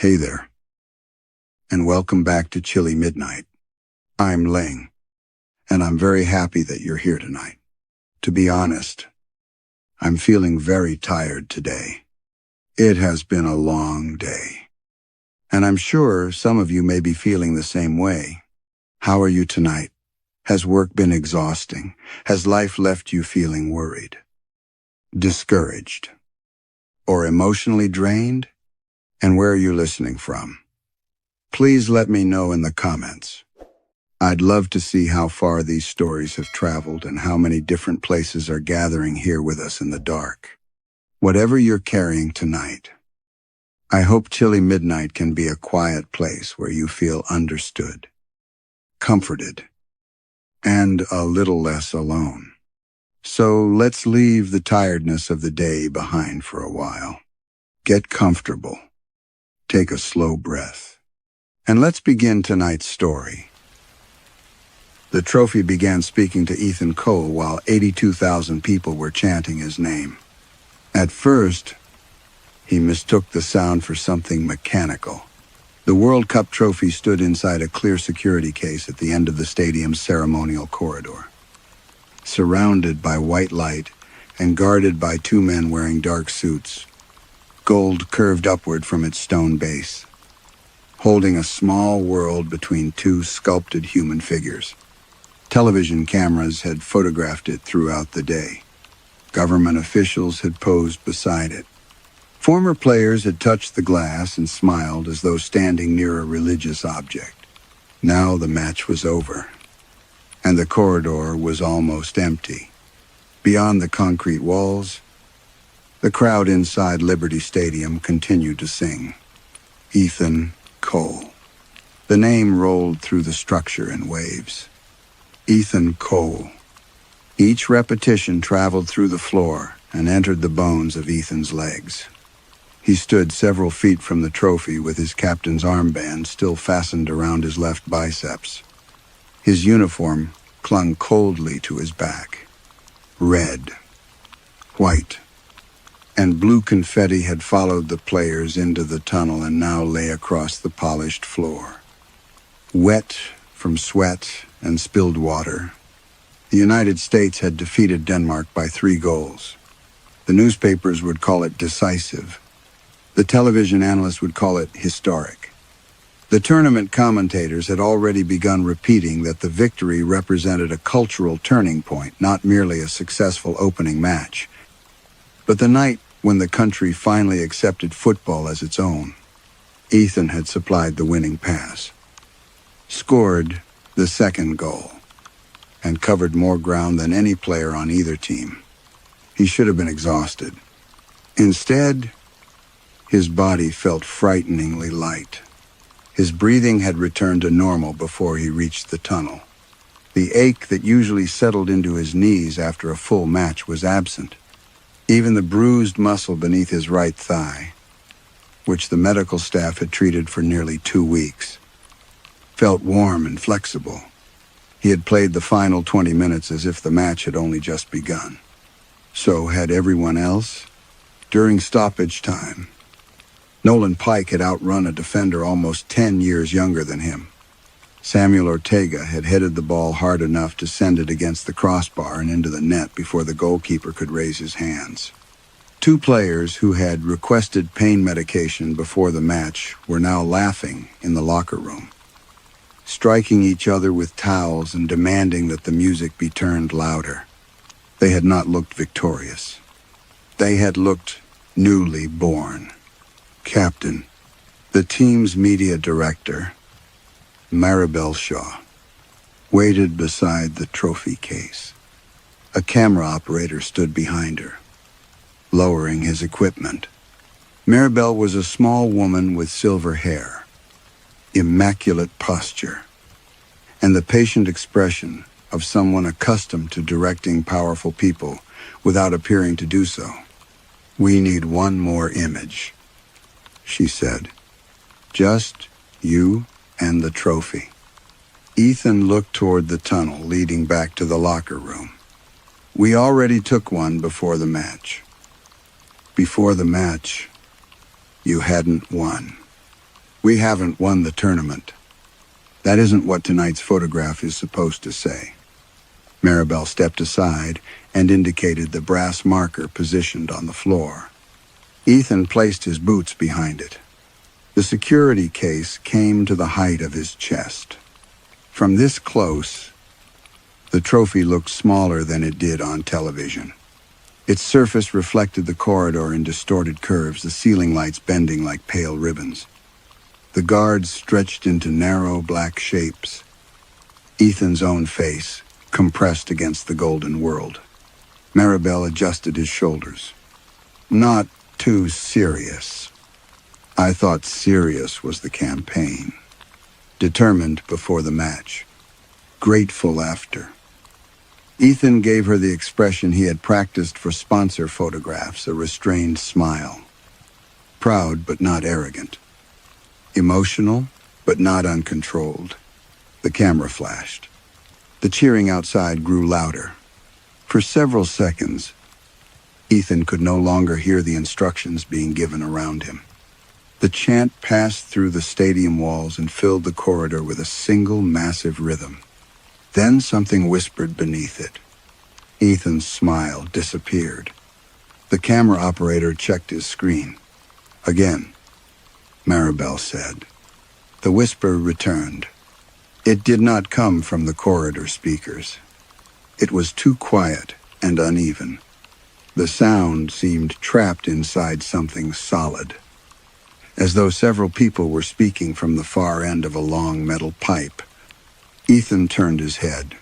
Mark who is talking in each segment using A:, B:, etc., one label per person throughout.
A: Hey there, and welcome back to Chilly Midnight. I'm Leanh, and I'm very happy that you're here tonight. To be honest, I'm feeling very tired today. It has been a long day, and I'm sure some of you may be feeling the same way. How are you tonight? Has work been exhausting? Has life left you feeling worried, discouraged, or emotionally drained? And where are you listening from? Please let me know in the comments. I'd love to see how far these stories have traveled and how many different places are gathering here with us in the dark. Whatever you're carrying tonight, I hope Chilly Midnight can be a quiet place where you feel understood, comforted, and a little less alone. So let's leave the tiredness of the day behind for a while. Get comfortable. Take a slow breath. And let's begin tonight's story. The trophy began speaking to Ethan Cole while 82,000 people were chanting his name. At first, he mistook the sound for something mechanical. The World Cup trophy stood inside a clear security case at the end of the stadium's ceremonial corridor. Surrounded by white light and guarded by two men wearing dark suits, gold curved upward from its stone base, holding a small world between two sculpted human figures. Television cameras had photographed it throughout the day. Government officials had posed beside it. Former players had touched the glass and smiled as though standing near a religious object. Now the match was over, and the corridor was almost empty. Beyond the concrete walls, the crowd inside Liberty Stadium continued to sing. Ethan Cole. The name rolled through the structure in waves. Ethan Cole. Each repetition traveled through the floor and entered the bones of Ethan's legs. He stood several feet from the trophy with his captain's armband still fastened around his left biceps. His uniform clung coldly to his back. Red, white, and blue confetti had followed the players into the tunnel and now lay across the polished floor. Wet from sweat and spilled water, the United States had defeated Denmark by 3 goals. The newspapers would call it decisive. The television analysts would call it historic. The tournament commentators had already begun repeating that the victory represented a cultural turning point, not merely a successful opening match. But the night when the country finally accepted football as its own, Ethan had supplied the winning pass, scored the second goal, and covered more ground than any player on either team. He should have been exhausted. Instead, his body felt frighteningly light. His breathing had returned to normal before he reached the tunnel. The ache that usually settled into his knees after a full match was absent. Even the bruised muscle beneath his right thigh, which the medical staff had treated for nearly 2 weeks, felt warm and flexible. He had played the final 20 minutes as if the match had only just begun. So had everyone else. During stoppage time, Nolan Pike had outrun a defender almost 10 years younger than him. Samuel Ortega had headed the ball hard enough to send it against the crossbar and into the net before the goalkeeper could raise his hands. 2 players who had requested pain medication before the match were now laughing in the locker room, striking each other with towels and demanding that the music be turned louder. They had not looked victorious. They had looked newly born. Captain, the team's media director, Maribel Shaw, waited beside the trophy case. A camera operator stood behind her, lowering his equipment. Maribel was a small woman with silver hair, immaculate posture, and the patient expression of someone accustomed to directing powerful people without appearing to do so. "We need one more image," she said. "Just you and the trophy." Ethan looked toward the tunnel leading back to the locker room. "We already took one before the match." "Before the match, you hadn't won," We haven't won the tournament. That isn't what tonight's photograph is supposed to say. Maribel stepped aside and indicated the brass marker positioned on the floor. Ethan placed his boots behind it. The security case came to the height of his chest. From this close, the trophy looked smaller than it did on television. Its surface reflected the corridor in distorted curves, the ceiling lights bending like pale ribbons. The guards stretched into narrow black shapes. Ethan's own face compressed against the golden world. Maribel adjusted his shoulders. Not too serious. I thought serious was the campaign. Determined before the match. Grateful after. Ethan gave her the expression he had practiced for sponsor photographs, a restrained smile. Proud but not arrogant. Emotional but not uncontrolled. The camera flashed. The cheering outside grew louder. For several seconds, Ethan could no longer hear the instructions being given around him. The chant passed through the stadium walls and filled the corridor with a single massive rhythm. Then something whispered beneath it. Ethan's smile disappeared. The camera operator checked his screen. Again, Maribel said. The whisper returned. It did not come from the corridor speakers. It was too quiet and uneven. The sound seemed trapped inside something solid, as though several people were speaking from the far end of a long metal pipe. Ethan turned his head.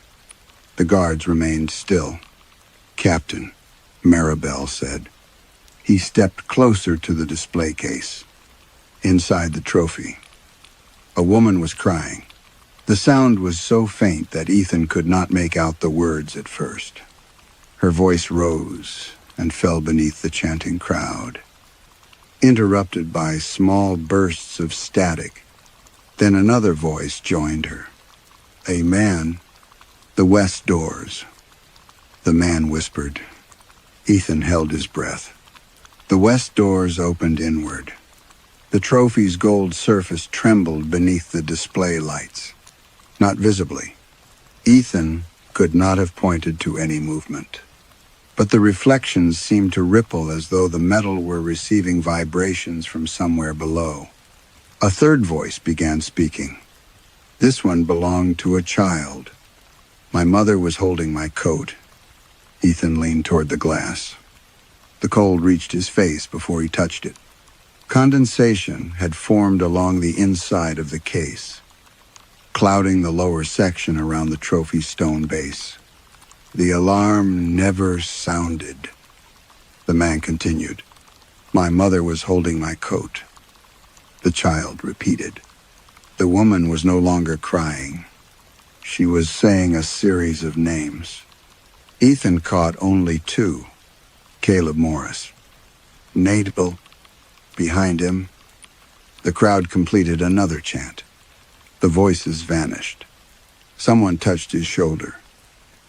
A: The guards remained still. Captain, Maribel said. He stepped closer to the display case. Inside the trophy, a woman was crying. The sound was so faint that Ethan could not make out the words at first. Her voice rose and fell beneath the chanting crowd, interrupted by small bursts of static. Then another voice joined her. A man. The west doors. The man whispered. Ethan held his breath. The west doors opened inward. The trophy's gold surface trembled beneath the display lights. Not visibly. Ethan could not have pointed to any movement. But the reflections seemed to ripple as though the metal were receiving vibrations from somewhere below. A third voice began speaking. This one belonged to a child. My mother was holding my coat. Ethan leaned toward the glass. The cold reached his face before he touched it. Condensation had formed along the inside of the case, clouding the lower section around the trophy stone base. The alarm never sounded. The man continued. My mother was holding my coat. The child repeated. The woman was no longer crying. She was saying a series of names. Ethan caught only two. Caleb Morris. Nadel. Behind him, the crowd completed another chant. The voices vanished. Someone touched his shoulder.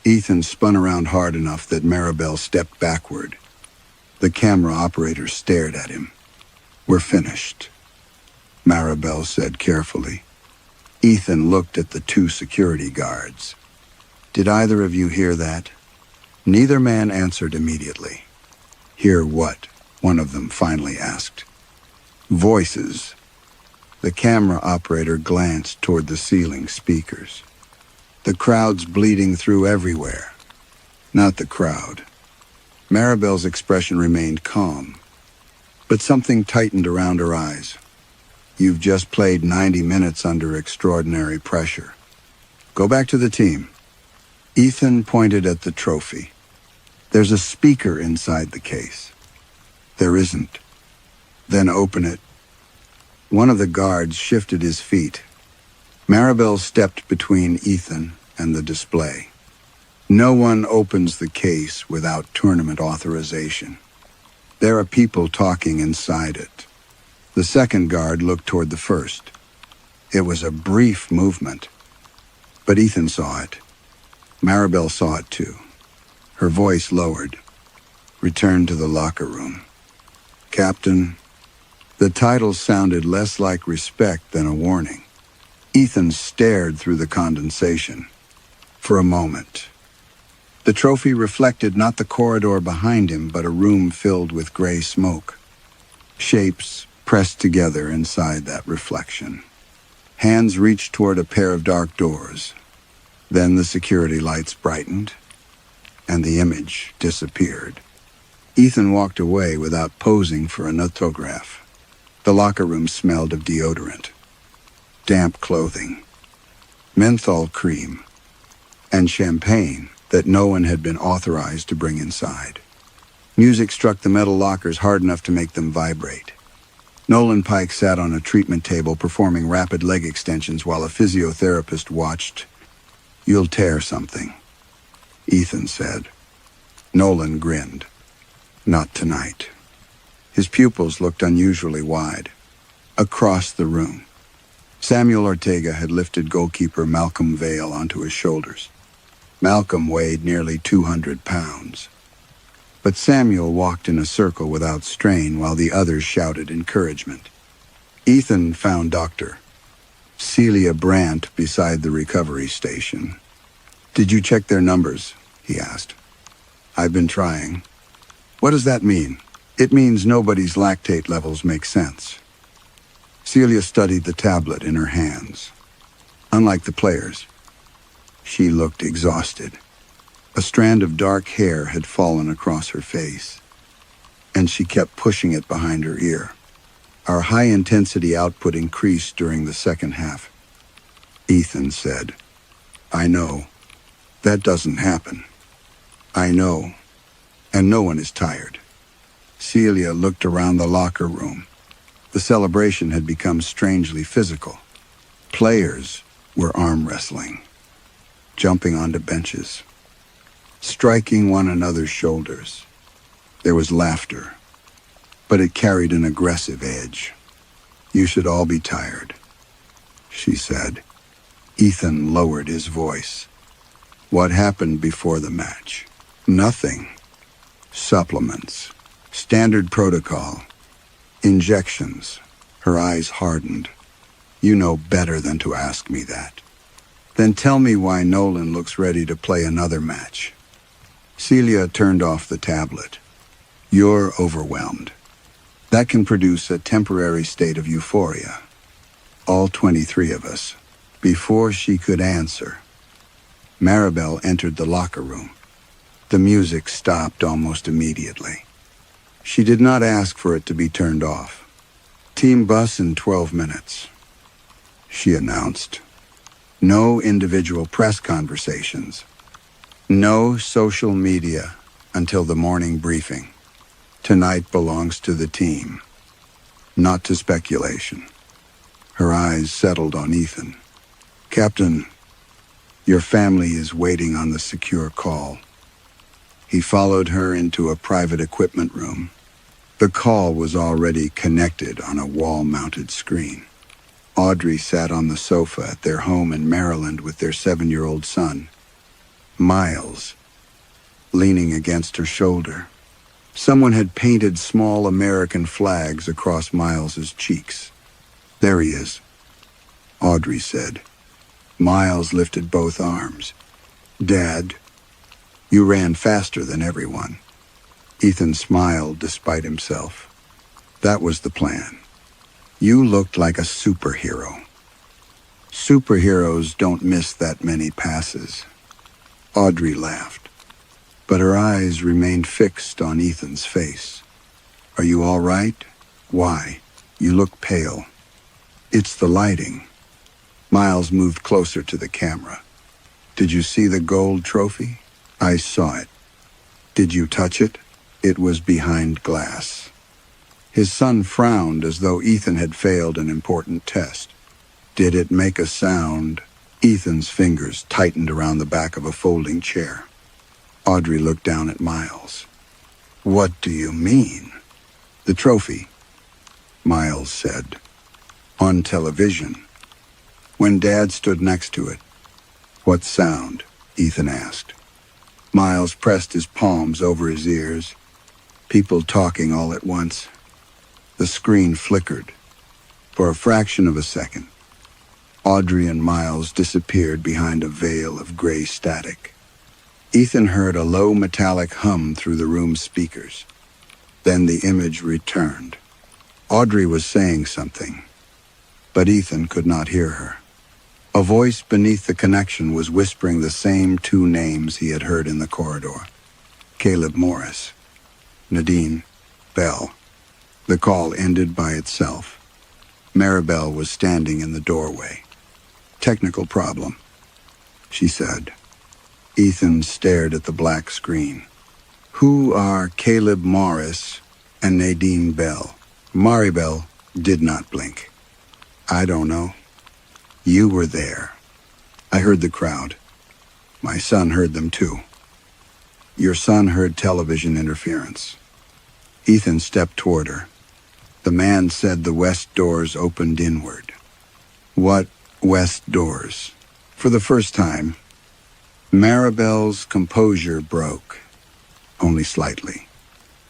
A: Ethan spun around hard enough that Maribel stepped backward. The camera operator stared at him. We're finished, Maribel said carefully. Ethan looked at the two security guards. Did either of you hear that? Neither man answered immediately. Hear what? One of them finally asked. Voices. The camera operator glanced toward the ceiling speakers. The crowd's bleeding through everywhere. Not the crowd. Maribel's expression remained calm, but something tightened around her eyes. You've just played 90 minutes under extraordinary pressure. Go back to the team. Ethan pointed at the trophy. There's a speaker inside the case. There isn't. Then open it. One of the guards shifted his feet. Maribel stepped between Ethan and the display. No one opens the case without tournament authorization. There are people talking inside it. The second guard looked toward the first. It was a brief movement, but Ethan saw it. Maribel saw it too. Her voice lowered. Return to the locker room. Captain, The title sounded less like respect than a warning. Ethan stared through the condensation. For a moment. The trophy reflected not the corridor behind him, but a room filled with gray smoke. Shapes pressed together inside that reflection. Hands reached toward a pair of dark doors. Then the security lights brightened, and the image disappeared. Ethan walked away without posing for an autograph. The locker room smelled of deodorant, damp clothing, menthol cream, and champagne that no one had been authorized to bring inside. Music struck the metal lockers hard enough to make them vibrate. Nolan Pike sat on a treatment table performing rapid leg extensions while a physiotherapist watched. "You'll tear something," Ethan said. Nolan grinned. "Not tonight." His pupils looked unusually wide. Across the room, Samuel Ortega had lifted goalkeeper Malcolm Vale onto his shoulders. Malcolm weighed nearly 200 pounds. But Samuel walked in a circle without strain while the others shouted encouragement. Ethan found Dr. Celia Brandt beside the recovery station. "Did you check their numbers?" he asked. "I've been trying." "What does that mean?" "It means nobody's lactate levels make sense." Celia studied the tablet in her hands. "Unlike the players." She looked exhausted. A strand of dark hair had fallen across her face, and she kept pushing it behind her ear. "Our high-intensity output increased during the second half." Ethan said, "I know. That doesn't happen." "I know. And no one is tired." Celia looked around the locker room. The celebration had become strangely physical. Players were arm wrestling, jumping onto benches, striking one another's shoulders. There was laughter, but it carried an aggressive edge. "You should all be tired," she said. Ethan lowered his voice. "What happened before the match?" "Nothing. Supplements. Standard protocol. Injections." Her eyes hardened. "You know better than to ask me that." "Then tell me why Nolan looks ready to play another match." Celia turned off the tablet. "You're overwhelmed. That can produce a temporary state of euphoria. All 23 of us." Before she could answer, Maribel entered the locker room. The music stopped almost immediately. She did not ask for it to be turned off. "Team bus in 12 minutes," she announced. "No individual press conversations. No social media until the morning briefing. Tonight belongs to the team, not to speculation." Her eyes settled on Ethan. "Captain, your family is waiting on the secure call." He followed her into a private equipment room. The call was already connected on a wall-mounted screen. Audrey sat on the sofa at their home in Maryland with their 7-year-old son, Miles, leaning against her shoulder. Someone had painted small American flags across Miles's cheeks. "There he is," Audrey said. Miles lifted both arms. "Dad, you ran faster than everyone." Ethan smiled despite himself. "That was the plan. You looked like a superhero." "Superheroes don't miss that many passes." Audrey laughed, but her eyes remained fixed on Ethan's face. "Are you all right? Why? You look pale." "It's the lighting." Miles moved closer to the camera. "Did you see the gold trophy?" "I saw it." "Did you touch it?" "It was behind glass." His son frowned as though Ethan had failed an important test. "Did it make a sound?" Ethan's fingers tightened around the back of a folding chair. Audrey looked down at Miles. "What do you mean?" "The trophy," Miles said. "On television. When Dad stood next to it." "What sound?" Ethan asked. Miles pressed his palms over his ears. "People talking all at once." The screen flickered. For a fraction of a second, Audrey and Miles disappeared behind a veil of gray static. Ethan heard a low metallic hum through the room's speakers. Then the image returned. Audrey was saying something, but Ethan could not hear her. A voice beneath the connection was whispering the same two names he had heard in the corridor. Caleb Morris. Nadine Bell. The call ended by itself. Maribel was standing in the doorway. "Technical problem," she said. Ethan stared at the black screen. "Who are Caleb Morris and Nadine Bell?" Maribel did not blink. "I don't know. You were there. I heard the crowd. My son heard them too." "Your son heard television interference." Ethan stepped toward her. The man said the west doors opened inward. "What west doors?" For the first time, Maribel's composure broke, only slightly.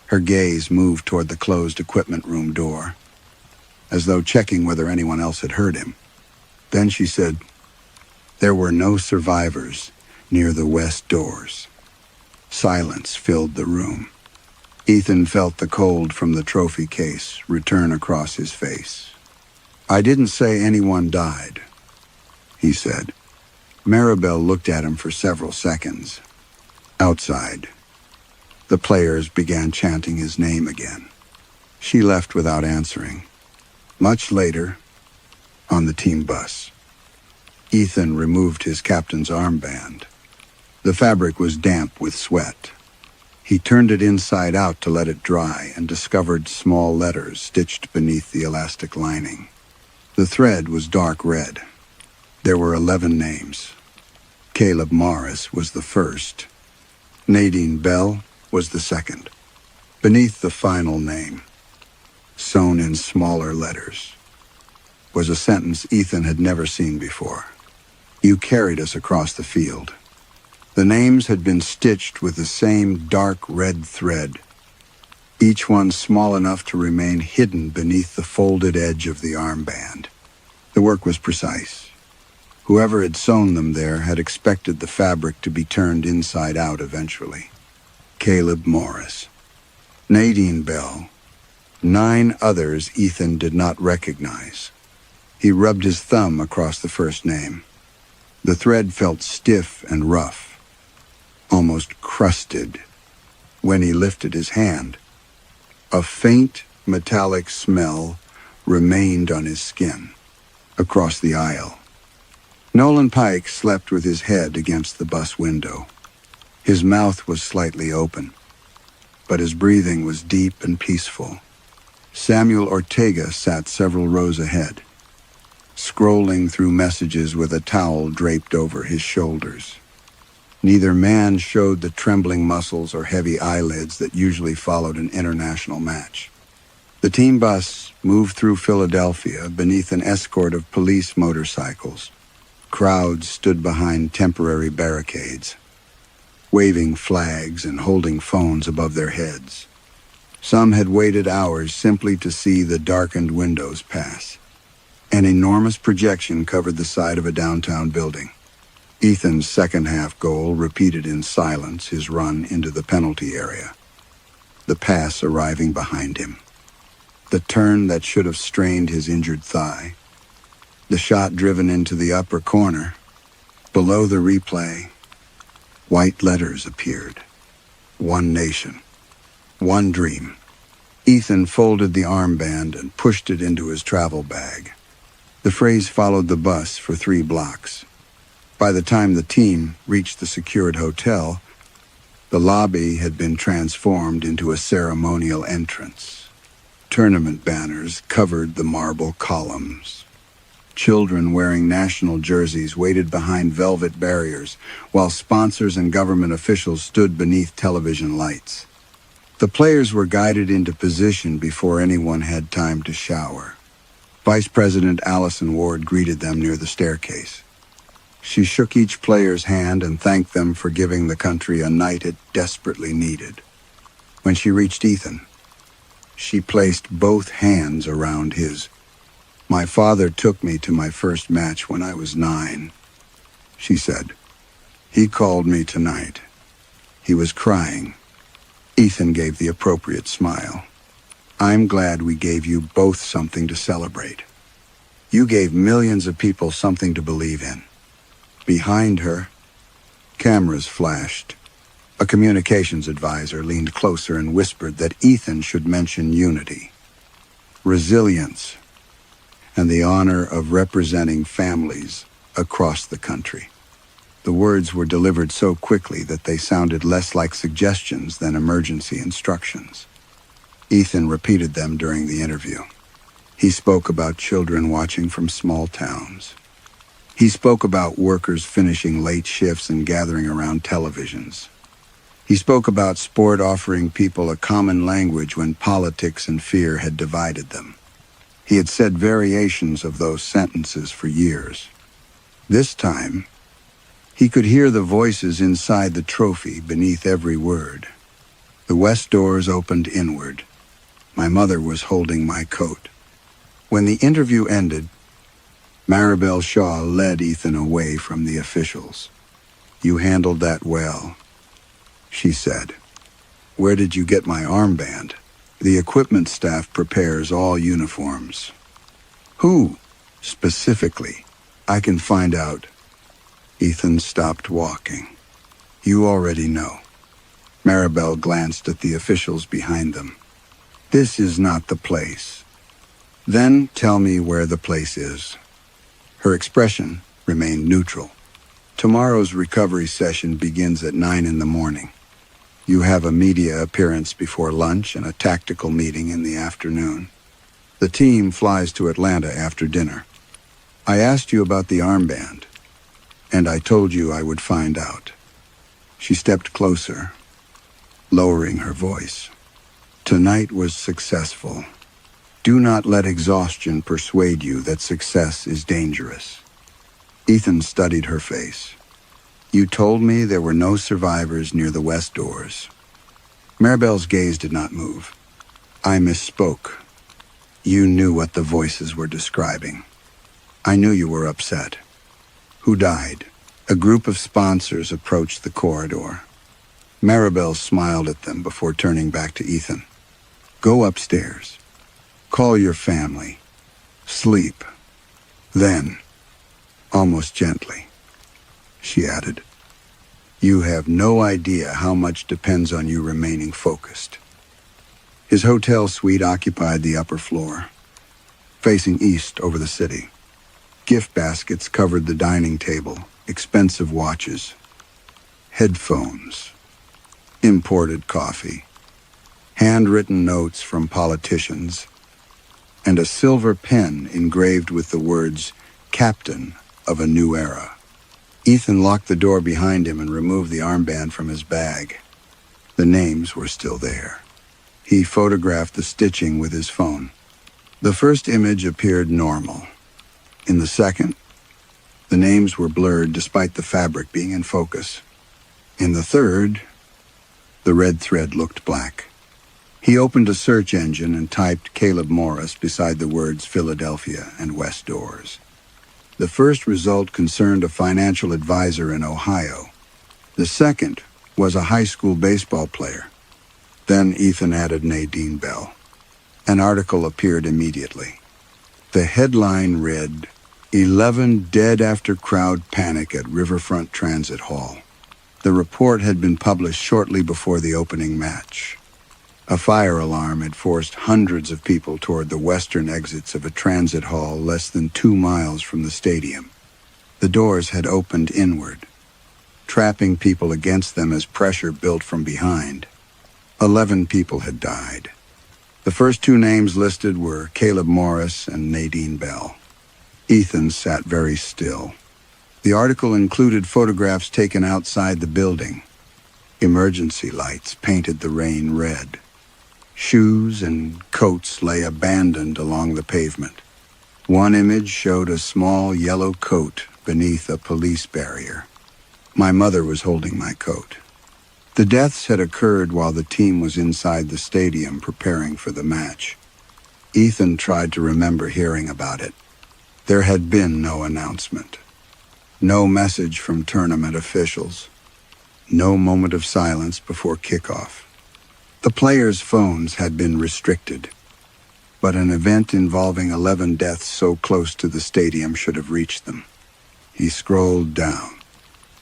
A: Her gaze moved toward the closed equipment room door, as though checking whether anyone else had heard him. Then she said, "There were no survivors near the west doors." Silence filled the room. Ethan felt the cold from the trophy case return across his face. "I didn't say anyone died," he said. Maribel looked at him for several seconds. Outside, the players began chanting his name again. She left without answering. Much later, on the team bus, Ethan removed his captain's armband. The fabric was damp with sweat. He turned it inside out to let it dry and discovered small letters stitched beneath the elastic lining. The thread was dark red. There were 11 names. Caleb Morris was the first. Nadine Bell was the second. Beneath the final name, sewn in smaller letters, was a sentence Ethan had never seen before. "You carried us across the field." The names had been stitched with the same dark red thread, each one small enough to remain hidden beneath the folded edge of the armband. The work was precise. Whoever had sewn them there had expected the fabric to be turned inside out eventually. Caleb Morris. Nadine Bell. 9 others Ethan did not recognize. He rubbed his thumb across the first name. The thread felt stiff and rough, almost crusted. When he lifted his hand, a faint metallic smell remained on his skin. Across the aisle, Nolan Pike slept with his head against the bus window. His mouth was slightly open, but his breathing was deep and peaceful. Samuel Ortega sat several rows ahead, scrolling through messages with a towel draped over his shoulders. Neither man showed the trembling muscles or heavy eyelids that usually followed an international match. The team bus moved through Philadelphia beneath an escort of police motorcycles. Crowds stood behind temporary barricades, waving flags and holding phones above their heads. Some had waited hours simply to see the darkened windows pass. An enormous projection covered the side of a downtown building. Ethan's second-half goal repeated in silence his run into the penalty area, the pass arriving behind him, the turn that should have strained his injured thigh, the shot driven into the upper corner. Below the replay, white letters appeared. One nation, one dream. Ethan folded the armband and pushed it into his travel bag. The phrase followed the bus for 3 blocks. By the time the team reached the secured hotel, the lobby had been transformed into a ceremonial entrance. Tournament banners covered the marble columns. Children wearing national jerseys waited behind velvet barriers, while sponsors and government officials stood beneath television lights. The players were guided into position before anyone had time to shower. Vice President Allison Ward greeted them near the staircase. She shook each player's hand and thanked them for giving the country a night it desperately needed. When she reached Ethan, She placed both hands around his. "My father took me to my first match when I was 9, she said. He called me tonight. He was crying." Ethan gave the appropriate smile. "I'm glad we gave you both something to celebrate. You gave millions of people something to believe in." Behind her, cameras flashed. A communications advisor leaned closer and whispered that Ethan should mention unity, resilience, and the honor of representing families across the country. The words were delivered so quickly that they sounded less like suggestions than emergency instructions. Ethan repeated them during the interview. He spoke about children watching from small towns. He spoke about workers finishing late shifts and gathering around televisions. He spoke about sport offering people a common language when politics and fear had divided them. He had said variations of those sentences for years. This time, he could hear the voices inside the trophy beneath every word. The west doors opened inward. My mother was holding my coat. When the interview ended, Maribel Shaw led Ethan away from the officials. "You handled that well," she said. "Where did you get my armband?" "The equipment staff prepares all uniforms." "Who, specifically?" "I can find out." Ethan stopped walking. "You already know." Maribel glanced at the officials behind them. "This is not the place." "Then tell me where the place is." Her expression remained neutral. "Tomorrow's recovery session begins at 9 in the morning. You have a media appearance before lunch and a tactical meeting in the afternoon. The team flies to Atlanta after dinner. I asked you about the armband, and I told you I would find out." She stepped closer, lowering her voice. "Tonight was successful. Do not let exhaustion persuade you that success is dangerous." Ethan studied her face. "You told me there were no survivors near the west doors." Maribel's gaze did not move. "I misspoke. You knew what the voices were describing. I knew you were upset." "Who died?" A group of sponsors approached the corridor. Maribel smiled at them before turning back to Ethan. "Go upstairs. Call your family. Sleep. Then," almost gently, she added, "you have no idea how much depends on you remaining focused." His hotel suite occupied the upper floor, facing east over the city. Gift baskets covered the dining table, expensive watches, headphones, imported coffee, handwritten notes from politicians, and a silver pen engraved with the words, "Captain of a New Era." Ethan locked the door behind him and removed the armband from his bag. The names were still there. He photographed the stitching with his phone. The first image appeared normal. In the second, the names were blurred despite the fabric being in focus. In the third, the red thread looked black. He opened a search engine and typed Caleb Morris beside the words Philadelphia and West Doors. The first result concerned a financial advisor in Ohio. The second was a high school baseball player. Then Ethan added Nadine Bell. An article appeared immediately. The headline read, 11 dead after crowd panic at Riverfront Transit Hall. The report had been published shortly before the opening match. A fire alarm had forced hundreds of people toward the western exits of a transit hall less than 2 miles from the stadium. The doors had opened inward, trapping people against them as pressure built from behind. 11 people had died. The first 2 names listed were Caleb Morris and Nadine Bell. Ethan sat very still. The article included photographs taken outside the building. Emergency lights painted the rain red. Shoes and coats lay abandoned along the pavement. One image showed a small yellow coat beneath a police barrier. My mother was holding my coat. The deaths had occurred while the team was inside the stadium preparing for the match. Ethan tried to remember hearing about it. There had been no announcement. No message from tournament officials. No moment of silence before kickoff. The players' phones had been restricted, but an event involving 11 deaths so close to the stadium should have reached them. He scrolled down.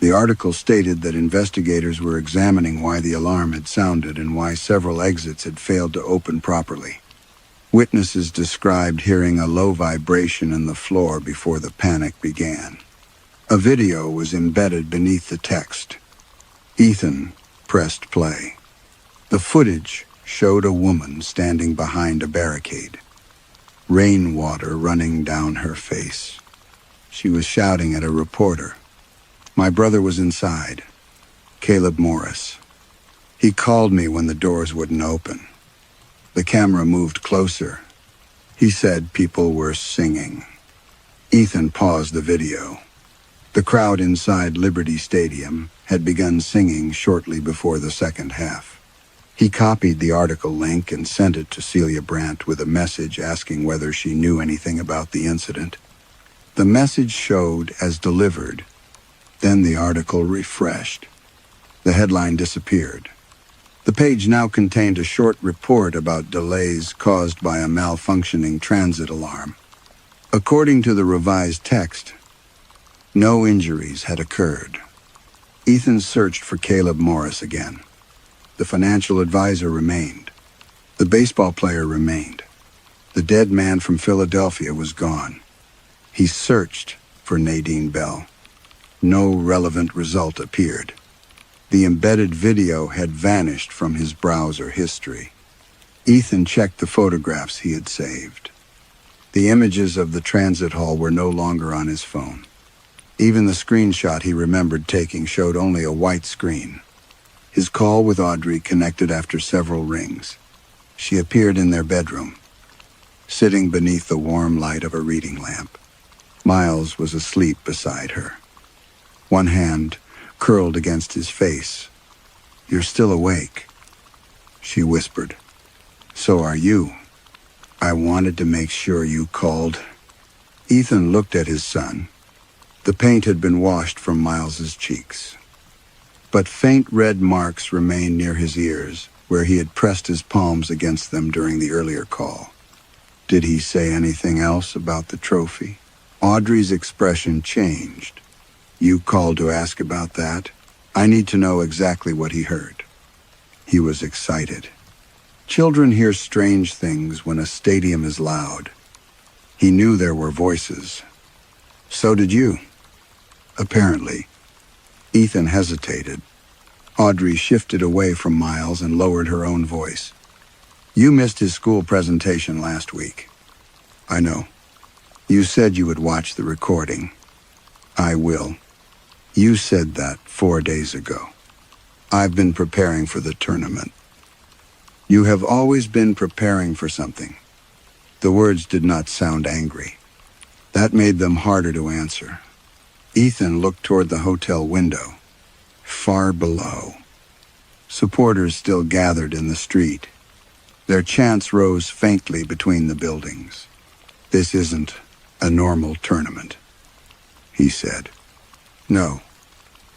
A: The article stated that investigators were examining why the alarm had sounded and why several exits had failed to open properly. Witnesses described hearing a low vibration in the floor before the panic began. A video was embedded beneath the text. Ethan pressed play. The footage showed a woman standing behind a barricade, rainwater running down her face. She was shouting at a reporter. My brother was inside, Caleb Morris. He called me when the doors wouldn't open. The camera moved closer. He said people were singing. Ethan paused the video. The crowd inside Liberty Stadium had begun singing shortly before the second half. He copied the article link and sent it to Celia Brandt with a message asking whether she knew anything about the incident. The message showed as delivered. Then the article refreshed. The headline disappeared. The page now contained a short report about delays caused by a malfunctioning transit alarm. According to the revised text, no injuries had occurred. Ethan searched for Caleb Morris again. The financial advisor remained. The baseball player remained. The dead man from Philadelphia was gone. He searched for Nadine Bell. No relevant result appeared. The embedded video had vanished from his browser history. Ethan checked the photographs he had saved. The images of the transit hall were no longer on his phone. Even the screenshot he remembered taking showed only a white screen. His call with Audrey connected after several rings. She appeared in their bedroom, sitting beneath the warm light of a reading lamp. Miles was asleep beside her. One hand curled against his face. You're still awake, she whispered. So are you. I wanted to make sure you called. Ethan looked at his son. The paint had been washed from Miles's cheeks, but faint red marks remained near his ears, where he had pressed his palms against them during the earlier call. Did he say anything else about the trophy? Audrey's expression changed. You called to ask about that? I need to know exactly what he heard. He was excited. Children hear strange things when a stadium is loud. He knew there were voices. So did you. Apparently. Ethan hesitated. Audrey shifted away from Miles and lowered her own voice. You missed his school presentation last week. I know. You said you would watch the recording. I will. You said that 4 days ago. I've been preparing for the tournament. You have always been preparing for something. The words did not sound angry. That made them harder to answer. Ethan looked toward the hotel window. Far below, supporters still gathered in the street. Their chants rose faintly between the buildings. This isn't a normal tournament, he said. No,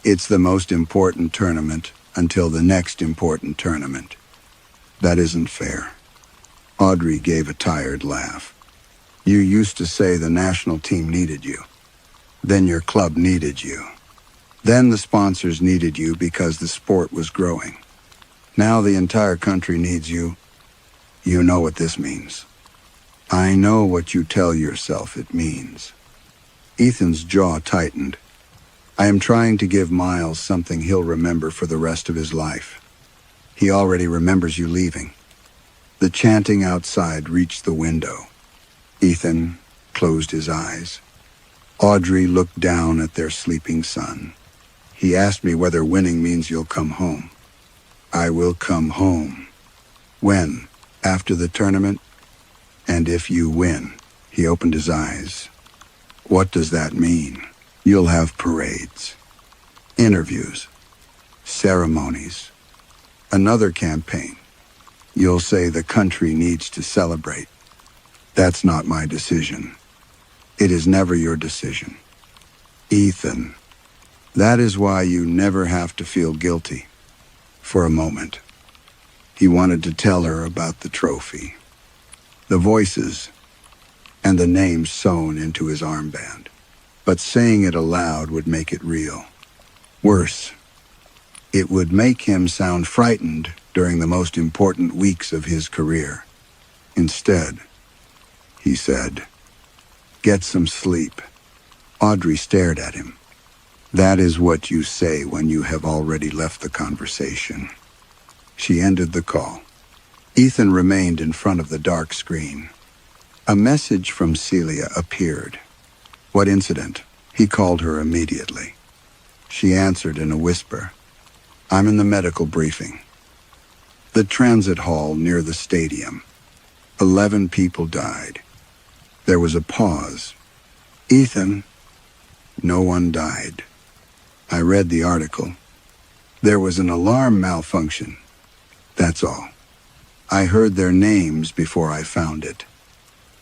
A: it's the most important tournament until the next important tournament. That isn't fair. Audrey gave a tired laugh. You used to say the national team needed you. Then your club needed you. Then the sponsors needed you because the sport was growing. Now the entire country needs you. You know what this means. I know what you tell yourself it means. Ethan's jaw tightened. I am trying to give Miles something he'll remember for the rest of his life. He already remembers you leaving. The chanting outside reached the window. Ethan closed his eyes. Audrey looked down at their sleeping son. He asked me whether winning means you'll come home. I will come home. When? After the tournament? And if you win? He opened his eyes. What does that mean? You'll have parades, interviews, ceremonies, Another campaign. You'll say the country needs to celebrate. That's not my decision. It is never your decision. Ethan, that is why you never have to feel guilty. For a moment. He wanted to tell her about the trophy, the voices, and the names sewn into his armband. But saying it aloud would make it real. Worse, it would make him sound frightened during the most important weeks of his career. Instead, he said, "Get some sleep." Audrey stared at him. "That is what you say when you have already left the conversation." She ended the call. Ethan remained in front of the dark screen. A message from Celia appeared. What incident? He called her immediately. She answered in a whisper. "I'm in the medical briefing. The transit hall near the stadium. 11 people died." There was a pause. "Ethan, no one died. I read the article. There was an alarm malfunction. That's all. I heard their names before I found it."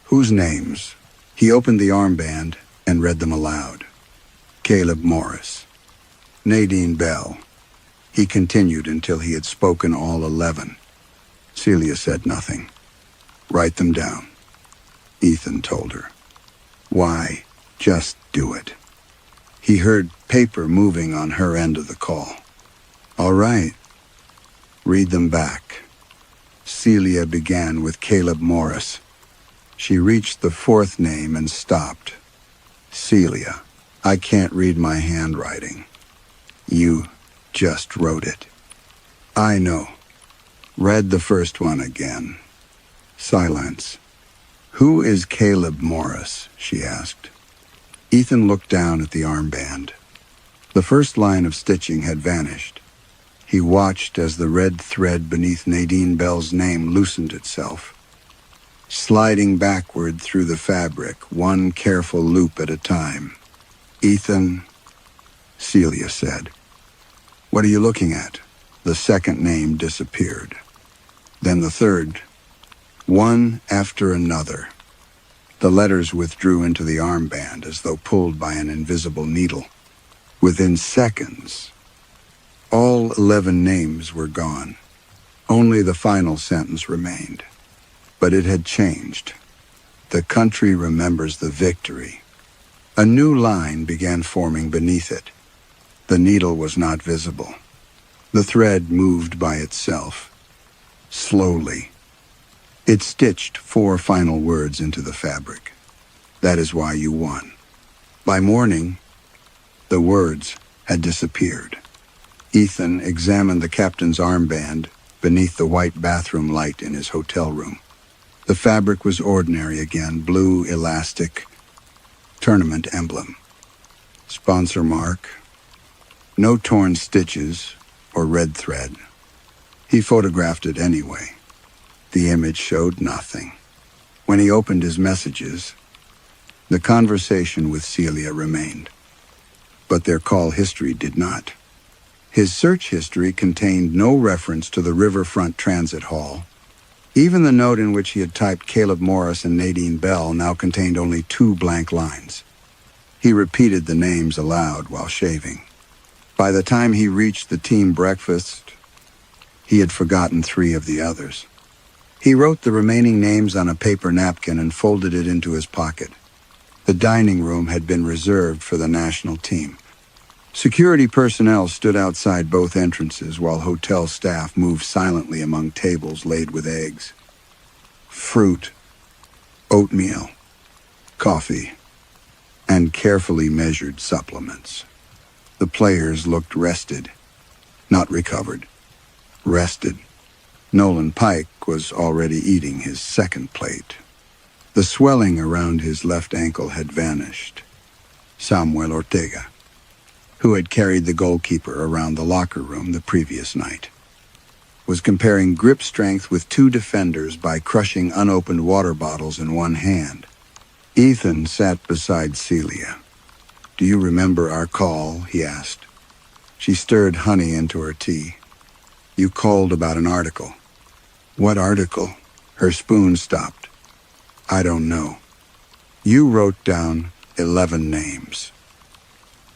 A: "Whose names?" He opened the armband and read them aloud. "Caleb Morris. Nadine Bell." He continued until he had spoken all 11. Celia said nothing. "Write them down," Ethan told her. "Why? Just do it." He heard paper moving on her end of the call. "All right. Read them back." Celia began with Caleb Morris. She reached the 4th name and stopped. "Celia, I can't read my handwriting. You just wrote it." "I know." Read the first one again. Silence. "Who is Caleb Morris?" she asked. Ethan looked down at the armband. The first line of stitching had vanished. He watched as the red thread beneath Nadine Bell's name loosened itself, sliding backward through the fabric, one careful loop at a time. "Ethan," Celia said. "What are you looking at?" The second name disappeared. Then the third. One after another. The letters withdrew into the armband as though pulled by an invisible needle. Within seconds, all 11 names were gone. Only the final sentence remained. But it had changed. "The country remembers the victory." A new line began forming beneath it. The needle was not visible. The thread moved by itself. Slowly. It stitched 4 final words into the fabric. "That is why you won." By morning, the words had disappeared. Ethan examined the captain's armband beneath the white bathroom light in his hotel room. The fabric was ordinary again, blue, elastic, tournament emblem. Sponsor mark. No torn stitches or red thread. He photographed it anyway. The image showed nothing. When he opened his messages, the conversation with Celia remained. But their call history did not. His search history contained no reference to the riverfront transit hall. Even the note in which he had typed Caleb Morris and Nadine Bell now contained only 2 blank lines. He repeated the names aloud while shaving. By the time he reached the team breakfast, he had forgotten 3 of the others. He wrote the remaining names on a paper napkin and folded it into his pocket. The dining room had been reserved for the national team. Security personnel stood outside both entrances while hotel staff moved silently among tables laid with eggs, fruit, oatmeal, coffee, and carefully measured supplements. The players looked rested, not recovered. Rested. Nolan Pike was already eating his second plate. The swelling around his left ankle had vanished. Samuel Ortega, who had carried the goalkeeper around the locker room the previous night, was comparing grip strength with 2 defenders by crushing unopened water bottles in one hand. Ethan sat beside Celia. "Do you remember our call?" he asked. She stirred honey into her tea. You called about an article. What article? Her spoon stopped. I don't know. You wrote down 11 names.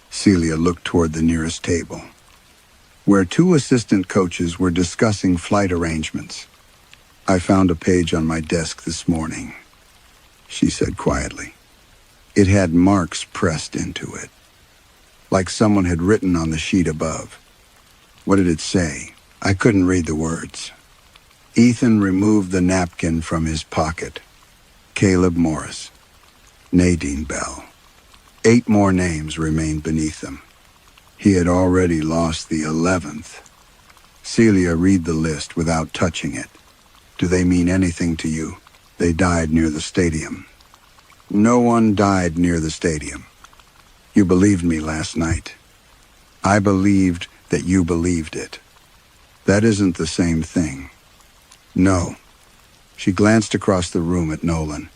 A: Celia looked toward the nearest table, where two assistant coaches were discussing flight arrangements. I found a page on my desk this morning, she said quietly. It had marks pressed into it, like someone had written on the sheet above. What did it say? I couldn't read the words. Ethan removed the napkin from his pocket. Caleb Morris. Nadine Bell. 8 more names remained beneath them. He had already lost the 11th. Celia, read the list without touching it. Do they mean anything to you? They died near the stadium. No one died near the stadium. You believed me last night. I believed that you believed it. That isn't the same thing. No. She glanced across the room at Nolan.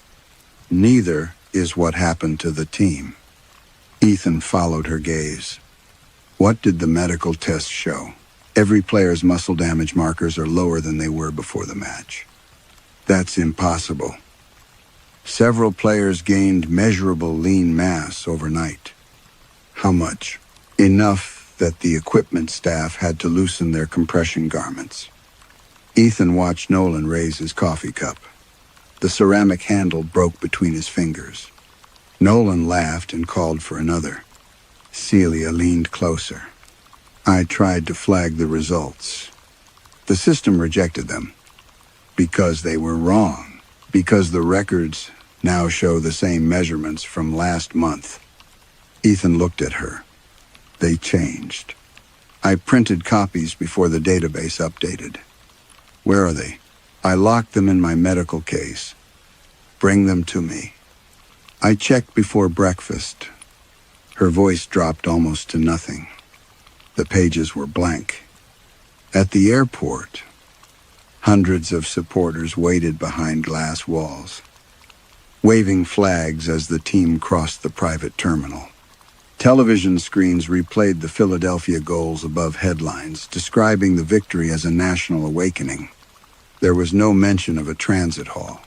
A: Neither is what happened to the team. Ethan followed her gaze. What did the medical tests show? Every player's muscle damage markers are lower than they were before the match. That's impossible. Several players gained measurable lean mass overnight. How much? Enough that the equipment staff had to loosen their compression garments. Ethan watched Nolan raise his coffee cup. The ceramic handle broke between his fingers. Nolan laughed and called for another. Celia leaned closer. I tried to flag the results. The system rejected them. Because they were wrong. Because the records now show the same measurements from last month. Ethan looked at her. They changed. I printed copies before the database updated. Where are they? I locked them in my medical case. Bring them to me. I checked before breakfast. Her voice dropped almost to nothing. The pages were blank. At the airport, hundreds of supporters waited behind glass walls, waving flags as the team crossed the private terminal. Television screens replayed the Philadelphia goals above headlines, describing the victory as a national awakening. There was no mention of a transit hall.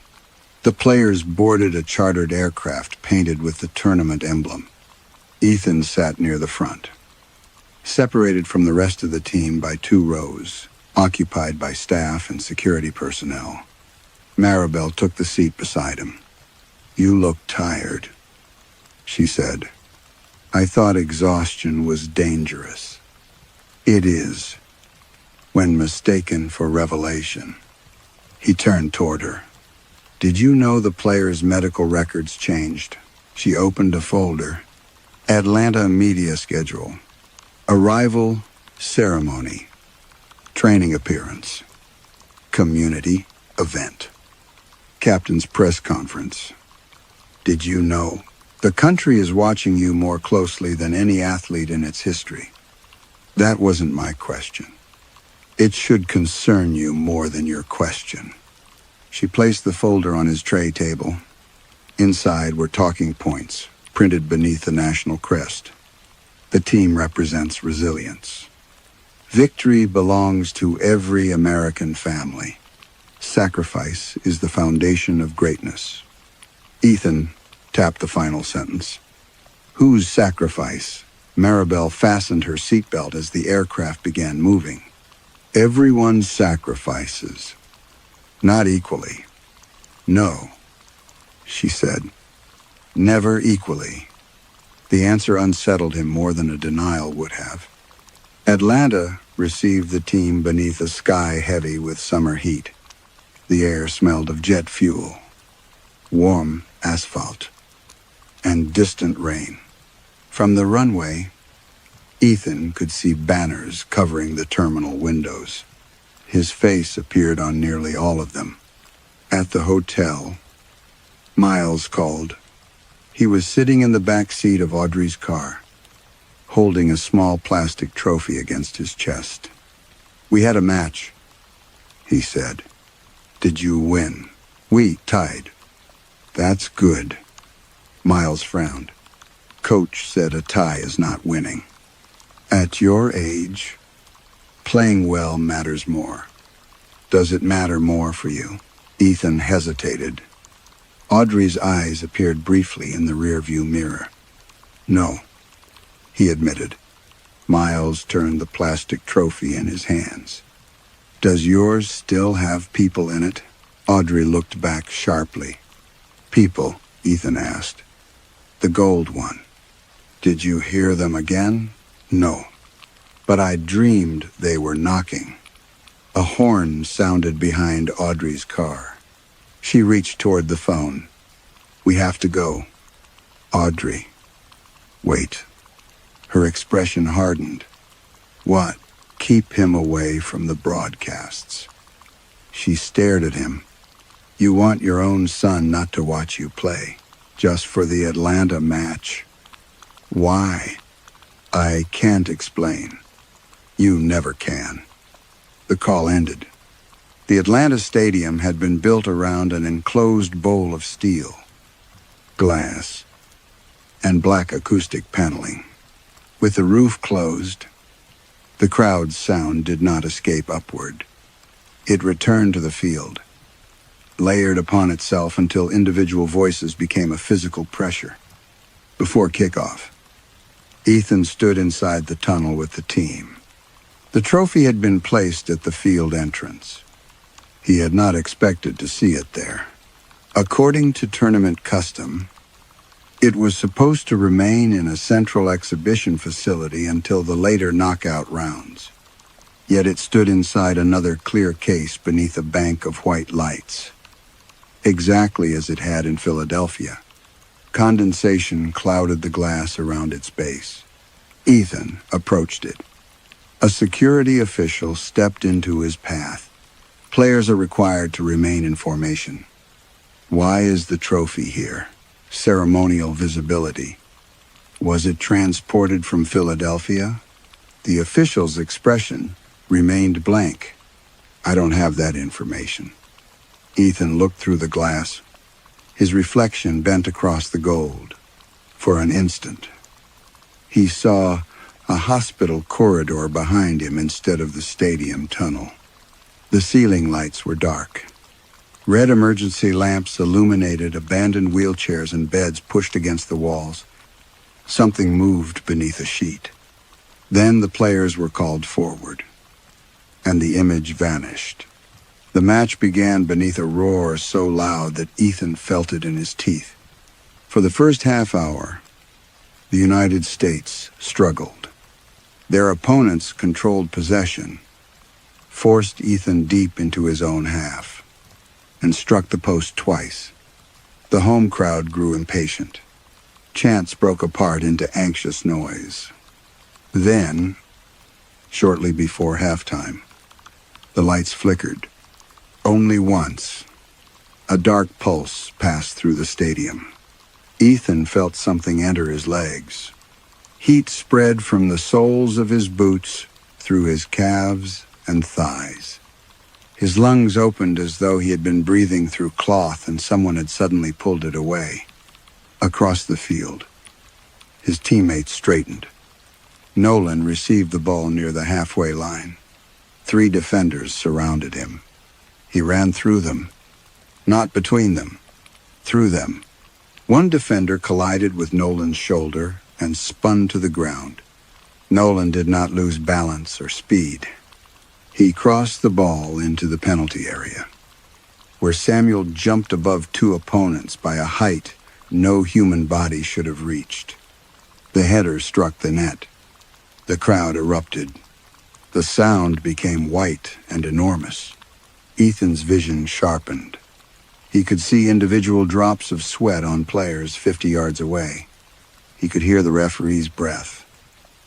A: The players boarded a chartered aircraft painted with the tournament emblem. Ethan sat near the front, separated from the rest of the team by 2 rows, occupied by staff and security personnel. Maribel took the seat beside him. You look tired, she said. I thought exhaustion was dangerous. It is, when mistaken for revelation. He turned toward her. Did you know the players' medical records changed? She opened a folder. Atlanta media schedule. Arrival, ceremony. Training appearance. Community event. Captain's press conference. Did you know? The country is watching you more closely than any athlete in its history. That wasn't my question. It should concern you more than your question. She placed the folder on his tray table. Inside were talking points, printed beneath the national crest. The team represents resilience. Victory belongs to every American family. Sacrifice is the foundation of greatness. Ethan tapped the final sentence. Whose sacrifice? Maribel fastened her seatbelt as the aircraft began moving. Everyone's sacrifices. Not equally. No, she said. Never equally. The answer unsettled him more than a denial would have. Atlanta received the team beneath a sky heavy with summer heat. The air smelled of jet fuel, warm asphalt, and distant rain. From the runway, Ethan could see banners covering the terminal windows. His face appeared on nearly all of them. At the hotel, Miles called. He was sitting in the back seat of Audrey's car, holding a small plastic trophy against his chest. We had a match, he said. Did you win? We tied. That's good. Miles frowned. Coach said a tie is not winning. At your age, playing well matters more. Does it matter more for you? Ethan hesitated. Audrey's eyes appeared briefly in the rearview mirror. No, he admitted. Miles turned the plastic trophy in his hands. Does yours still have people in it? Audrey looked back sharply. People, Ethan asked. The gold one. Did you hear them again? No. But I dreamed they were knocking. A horn sounded behind Audrey's car. She reached toward the phone. We have to go. Audrey. Wait. Her expression hardened. What? Keep him away from the broadcasts. She stared at him. You want your own son not to watch you play, just for the Atlanta match. Why? I can't explain. You never can. The call ended. The Atlanta stadium had been built around an enclosed bowl of steel, glass, and black acoustic paneling. With the roof closed, the crowd's sound did not escape upward. It returned to the field, layered upon itself until individual voices became a physical pressure. Before kickoff, Ethan stood inside the tunnel with the team. The trophy had been placed at the field entrance. He had not expected to see it there. According to tournament custom, it was supposed to remain in a central exhibition facility until the later knockout rounds. Yet it stood inside another clear case beneath a bank of white lights, exactly as it had in Philadelphia. Condensation clouded the glass around its base. Ethan approached it. A security official stepped into his path. Players are required to remain in formation. Why is the trophy here? Ceremonial visibility. Was it transported from Philadelphia? The official's expression remained blank. I don't have that information. Ethan looked through the glass. His reflection bent across the gold. For an instant, he saw a hospital corridor behind him instead of the stadium tunnel. The ceiling lights were dark. Red emergency lamps illuminated abandoned wheelchairs and beds pushed against the walls. Something moved beneath a sheet. Then the players were called forward, and the image vanished. The match began beneath a roar so loud that Ethan felt it in his teeth. For the first half hour, the United States struggled. Their opponents controlled possession, forced Ethan deep into his own half, and struck the post twice. The home crowd grew impatient. Chants broke apart into anxious noise. Then, shortly before halftime, the lights flickered. Only once, a dark pulse passed through the stadium. Ethan felt something enter his legs. Heat spread from the soles of his boots through his calves and thighs. His lungs opened as though he had been breathing through cloth and someone had suddenly pulled it away. Across the field, his teammates straightened. Nolan received the ball near the halfway line. 3 defenders surrounded him. He ran through them, not between them, through them. One defender collided with Nolan's shoulder and spun to the ground. Nolan did not lose balance or speed. He crossed the ball into the penalty area, where Samuel jumped above 2 opponents by a height no human body should have reached. The header struck the net. The crowd erupted. The sound became white and enormous. Ethan's vision sharpened. He could see individual drops of sweat on players 50 yards away. He could hear the referee's breath.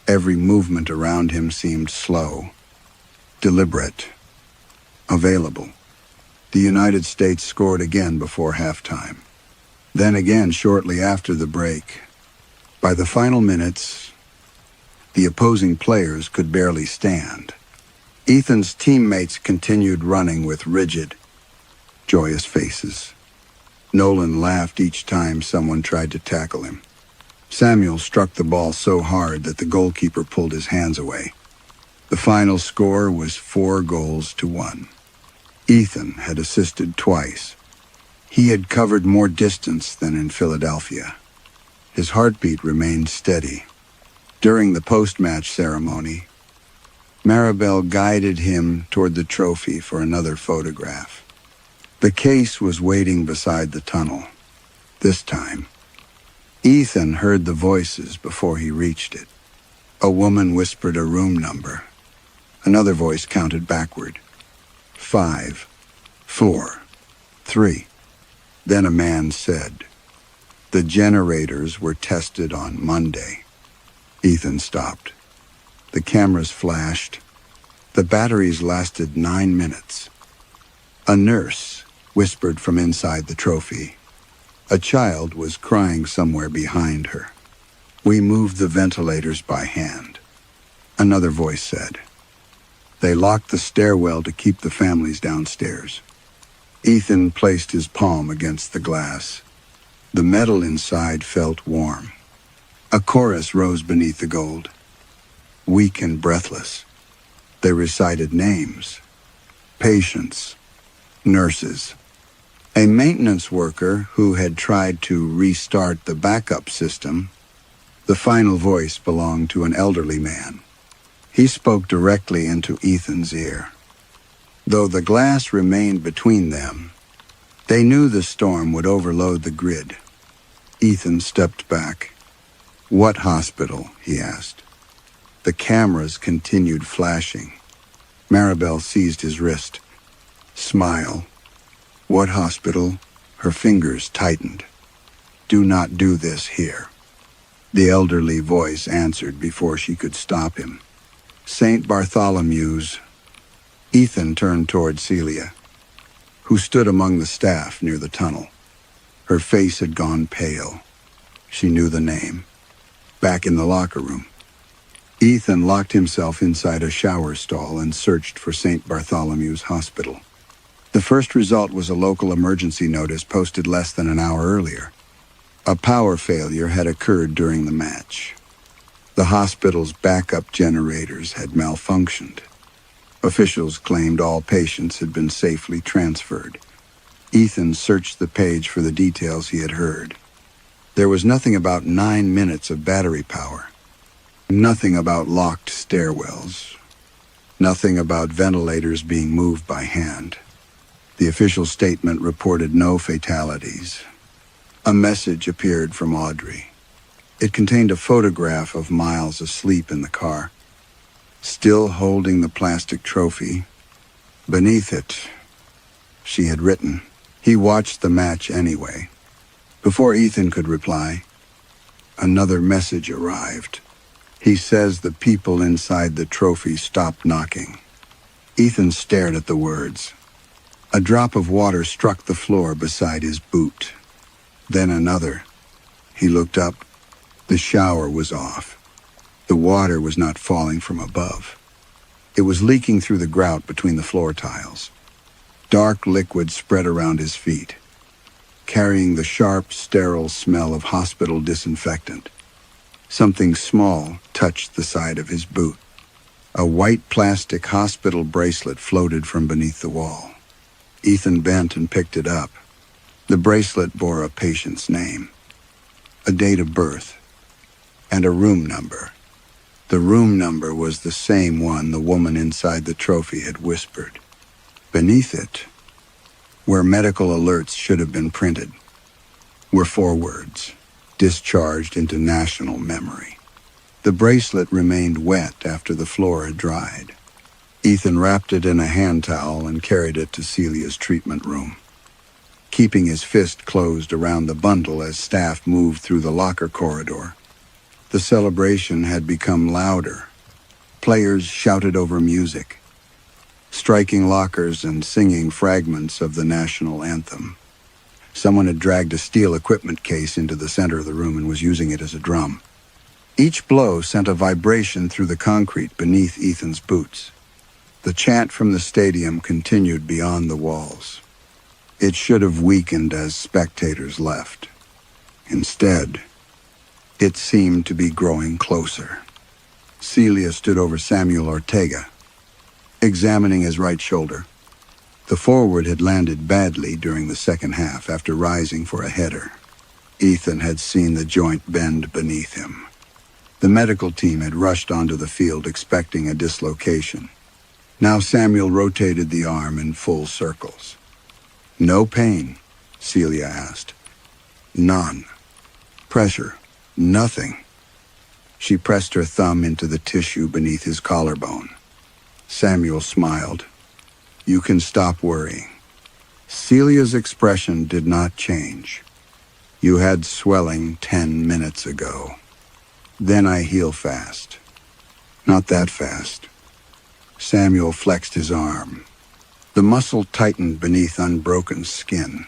A: Every movement around him seemed slow, deliberate, available. The United States scored again before halftime. Then again shortly after the break. By the final minutes, the opposing players could barely stand. Ethan's teammates continued running with rigid, joyous faces. Nolan laughed each time someone tried to tackle him. Samuel struck the ball so hard that the goalkeeper pulled his hands away. The final score was 4-1. Ethan had assisted twice. He had covered more distance than in Philadelphia. His heartbeat remained steady. During the post-match ceremony, Maribel guided him toward the trophy for another photograph. The case was waiting beside the tunnel. This time, Ethan heard the voices before he reached it. A woman whispered a room number. Another voice counted backward. 5, 4, 3. Then a man said, "The generators were tested on Monday." Ethan stopped. The cameras flashed. The batteries lasted 9 minutes. A nurse whispered from inside the trophy. A child was crying somewhere behind her. "We moved the ventilators by hand." Another voice said. "They locked the stairwell to keep the families downstairs." Ethan placed his palm against the glass. The metal inside felt warm. A chorus rose beneath the gold. Weak and breathless, they recited names, patients, nurses. A maintenance worker who had tried to restart the backup system. The final voice belonged to an elderly man. He spoke directly into Ethan's ear. Though the glass remained between them, they knew the storm would overload the grid. Ethan stepped back. "What hospital?" he asked. The cameras continued flashing. Maribel seized his wrist. "Smile." "What hospital?" Her fingers tightened. "Do not do this here." The elderly voice answered before she could stop him. "St. Bartholomew's." Ethan turned toward Celia, who stood among the staff near the tunnel. Her face had gone pale. She knew the name. Back in the locker room, Ethan locked himself inside a shower stall and searched for St. Bartholomew's Hospital. The first result was a local emergency notice posted less than an hour earlier. A power failure had occurred during the match. The hospital's backup generators had malfunctioned. Officials claimed all patients had been safely transferred. Ethan searched the page for the details he had heard. There was nothing about 9 minutes of battery power. Nothing about locked stairwells. Nothing about ventilators being moved by hand. The official statement reported no fatalities. A message appeared from Audrey. It contained a photograph of Miles asleep in the car, still holding the plastic trophy. Beneath it, she had written, "He watched the match anyway." Before Ethan could reply, another message arrived. "He says the people inside the trophy stopped knocking." Ethan stared at the words. A drop of water struck the floor beside his boot. Then another. He looked up. The shower was off. The water was not falling from above. It was leaking through the grout between the floor tiles. Dark liquid spread around his feet, carrying the sharp, sterile smell of hospital disinfectant. Something small touched the side of his boot. A white plastic hospital bracelet floated from beneath the wall. Ethan bent and picked it up. The bracelet bore a patient's name, a date of birth, and a room number. The room number was the same one the woman inside the trophy had whispered. Beneath it, where medical alerts should have been printed, were 4 words, discharged into national memory. The bracelet remained wet after the floor had dried. Ethan wrapped it in a hand towel and carried it to Celia's treatment room, keeping his fist closed around the bundle as staff moved through the locker corridor. The celebration had become louder. Players shouted over music, striking lockers and singing fragments of the national anthem. Someone had dragged a steel equipment case into the center of the room and was using it as a drum. Each blow sent a vibration through the concrete beneath Ethan's boots. The chant from the stadium continued beyond the walls. It should have weakened as spectators left. Instead, it seemed to be growing closer. Celia stood over Samuel Ortega, examining his right shoulder. The forward had landed badly during the second half after rising for a header. Ethan had seen the joint bend beneath him. The medical team had rushed onto the field expecting a dislocation. Now Samuel rotated the arm in full circles. "No pain?" Celia asked. "None." "Pressure?" "Nothing." She pressed her thumb into the tissue beneath his collarbone. Samuel smiled. "You can stop worrying." Celia's expression did not change. "You had swelling 10 minutes ago. Then I heal fast." "Not that fast." Samuel flexed his arm. The muscle tightened beneath unbroken skin.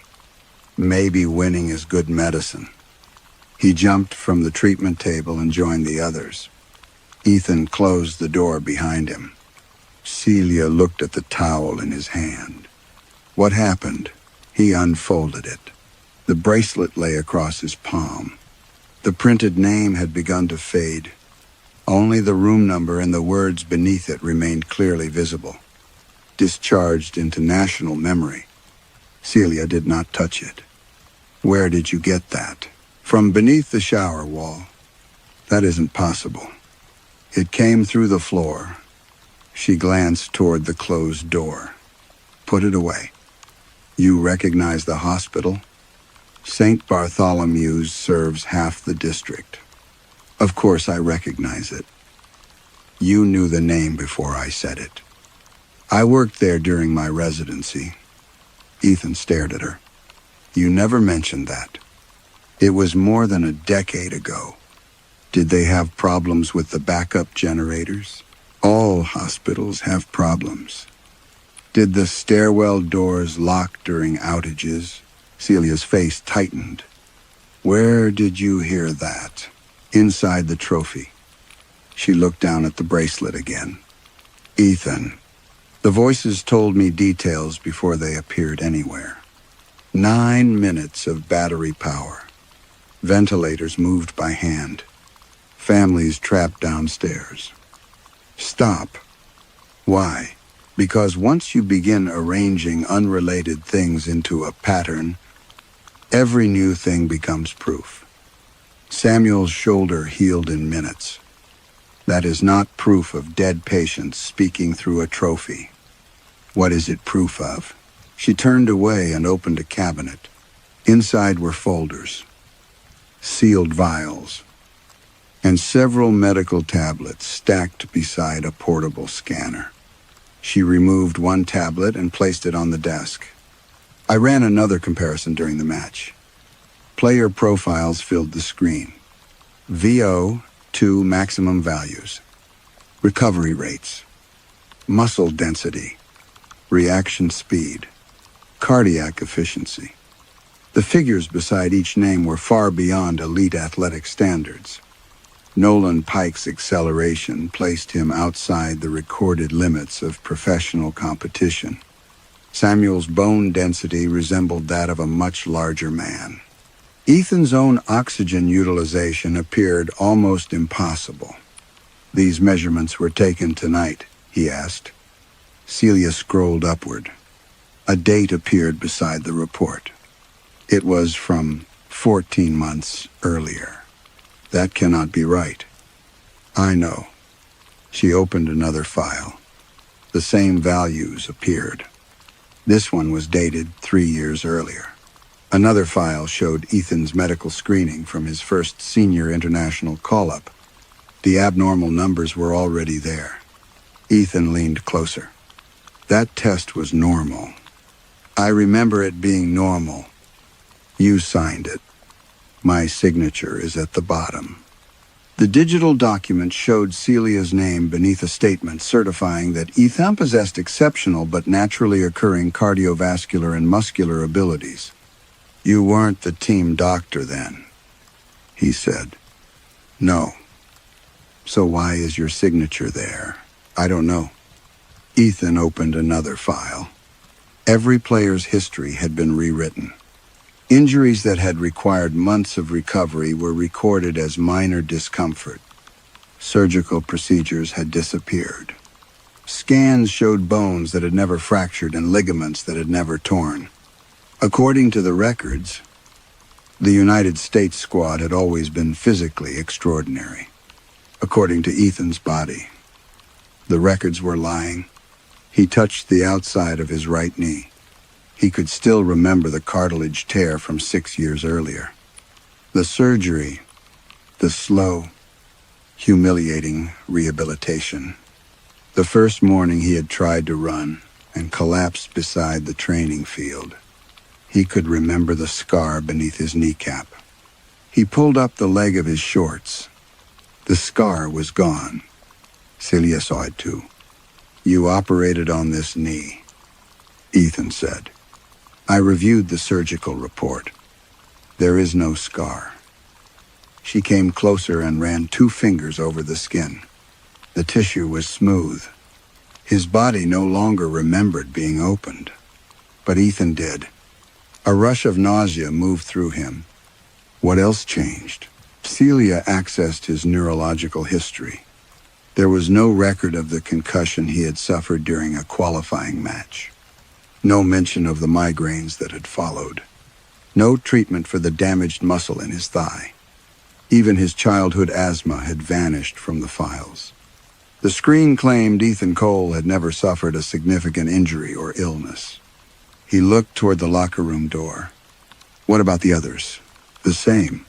A: Maybe winning is good medicine. He jumped from the treatment table and joined the others. Ethan closed the door behind him. Celia looked at the towel in his hand. "What happened?" He unfolded it. The bracelet lay across his palm. The printed name had begun to fade. Only the room number and the words beneath it remained clearly visible, discharged into national memory. Celia did not touch it. "Where did you get that?" "From beneath the shower wall." "That isn't possible." "It came through the floor." She glanced toward the closed door. "Put it away." "You recognize the hospital?" "St. Bartholomew's serves half the district." "Of course I recognize it." "You knew the name before I said it." "I worked there during my residency." Ethan stared at her. "You never mentioned that." "It was more than a decade ago." "Did they have problems with the backup generators?" "All hospitals have problems." "Did the stairwell doors lock during outages?" Celia's face tightened. "Where did you hear that?" "Inside the trophy." She looked down at the bracelet again. "Ethan." The voices told me details before they appeared anywhere. 9 minutes of battery power. Ventilators moved by hand. Families trapped downstairs. "Stop." "Why?" "Because once you begin arranging unrelated things into a pattern, every new thing becomes proof." Samuel's shoulder healed in minutes. "That is not proof of dead patients speaking through a trophy." "What is it proof of?" She turned away and opened a cabinet. Inside were folders, sealed vials, and several medical tablets stacked beside a portable scanner. She removed one tablet and placed it on the desk. I ran another comparison during the match. Player profiles filled the screen. VO2 maximum values, recovery rates, muscle density, reaction speed, cardiac efficiency. The figures beside each name were far beyond elite athletic standards. Nolan Pike's acceleration placed him outside the recorded limits of professional competition. Samuel's bone density resembled that of a much larger man. Ethan's own oxygen utilization appeared almost impossible. "These measurements were taken tonight?" he asked. Celia scrolled upward. A date appeared beside the report. It was from 14 months earlier. "That cannot be right." "I know." She opened another file. The same values appeared. This one was dated 3 years earlier. Another file showed Ethan's medical screening from his first senior international call-up. The abnormal numbers were already there. Ethan leaned closer. "That test was normal." "I remember it being normal." "You signed it. My signature is at the bottom." The digital document showed Celia's name beneath a statement certifying that Ethan possessed exceptional but naturally occurring cardiovascular and muscular abilities. "You weren't the team doctor then," he said. "No." "So why is your signature there?" "I don't know." Ethan opened another file. Every player's history had been rewritten. Injuries that had required months of recovery were recorded as minor discomfort. Surgical procedures had disappeared. Scans showed bones that had never fractured and ligaments that had never torn. According to the records, the United States squad had always been physically extraordinary. According to Ethan's body, the records were lying. He touched the outside of his right knee. He could still remember the cartilage tear from 6 years earlier. The surgery, the slow, humiliating rehabilitation. The first morning he had tried to run and collapsed beside the training field. He could remember the scar beneath his kneecap. He pulled up the leg of his shorts. The scar was gone. Celia saw it too. "You operated on this knee," Ethan said. "I reviewed the surgical report. There is no scar." She came closer and ran 2 fingers over the skin. The tissue was smooth. His body no longer remembered being opened, but Ethan did. A rush of nausea moved through him. What else changed? Celia accessed his neurological history. There was no record of the concussion he had suffered during a qualifying match. No mention of the migraines that had followed. No treatment for the damaged muscle in his thigh. Even his childhood asthma had vanished from the files. The screen claimed Ethan Cole had never suffered a significant injury or illness. He looked toward the locker room door. What about the others? The same.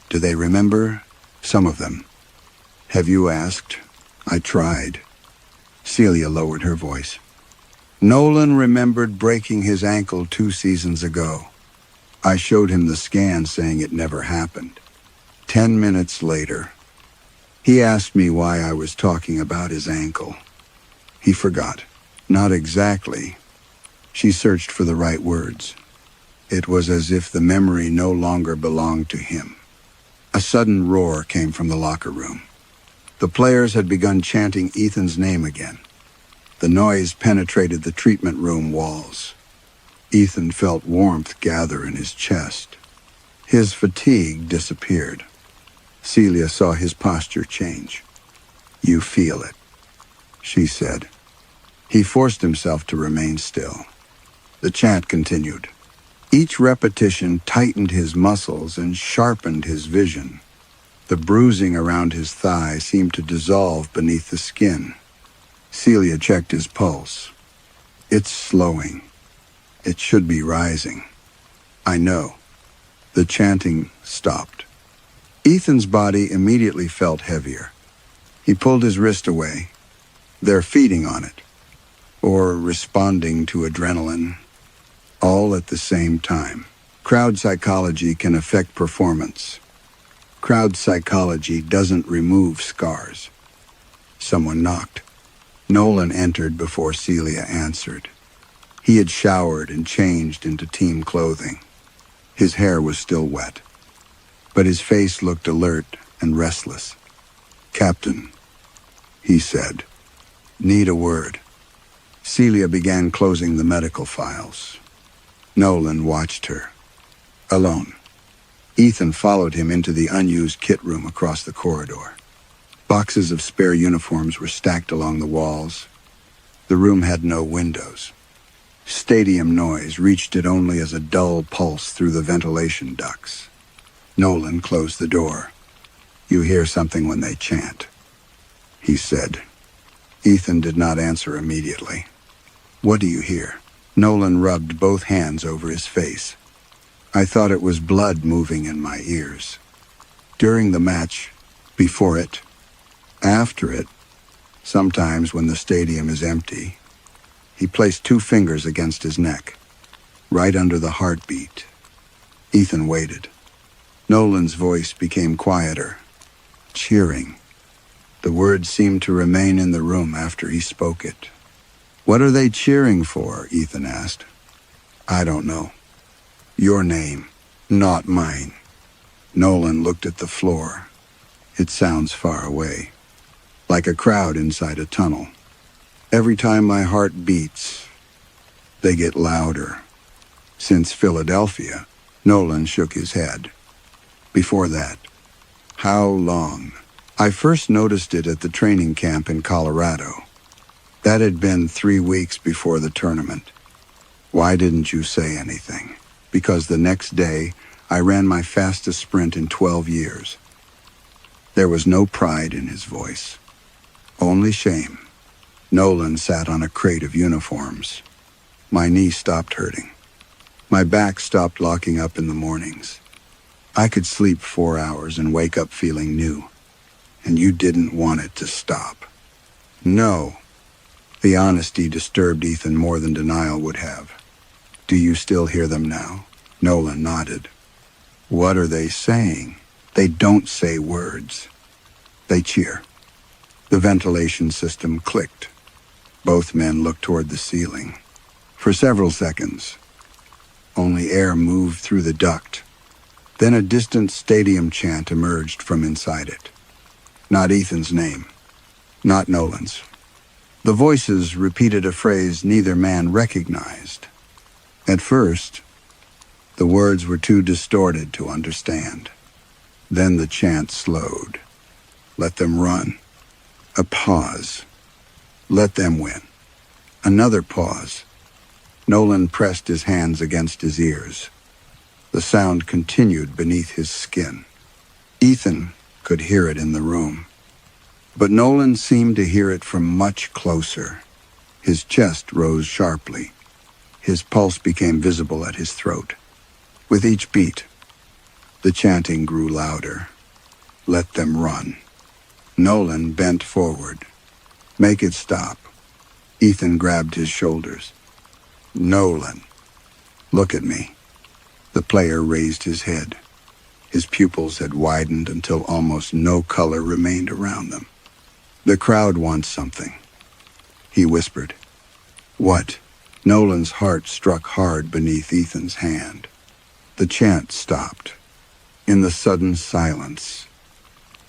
A: Do they remember? Some of them. Have you asked? I tried. Celia lowered her voice. Nolan remembered breaking his ankle 2 seasons ago. I showed him the scan saying it never happened. 10 minutes later, he asked me why I was talking about his ankle. He forgot. Not exactly. She searched for the right words. It was as if the memory no longer belonged to him. A sudden roar came from the locker room. The players had begun chanting Ethan's name again. The noise penetrated the treatment room walls. Ethan felt warmth gather in his chest. His fatigue disappeared. Celia saw his posture change. You feel it, she said. He forced himself to remain still. The chant continued. Each repetition tightened his muscles and sharpened his vision. The bruising around his thigh seemed to dissolve beneath the skin. Celia checked his pulse. It's slowing. It should be rising. I know. The chanting stopped. Ethan's body immediately felt heavier. He pulled his wrist away. They're feeding on it, or responding to adrenaline, all at the same time. Crowd psychology can affect performance. Crowd psychology doesn't remove scars. Someone knocked. Nolan entered before Celia answered. He had showered and changed into team clothing. His hair was still wet, but his face looked alert and restless. Captain, he said. Need a word. Celia began closing the medical files. Nolan watched her. Alone. Ethan followed him into the unused kit room across the corridor. Boxes of spare uniforms were stacked along the walls. The room had no windows. Stadium noise reached it only as a dull pulse through the ventilation ducts. Nolan closed the door. You hear something when they chant, he said. Ethan did not answer immediately. What do you hear? Nolan rubbed both hands over his face. I thought it was blood moving in my ears. During the match, before it, after it, sometimes when the stadium is empty. He placed 2 fingers against his neck, right under the heartbeat. Ethan waited. Nolan's voice became quieter, cheering. The words seemed to remain in the room after he spoke it. What are they cheering for? Ethan asked. I don't know. Your name, not mine. Nolan looked at the floor. It sounds far away, like a crowd inside a tunnel. Every time my heart beats, they get louder. Since Philadelphia, Nolan shook his head. Before that, how long? I first noticed it at the training camp in Colorado. That had been 3 weeks before the tournament. Why didn't you say anything? Because the next day, I ran my fastest sprint in 12 years. There was no pride in his voice, only shame. Nolan sat on a crate of uniforms. My knee stopped hurting. My back stopped locking up in the mornings. I could sleep 4 hours and wake up feeling new. And you didn't want it to stop. No. The honesty disturbed Ethan more than denial would have. Do you still hear them now? Nolan nodded. What are they saying? They don't say words. They cheer. The ventilation system clicked. Both men looked toward the ceiling. For several seconds, only air moved through the duct. Then a distant stadium chant emerged from inside it. Not Ethan's name, not Nolan's. The voices repeated a phrase neither man recognized. At first, the words were too distorted to understand. Then the chant slowed. Let them run. A pause. Let them win. Another pause. Nolan pressed his hands against his ears. The sound continued beneath his skin. Ethan could hear it in the room. But Nolan seemed to hear it from much closer. His chest rose sharply. His pulse became visible at his throat. With each beat, the chanting grew louder. Let them run. Nolan bent forward. Make it stop. Ethan grabbed his shoulders. Nolan, look at me. The player raised his head. His pupils had widened until almost no color remained around them. The crowd wants something, he whispered. What? Nolan's heart struck hard beneath Ethan's hand. The chant stopped. In the sudden silence,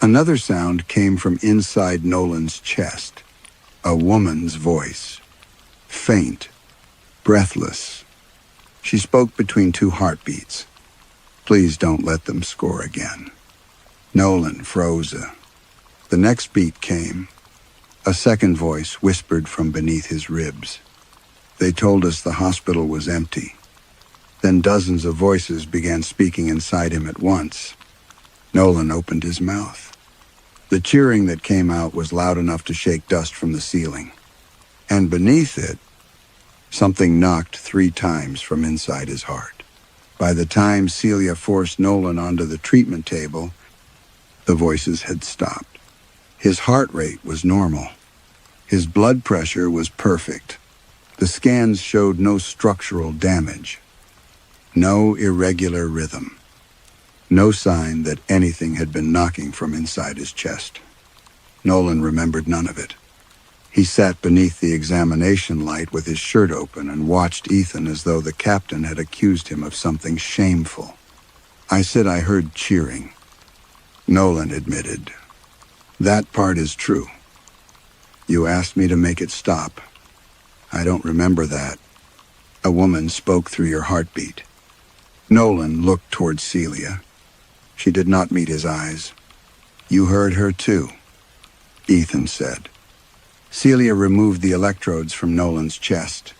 A: another sound came from inside Nolan's chest. A woman's voice. Faint, breathless. She spoke between 2 heartbeats. Please don't let them score again. Nolan froze. The next beat came. A second voice whispered from beneath his ribs. They told us the hospital was empty. Then dozens of voices began speaking inside him at once. Nolan opened his mouth. The cheering that came out was loud enough to shake dust from the ceiling. And beneath it, something knocked 3 times from inside his heart. By the time Celia forced Nolan onto the treatment table, the voices had stopped. His heart rate was normal. His blood pressure was perfect. The scans showed no structural damage. No irregular rhythm. No sign that anything had been knocking from inside his chest. Nolan remembered none of it. He sat beneath the examination light with his shirt open and watched Ethan as though the captain had accused him of something shameful. I said I heard cheering. Nolan admitted. That part is true. You asked me to make it stop. I don't remember that. A woman spoke through your heartbeat. Nolan looked toward Celia. She did not meet his eyes. You heard her too, Ethan said. Celia removed the electrodes from Nolan's chest.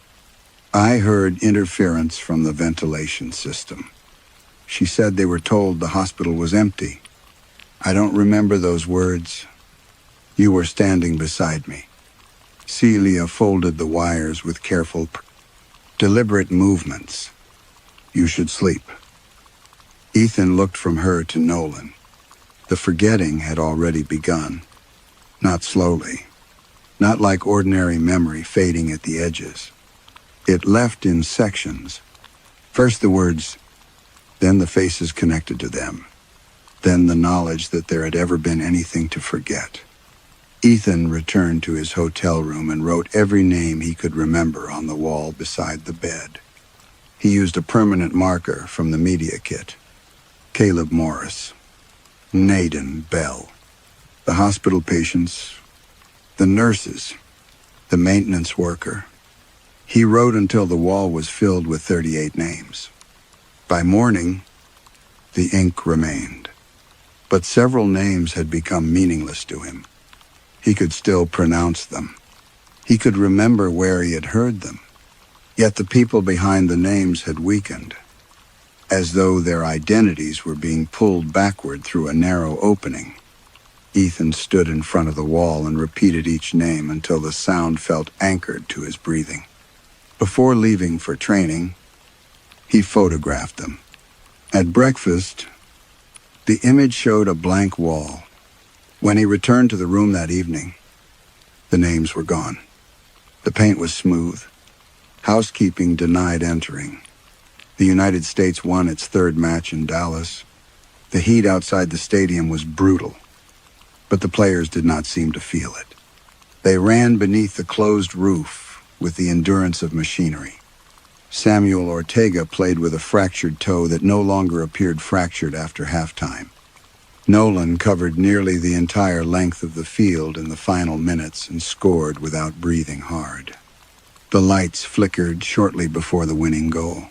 A: I heard interference from the ventilation system. She said they were told the hospital was empty. I don't remember those words. You were standing beside me. Celia folded the wires with careful, deliberate movements. You should sleep. Ethan looked from her to Nolan. The forgetting had already begun. Not slowly. Not like ordinary memory fading at the edges. It left in sections. First the words, then the faces connected to them. Then the knowledge that there had ever been anything to forget. Ethan returned to his hotel room and wrote every name he could remember on the wall beside the bed. He used a permanent marker from the media kit. Caleb Morris. Naden Bell. The hospital patients. The nurses. The maintenance worker. He wrote until the wall was filled with 38 names. By morning, the ink remained. But several names had become meaningless to him. He could still pronounce them. He could remember where he had heard them. Yet the people behind the names had weakened, as though their identities were being pulled backward through a narrow opening. Ethan stood in front of the wall and repeated each name until the sound felt anchored to his breathing. Before leaving for training, he photographed them. At breakfast, the image showed a blank wall. When he returned to the room that evening, the names were gone. The paint was smooth. Housekeeping denied entering. The United States won its third match in Dallas. The heat outside the stadium was brutal, but the players did not seem to feel it. They ran beneath the closed roof with the endurance of machinery. Samuel Ortega played with a fractured toe that no longer appeared fractured after halftime. Nolan covered nearly the entire length of the field in the final minutes and scored without breathing hard. The lights flickered shortly before the winning goal.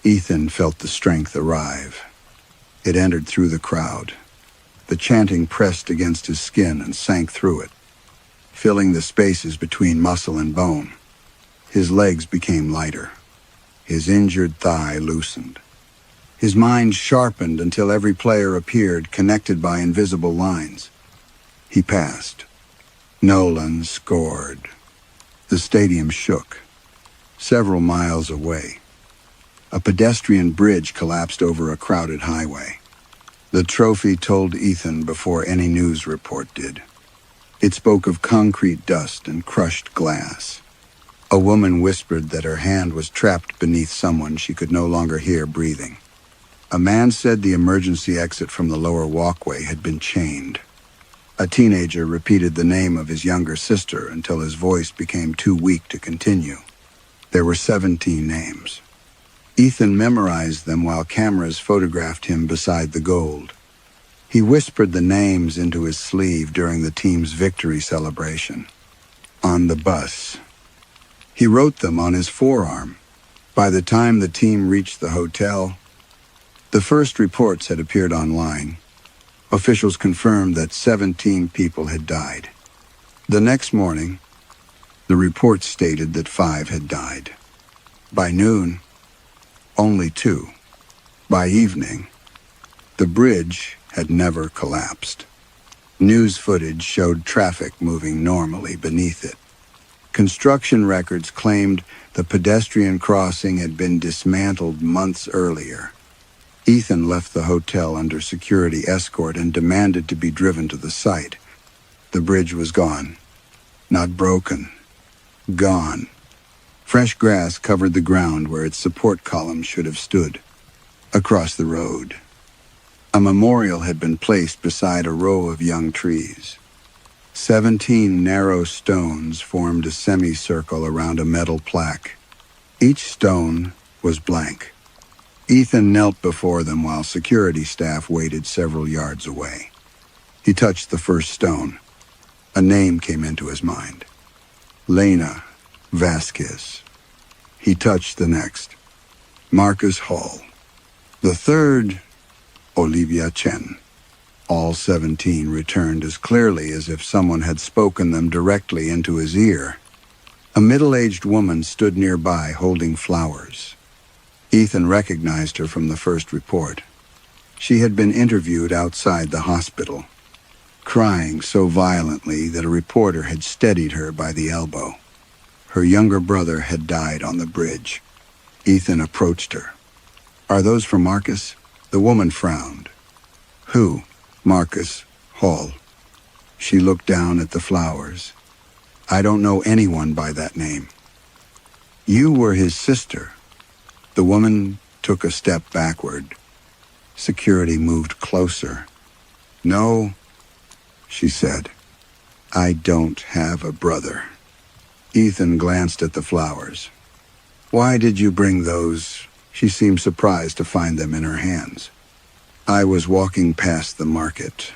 A: Ethan felt the strength arrive. It entered through the crowd. The chanting pressed against his skin and sank through it, filling the spaces between muscle and bone. His legs became lighter. His injured thigh loosened. His mind sharpened until every player appeared connected by invisible lines. He passed. Nolan scored. The stadium shook. Several miles away, a pedestrian bridge collapsed over a crowded highway. The trophy told Ethan before any news report did. It spoke of concrete dust and crushed glass. A woman whispered that her hand was trapped beneath someone she could no longer hear breathing. A man said the emergency exit from the lower walkway had been chained. A teenager repeated the name of his younger sister until his voice became too weak to continue. There were 17 names. Ethan memorized them while cameras photographed him beside the gold. He whispered the names into his sleeve during the team's victory celebration. On the bus. He wrote them on his forearm. By the time the team reached the hotel, the first reports had appeared online. Officials confirmed that 17 people had died. The next morning, the reports stated that 5 had died. By noon, only 2. By evening, the bridge had never collapsed. News footage showed traffic moving normally beneath it. Construction records claimed the pedestrian crossing had been dismantled months earlier. Ethan left the hotel under security escort and demanded to be driven to the site. The bridge was gone. Not broken. Gone. Fresh grass covered the ground where its support columns should have stood. Across the road, a memorial had been placed beside a row of young trees. 17 narrow stones formed a semicircle around a metal plaque. Each stone was blank. Ethan knelt before them while security staff waited several yards away. He touched the first stone. A name came into his mind. Leanh Vasquez. He touched the next. Marcus Hall. The third, Olivia Chen. All 17 returned as clearly as if someone had spoken them directly into his ear. A middle-aged woman stood nearby holding flowers. Ethan recognized her from the first report. She had been interviewed outside the hospital, crying so violently that a reporter had steadied her by the elbow. Her younger brother had died on the bridge. Ethan approached her. "Are those for Marcus?" The woman frowned. "Who?" "Marcus Hall." She looked down at the flowers. "I don't know anyone by that name." "You were his sister." The woman took a step backward. Security moved closer. "No," she said. "I don't have a brother." Ethan glanced at the flowers. "Why did you bring those?" She seemed surprised to find them in her hands. "I was walking past the market.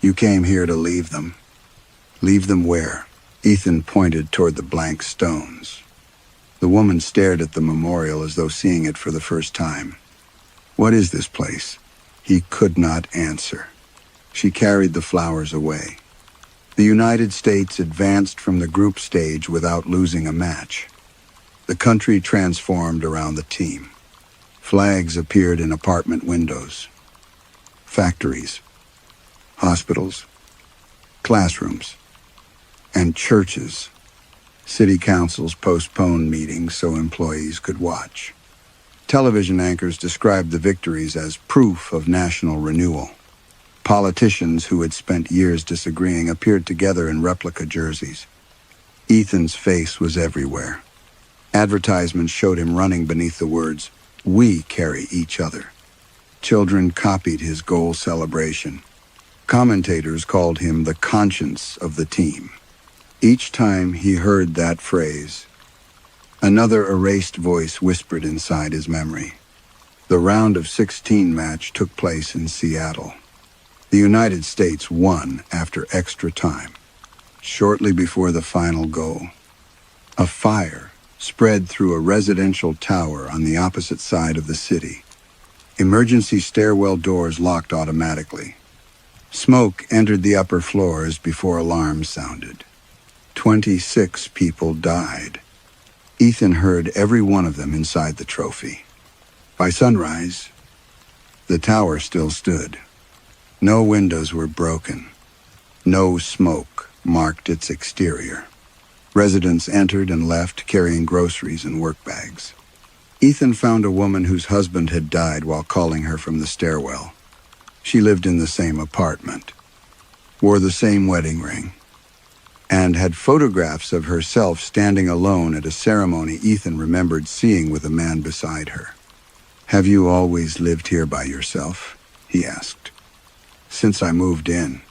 A: You came here to leave them." "Leave them where?" Ethan pointed toward the blank stones. The woman stared at the memorial as though seeing it for the first time. "What is this place?" He could not answer. She carried the flowers away. The United States advanced from the group stage without losing a match. The country transformed around the team. Flags appeared in apartment windows, factories, hospitals, classrooms, and churches. City councils postponed meetings so employees could watch. Television anchors described the victories as proof of national renewal. Politicians who had spent years disagreeing appeared together in replica jerseys. Ethan's face was everywhere. Advertisements showed him running beneath the words, "We carry each other." Children copied his goal celebration. Commentators called him the conscience of the team. Each time he heard that phrase, another erased voice whispered inside his memory. The round of 16 match took place in Seattle. The United States won after extra time. Shortly before the final goal, a fire spread through a residential tower on the opposite side of the city. Emergency stairwell doors locked automatically. Smoke entered the upper floors before alarms sounded. 26 people died. Ethan heard every one of them inside the trophy. By sunrise, the tower still stood. No windows were broken. No smoke marked its exterior. Residents entered and left carrying groceries and work bags. Ethan found a woman whose husband had died while calling her from the stairwell. She lived in the same apartment, wore the same wedding ring, and had photographs of herself standing alone at a ceremony Ethan remembered seeing with a man beside her. "Have you always lived here by yourself?" he asked. "Since I moved in."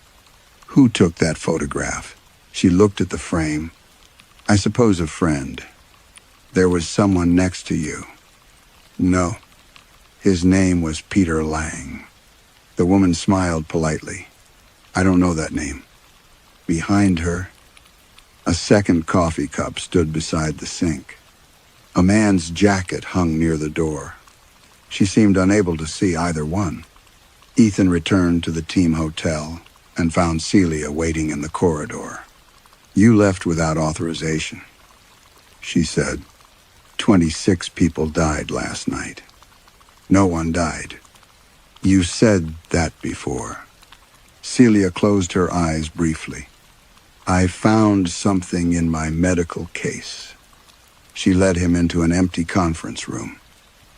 A: "Who took that photograph?" She looked at the frame. "I suppose a friend." "There was someone next to you?" "No. His name was Peter Leanh." The woman smiled politely. "I don't know that name." Behind her, a second coffee cup stood beside the sink. A man's jacket hung near the door. She seemed unable to see either one. Ethan returned to the team hotel and found Celia waiting in the corridor. "You left without authorization," she said. 26 people died last night." "No one died." "You said that before." Celia closed her eyes briefly. "I found something in my medical case." She led him into an empty conference room.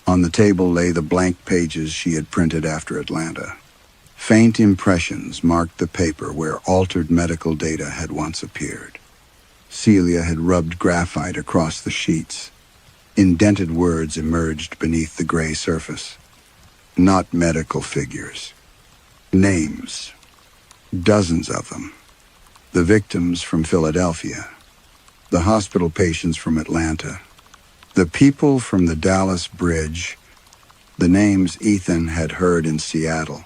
A: On the table lay the blank pages she had printed after Atlanta. Faint impressions marked the paper where altered medical data had once appeared. Celia had rubbed graphite across the sheets. Indented words emerged beneath the gray surface. Not medical figures. Names. Dozens of them. The victims from Philadelphia. The hospital patients from Atlanta. The people from the Dallas Bridge. The names Ethan had heard in Seattle.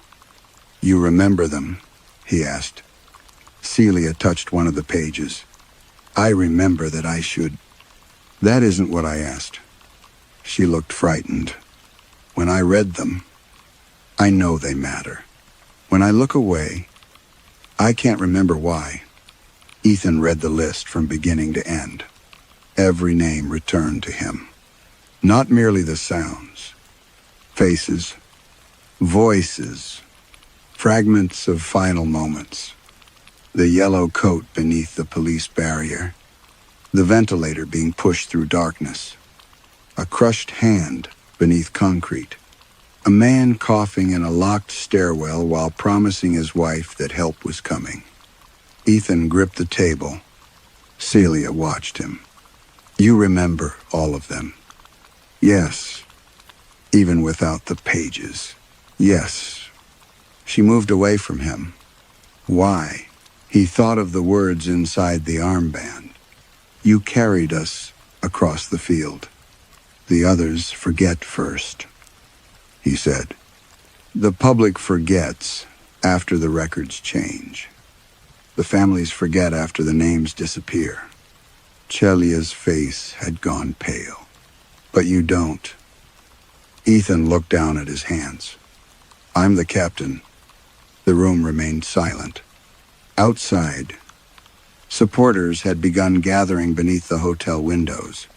A: "You remember them?" he asked. Celia touched one of the pages. "I remember that I should." "That isn't what I asked." She looked frightened. "When I read them, I know they matter. When I look away, I can't remember why." Ethan read the list from beginning to end. Every name returned to him. Not merely the sounds. Faces. Voices. Fragments of final moments. The yellow coat beneath the police barrier. The ventilator being pushed through darkness. A crushed hand beneath concrete. A man coughing in a locked stairwell while promising his wife that help was coming. Ethan gripped the table. Celia watched him. "You remember all of them?" "Yes. Even without the pages." "Yes." She moved away from him. "Why?" He thought of the words inside the armband. "You carried us across the field. The others forget first," he said. "The public forgets after the records change. The families forget after the names disappear." Celia's face had gone pale. "But you don't." Ethan looked down at his hands. "I'm the captain. The room remained silent. Outside, supporters had begun gathering beneath the hotel windows.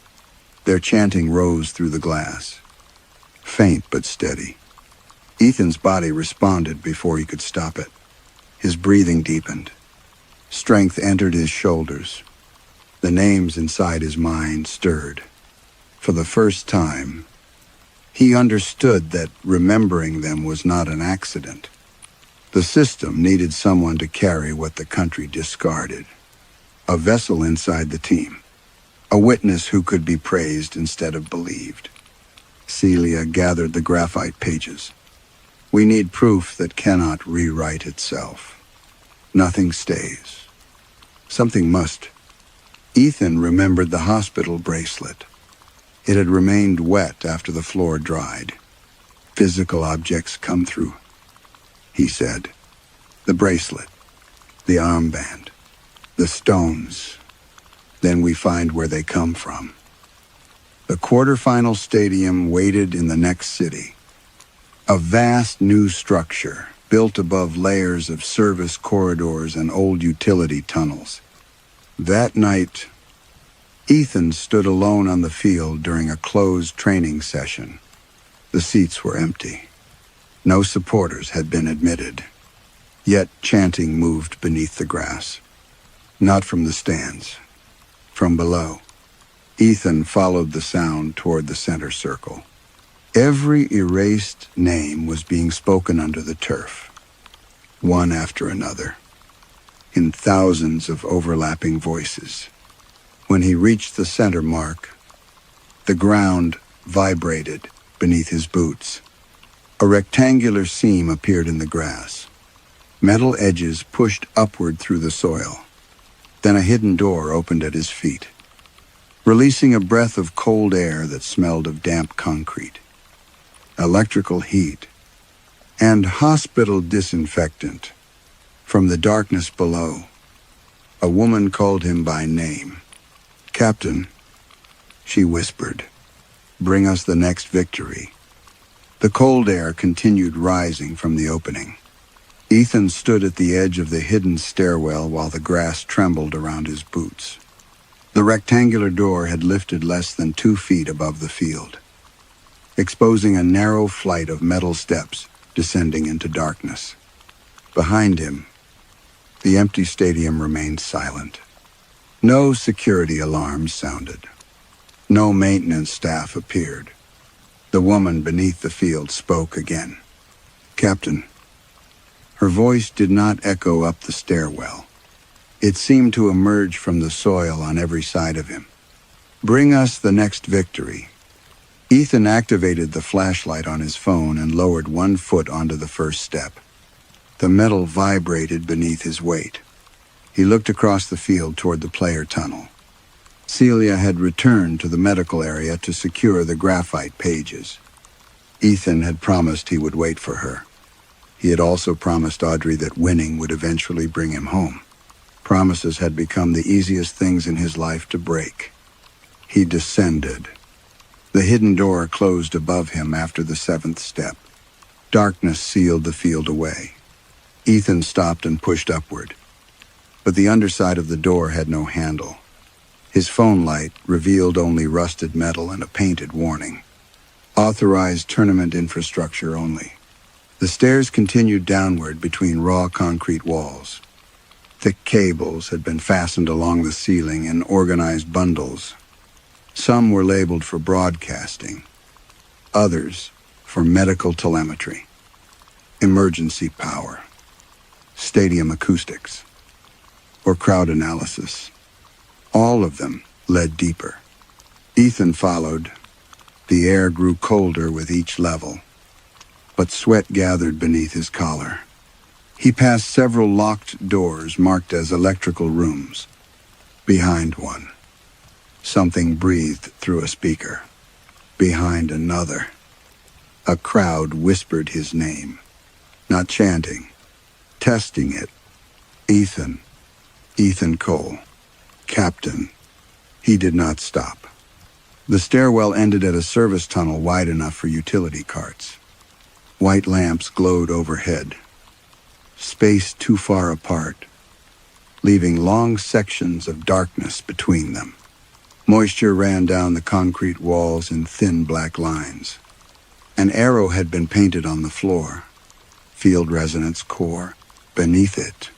A: Their chanting rose through the glass, faint but steady. Ethan's body responded before he could stop it. His breathing deepened. Strength entered his shoulders. The names inside his mind stirred. For the first time, he understood that remembering them was not an accident. The system needed someone to carry what the country discarded. A vessel inside the team. A witness who could be praised instead of believed. Celia gathered the graphite pages. We need proof that cannot rewrite itself. Nothing stays. Something must. Ethan remembered the hospital bracelet. It had remained wet after the floor dried. Physical objects come through, he said. The bracelet, the armband, the stones. Then we find where they come from. The quarterfinal stadium waited in the next city. A vast new structure built above layers of service corridors and old utility tunnels. That night, Ethan stood alone on the field during a closed training session. The seats were empty. No supporters had been admitted. Yet chanting moved beneath the grass. Not from the stands, from below. Ethan followed the sound toward the center circle. Every erased name was being spoken under the turf, one after another, in thousands of overlapping voices. When he reached the center mark, the ground vibrated beneath his boots. A rectangular seam appeared in the grass. Metal edges pushed upward through the soil. Then a hidden door opened at his feet, releasing a breath of cold air that smelled of damp concrete, electrical heat, and hospital disinfectant. From the darkness below, a woman called him by name. "Captain," she whispered, "bring us the next victory." The cold air continued rising from the opening. Ethan stood at the edge of the hidden stairwell while the grass trembled around his boots. The rectangular door had lifted less than 2 feet above the field, exposing a narrow flight of metal steps descending into darkness. Behind him, the empty stadium remained silent. No security alarms sounded. No maintenance staff appeared. The woman beneath the field spoke again. "Captain." Her voice did not echo up the stairwell. It seemed to emerge from the soil on every side of him. "Bring us the next victory." Ethan activated the flashlight on his phone and lowered 1 foot onto the first step. The metal vibrated beneath his weight. He looked across the field toward the player tunnel. Celia had returned to the medical area to secure the graphite pages. Ethan had promised he would wait for her. He had also promised Audrey that winning would eventually bring him home. Promises had become the easiest things in his life to break. He descended. The hidden door closed above him after the 7th step. Darkness sealed the field away. Ethan stopped and pushed upward, but the underside of the door had no handle. His phone light revealed only rusted metal and a painted warning. Authorized tournament infrastructure only. The stairs continued downward between raw concrete walls. Thick cables had been fastened along the ceiling in organized bundles. Some were labeled for broadcasting, others for medical telemetry, emergency power, stadium acoustics, or crowd analysis. All of them led deeper. Ethan followed. The air grew colder with each level, but sweat gathered beneath his collar. He passed several locked doors marked as electrical rooms. Behind one, something breathed through a speaker. Behind another, a crowd whispered his name, not chanting, testing it. Ethan. Ethan Cole. Captain. He did not stop. The stairwell ended at a service tunnel wide enough for utility carts. White lamps glowed overhead. spaced too far apart, leaving long sections of darkness between them. Moisture ran down the concrete walls in thin black lines. An arrow had been painted on the floor, field resonance core. Beneath it,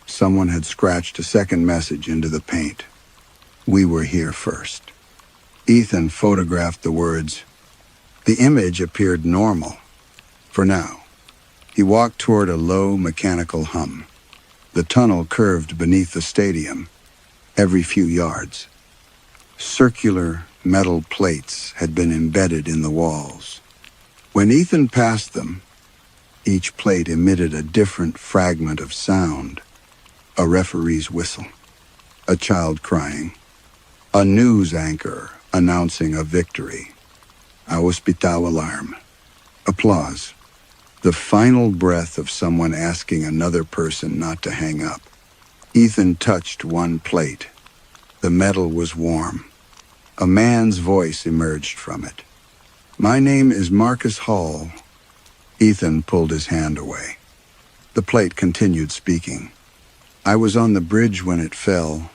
A: someone had scratched a second message into the paint. We were here first. Ethan photographed the words. The image appeared normal, for now. He walked toward a low mechanical hum. The tunnel curved beneath the stadium, every few yards. Circular metal plates had been embedded in the walls. When Ethan passed them, each plate emitted a different fragment of sound. A referee's whistle, a child crying, a news anchor announcing a victory, a hospital alarm, applause, the final breath of someone asking another person not to hang up. Ethan touched one plate. The metal was warm. A man's voice emerged from it. My name is Marcus Hall. Ethan pulled his hand away. The plate continued speaking. I was on the bridge when it fell.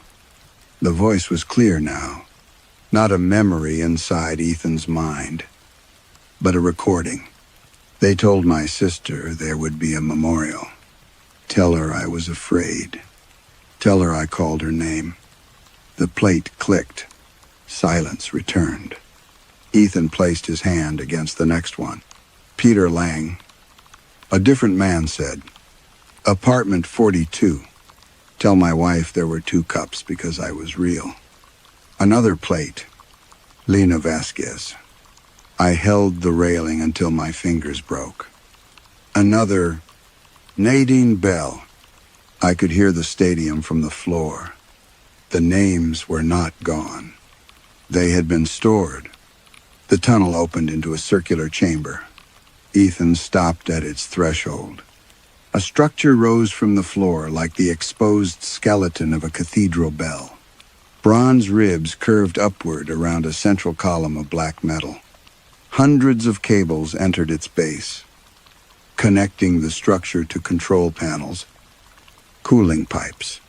A: The voice was clear now, not a memory inside Ethan's mind, but a recording. They told my sister there would be a memorial. Tell her I was afraid. Tell her I called her name. The plate clicked. Silence returned. Ethan placed his hand against the next one. Peter Leanh. A different man said, Apartment 42. Tell my wife there were 2 cups because I was real. Another plate. Lena Vasquez. I held the railing until my fingers broke. Another. Nadine Bell. I could hear the stadium from the floor. The names were not gone. They had been stored. The tunnel opened into a circular chamber. Ethan stopped at its threshold. A structure rose from the floor like the exposed skeleton of a cathedral bell. Bronze ribs curved upward around a central column of black metal. Hundreds of cables entered its base, connecting the structure to control panels, cooling pipes,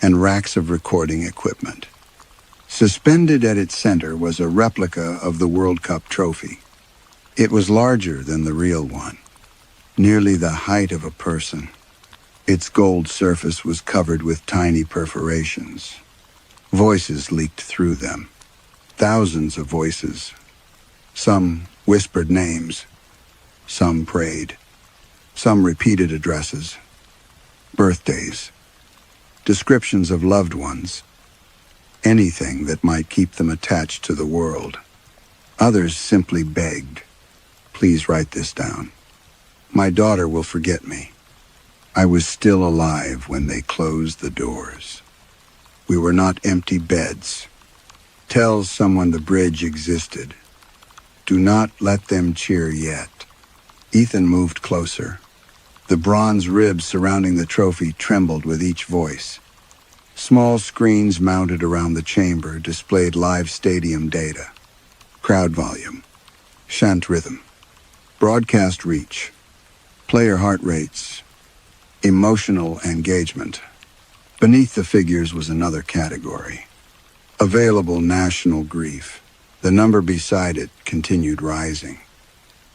A: and racks of recording equipment. Suspended at its center was a replica of the World Cup trophy. It was larger than the real one, nearly the height of a person. Its gold surface was covered with tiny perforations. Voices leaked through them. Thousands of voices. Some whispered names. Some prayed. Some repeated addresses. Birthdays. Descriptions of loved ones. Anything that might keep them attached to the world. Others simply begged, please write this down. My daughter will forget me. I was still alive when they closed the doors. We were not empty beds. Tell someone the bridge existed. Do not let them cheer yet. Ethan moved closer. The bronze ribs surrounding the trophy trembled with each voice. Small screens mounted around the chamber displayed live stadium data. Crowd volume, chant rhythm, broadcast reach, player heart rates, emotional engagement. Beneath the figures was another category. Available national grief. The number beside it continued rising.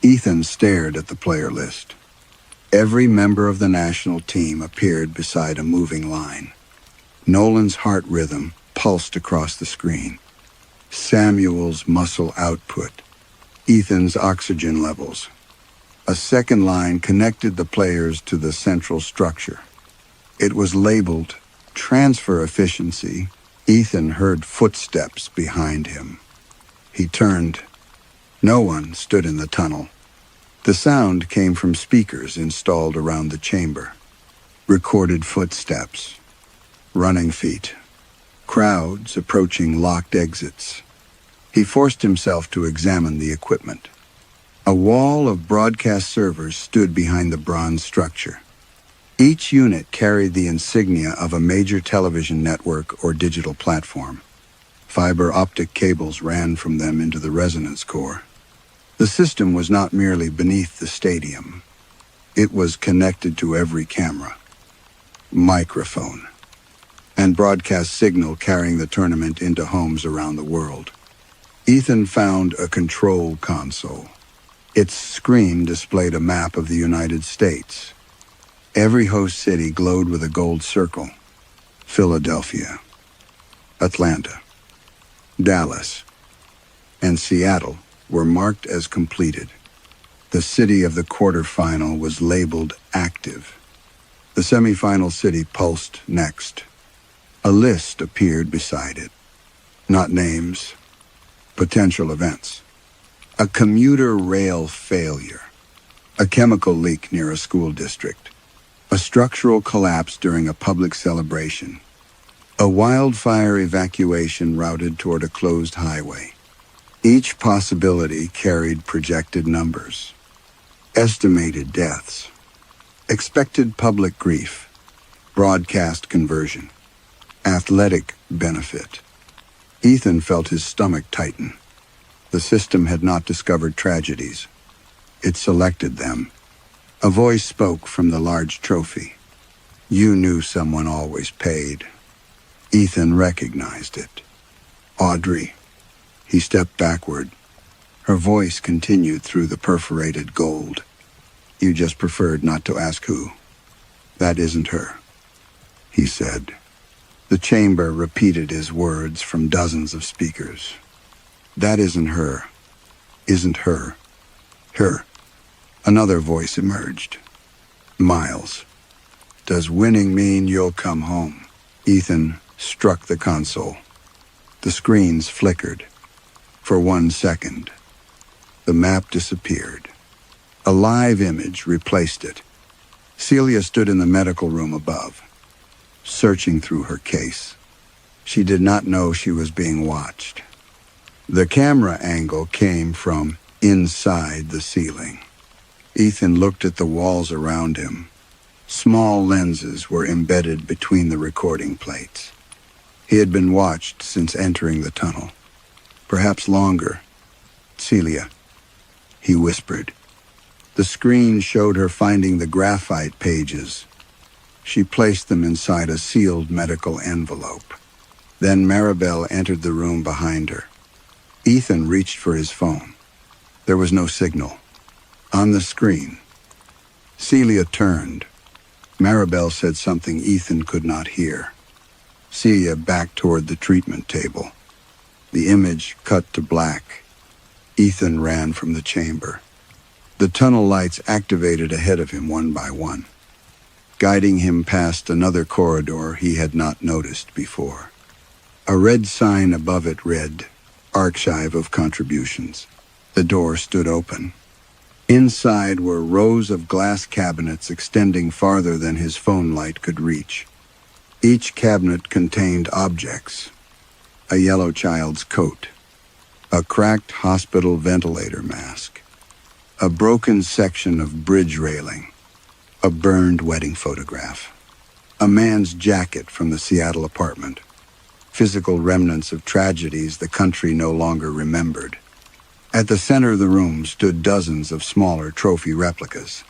A: Ethan stared at the player list. Every member of the national team appeared beside a moving line. Nolan's heart rhythm pulsed across the screen. Samuel's muscle output. Ethan's oxygen levels. A second line connected the players to the central structure. It was labeled transfer efficiency. Ethan heard footsteps behind him. He turned. No one stood in the tunnel. The sound came from speakers installed around the chamber. Recorded footsteps. Running feet. Crowds approaching locked exits. He forced himself to examine the equipment. A wall of broadcast servers stood behind the bronze structure. Each unit carried the insignia of a major television network or digital platform. Fiber optic cables ran from them into the resonance core. The system was not merely beneath the stadium. It was connected to every camera, microphone, and broadcast signal carrying the tournament into homes around the world. Ethan found a control console. Its screen displayed a map of the United States. Every host city glowed with a gold circle. Philadelphia, Atlanta, Dallas, and Seattle were marked as completed. The city of the quarterfinal was labeled active. The semifinal city pulsed next. A list appeared beside it. Not names, potential events. A commuter rail failure. A chemical leak near a school district. A structural collapse during a public celebration. A wildfire evacuation routed toward a closed highway. Each possibility carried projected numbers. Estimated deaths. Expected public grief. Broadcast conversion. Athletic benefit. Ethan felt his stomach tighten. The system had not discovered tragedies. It selected them. A voice spoke from the large trophy. You knew someone always paid. Ethan recognized it. Audrey. He stepped backward. Her voice continued through the perforated gold. You just preferred not to ask who. That isn't her, he said. The chamber repeated his words from dozens of speakers. That isn't her. Isn't her. Her. Another voice emerged. Miles. Does winning mean you'll come home? Ethan struck the console. The screens flickered. For 1 second, the map disappeared. A live image replaced it. Celia stood in the medical room above, searching through her case. She did not know she was being watched. The camera angle came from inside the ceiling. Ethan looked at the walls around him. Small lenses were embedded between the recording plates. He had been watched since entering the tunnel. Perhaps longer. Celia, he whispered. The screen showed her finding the graphite pages. She placed them inside a sealed medical envelope. Then Maribel entered the room behind her. Ethan reached for his phone. There was no signal. On the screen, Celia turned. Maribel said something Ethan could not hear. Celia backed toward the treatment table. The image cut to black. Ethan ran from the chamber. The tunnel lights activated ahead of him one by one, guiding him past another corridor he had not noticed before. A red sign above it read, Archive of Contributions. The door stood open. Inside were rows of glass cabinets extending farther than his phone light could reach. Each cabinet contained objects. A yellow child's coat. A cracked hospital ventilator mask. A broken section of bridge railing. A burned wedding photograph. A man's jacket from the Seattle apartment. Physical remnants of tragedies the country no longer remembered. At the center of the room stood dozens of smaller trophy replicas,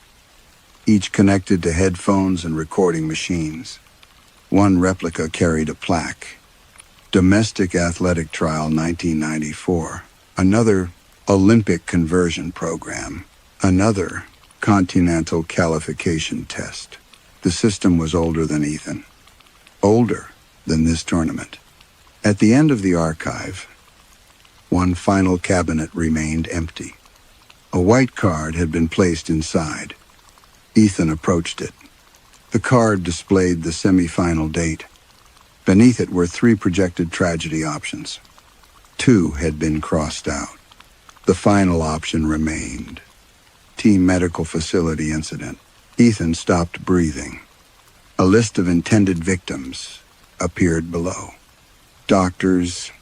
A: each connected to headphones and recording machines. One replica carried a plaque. Domestic Athletic Trial 1994. Another Olympic Conversion Program. Another Continental Qualification Test. The system was older than Ethan. Older than this tournament. At the end of the archive, one final cabinet remained empty. A white card had been placed inside. Ethan approached it. The card displayed the semifinal date. Beneath it were 3 projected tragedy options. 2 had been crossed out. The final option remained. Team medical facility incident. Ethan stopped breathing. A list of intended victims appeared below. Doctors,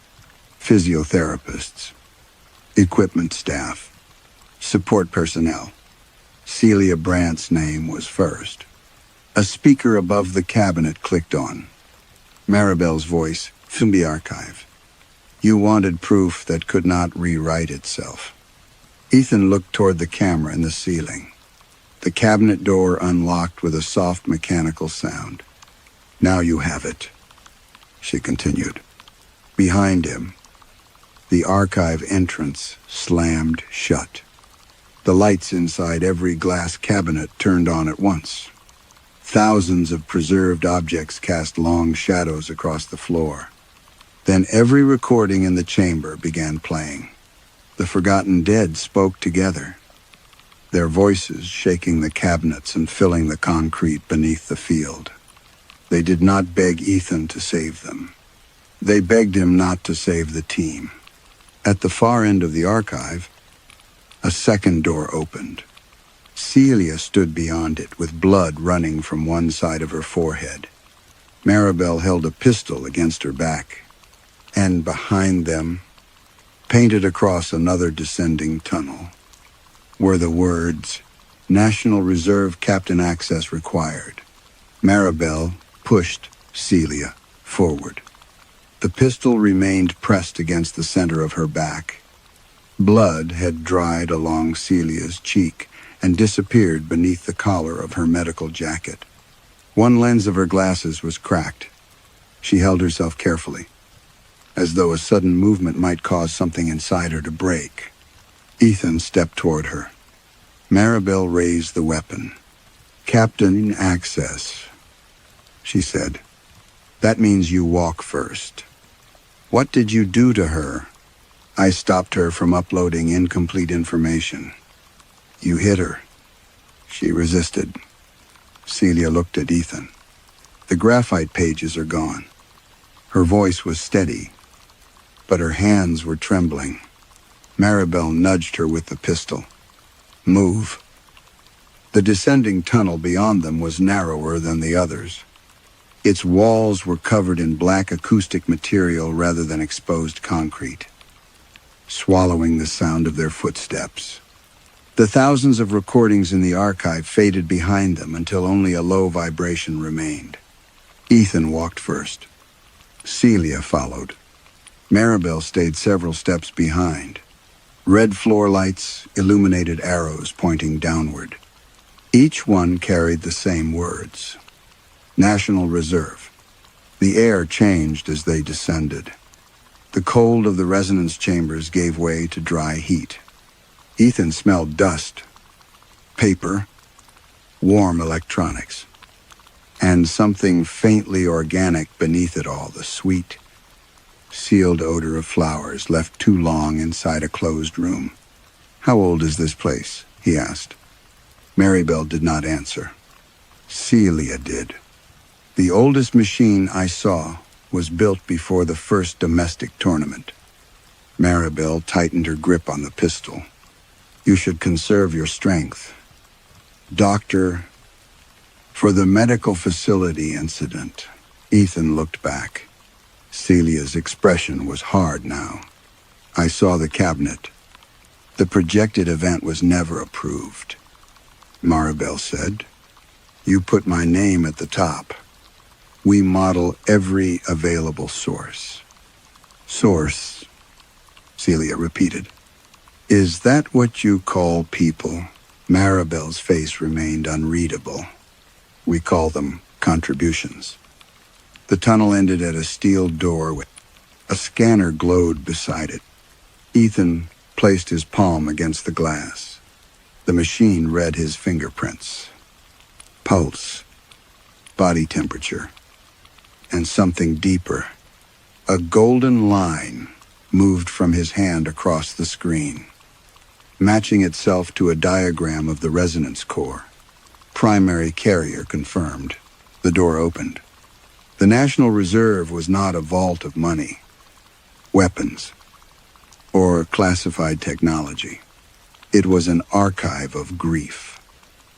A: physiotherapists, equipment staff, support personnel. Celia Brandt's name was first. A speaker above the cabinet clicked on. Maribel's voice from the archive. You wanted proof that could not rewrite itself. Ethan looked toward the camera in the ceiling. The cabinet door unlocked with a soft mechanical sound. "Now you have it," she continued. Behind him, the archive entrance slammed shut. The lights inside every glass cabinet turned on at once. Thousands of preserved objects cast long shadows across the floor. Then every recording in the chamber began playing. The forgotten dead spoke together, their voices shaking the cabinets and filling the concrete beneath the field. They did not beg Ethan to save them. They begged him not to save the team. At the far end of the archive, a second door opened. Celia stood beyond it with blood running from one side of her forehead. Maribel held a pistol against her back, and behind them, painted across another descending tunnel, were the words, "National Reserve Captain Access Required." Maribel pushed Celia forward. The pistol remained pressed against the center of her back. Blood had dried along Celia's cheek and disappeared beneath the collar of her medical jacket. One lens of her glasses was cracked. She held herself carefully, as though a sudden movement might cause something inside her to break. Ethan stepped toward her. Maribel raised the weapon. "Captain Access," she said. "That means you walk first." "What did you do to her?" "I stopped her from uploading incomplete information." "You hit her." She resisted. Celia looked at Ethan. "The graphite pages are gone." Her voice was steady, but her hands were trembling. Maribel nudged her with the pistol. "Move." The descending tunnel beyond them was narrower than the others. Its walls were covered in black acoustic material rather than exposed concrete, swallowing the sound of their footsteps. The thousands of recordings in the archive faded behind them until only a low vibration remained. Ethan walked first. Celia followed. Maribel stayed several steps behind. Red floor lights illuminated arrows pointing downward. Each one carried the same words. National Reserve. The air changed as they descended. The cold of the resonance chambers gave way to dry heat. Ethan smelled dust, paper, warm electronics, and something faintly organic beneath it all, the sweet, sealed odor of flowers left too long inside a closed room. "How old is this place?" he asked. Maribel did not answer. Celia did. "The oldest machine I saw was built before the first domestic tournament." Maribel tightened her grip on the pistol. "You should conserve your strength. Doctor, for the medical facility incident." Ethan looked back. Celia's expression was hard now. "I saw the cabinet. The projected event was never approved." Maribel said, "You put my name at the top. We model every available source." "Source," Celia repeated. "Is that what you call people?" Maribel's face remained unreadable. "We call them contributions." The tunnel ended at a steel door with a scanner glowed beside it. Ethan placed his palm against the glass. The machine read his fingerprints, pulse, body temperature, and something deeper. A golden line moved from his hand across the screen, matching itself to a diagram of the resonance core. Primary carrier confirmed. The door opened. The National Reserve was not a vault of money, weapons, or classified technology. It was an archive of grief.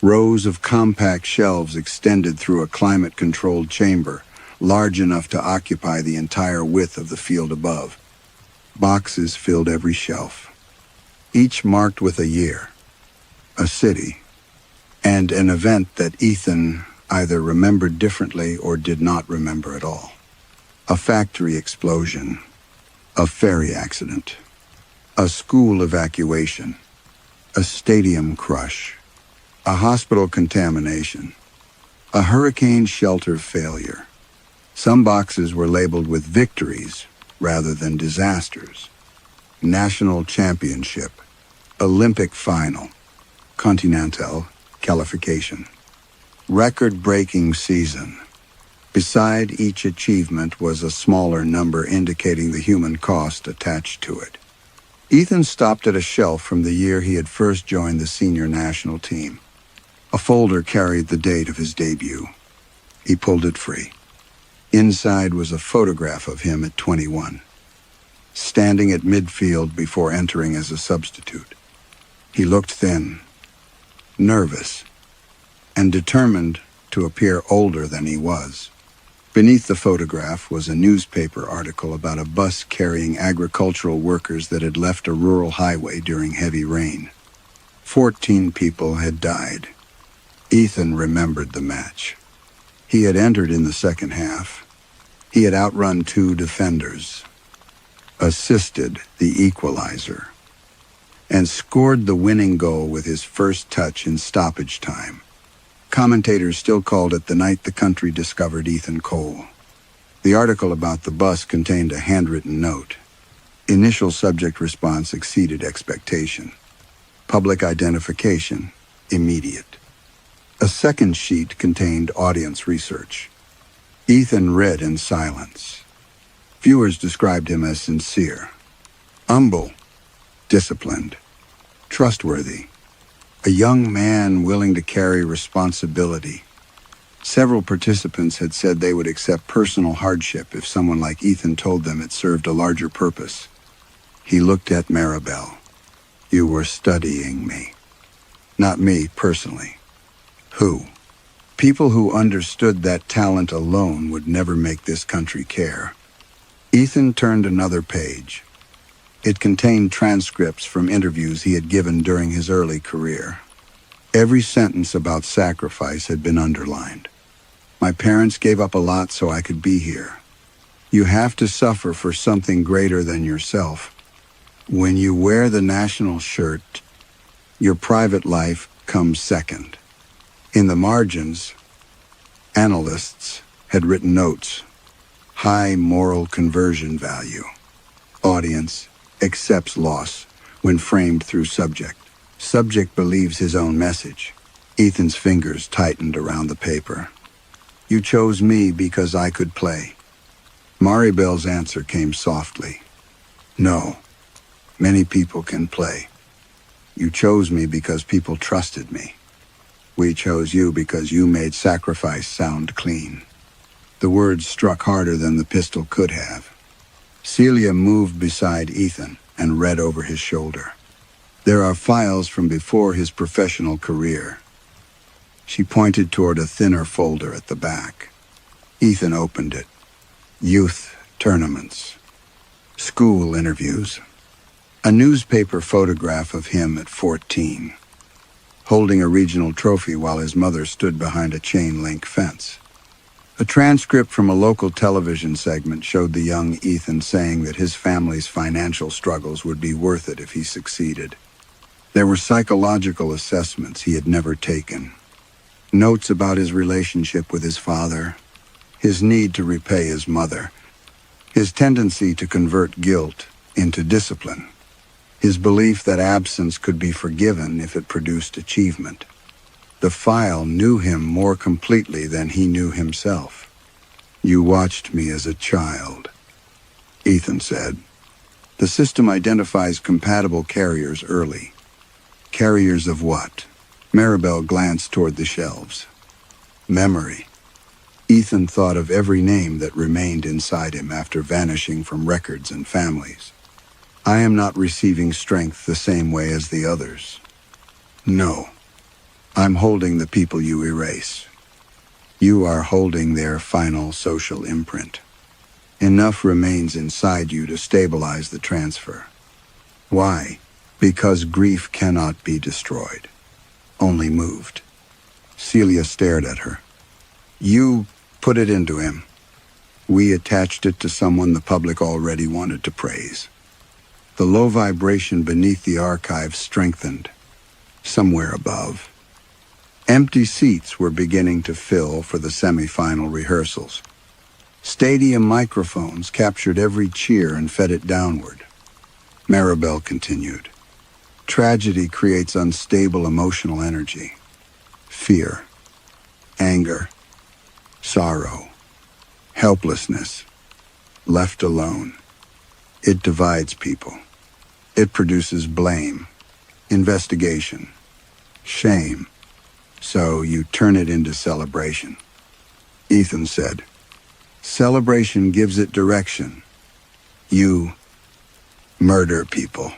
A: Rows of compact shelves extended through a climate-controlled chamber, large enough to occupy the entire width of the field above. Boxes filled every shelf, each marked with a year, a city, and an event that Ethan either remembered differently or did not remember at all. A factory explosion, a ferry accident, a school evacuation, a stadium crush, a hospital contamination, a hurricane shelter failure. Some boxes were labeled with victories rather than disasters. National championship, Olympic final, Continental qualification, record-breaking season. Beside each achievement was a smaller number indicating the human cost attached to it. Ethan stopped at a shelf from the year he had first joined the senior national team. A folder carried the date of his debut. He pulled it free. Inside was a photograph of him at 21, standing at midfield before entering as a substitute. He looked thin, nervous, and determined to appear older than he was. Beneath the photograph was a newspaper article about a bus carrying agricultural workers that had left a rural highway during heavy rain. 14 people had died. Ethan remembered the match. He had entered in the second half. He had outrun 2 defenders, assisted the equalizer, and scored the winning goal with his first touch in stoppage time. Commentators still called it the night the country discovered Ethan Cole. The article about the bus contained a handwritten note. Initial subject response exceeded expectation. Public identification, immediate. A second sheet contained audience research. Ethan read in silence. Viewers described him as sincere, humble, disciplined, trustworthy, a young man willing to carry responsibility. Several participants had said they would accept personal hardship if someone like Ethan told them it served a larger purpose. He looked at Maribel. You were studying me. Not me, personally. Who? People who understood that talent alone would never make this country care. Ethan turned another page. It contained transcripts from interviews he had given during his early career. Every sentence about sacrifice had been underlined. My parents gave up a lot so I could be here. You have to suffer for something greater than yourself. When you wear the national shirt, your private life comes second. In the margins, analysts had written notes. High moral conversion value. Audience accepts loss when framed through subject. Subject believes his own message. Ethan's fingers tightened around the paper. You chose me because I could play. Maribel's answer came softly. No, many people can play. You chose me because people trusted me. We chose you because you made sacrifice sound clean. The words struck harder than the pistol could have. Celia moved beside Ethan and read over his shoulder. There are files from before his professional career. She pointed toward a thinner folder at the back. Ethan opened it. Youth tournaments. School interviews. A newspaper photograph of him at 14, holding a regional trophy while his mother stood behind a chain-link fence. A transcript from a local television segment showed the young Ethan saying that his family's financial struggles would be worth it if he succeeded. There were psychological assessments he had never taken. Notes about his relationship with his father, his need to repay his mother, his tendency to convert guilt into discipline, his belief that absence could be forgiven if it produced achievement. The file knew him more completely than he knew himself. You watched me as a child, Ethan said. The system identifies compatible carriers early. Carriers of what? Maribel glanced toward the shelves. Memory. Ethan thought of every name that remained inside him after vanishing from records and families. I am not receiving strength the same way as the others. No. I'm holding the people you erase. You are holding their final social imprint. Enough remains inside you to stabilize the transfer. Why? Because grief cannot be destroyed, only moved. Celia stared at her. You put it into him. We attached it to someone the public already wanted to praise. The low vibration beneath the archive strengthened. Somewhere above, Empty seats were beginning to fill for the semi-final rehearsals. Stadium microphones captured every cheer and fed it downward. Maribel continued. Tragedy creates unstable emotional energy. Fear, anger, sorrow, helplessness, left alone. It divides people. It produces blame, investigation, shame. So you turn it into celebration. Ethan said, celebration gives it direction. You murder people.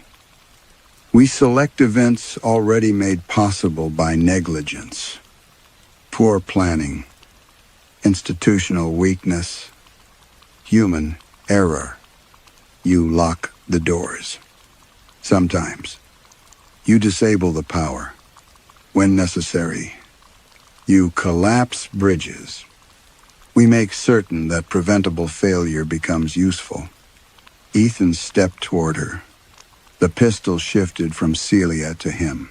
A: We select events already made possible by negligence, poor planning, institutional weakness, human error. You lock the doors. Sometimes, you disable the power. When necessary, you collapse bridges. We make certain that preventable failure becomes useful. Ethan stepped toward her. The pistol shifted from Celia to him.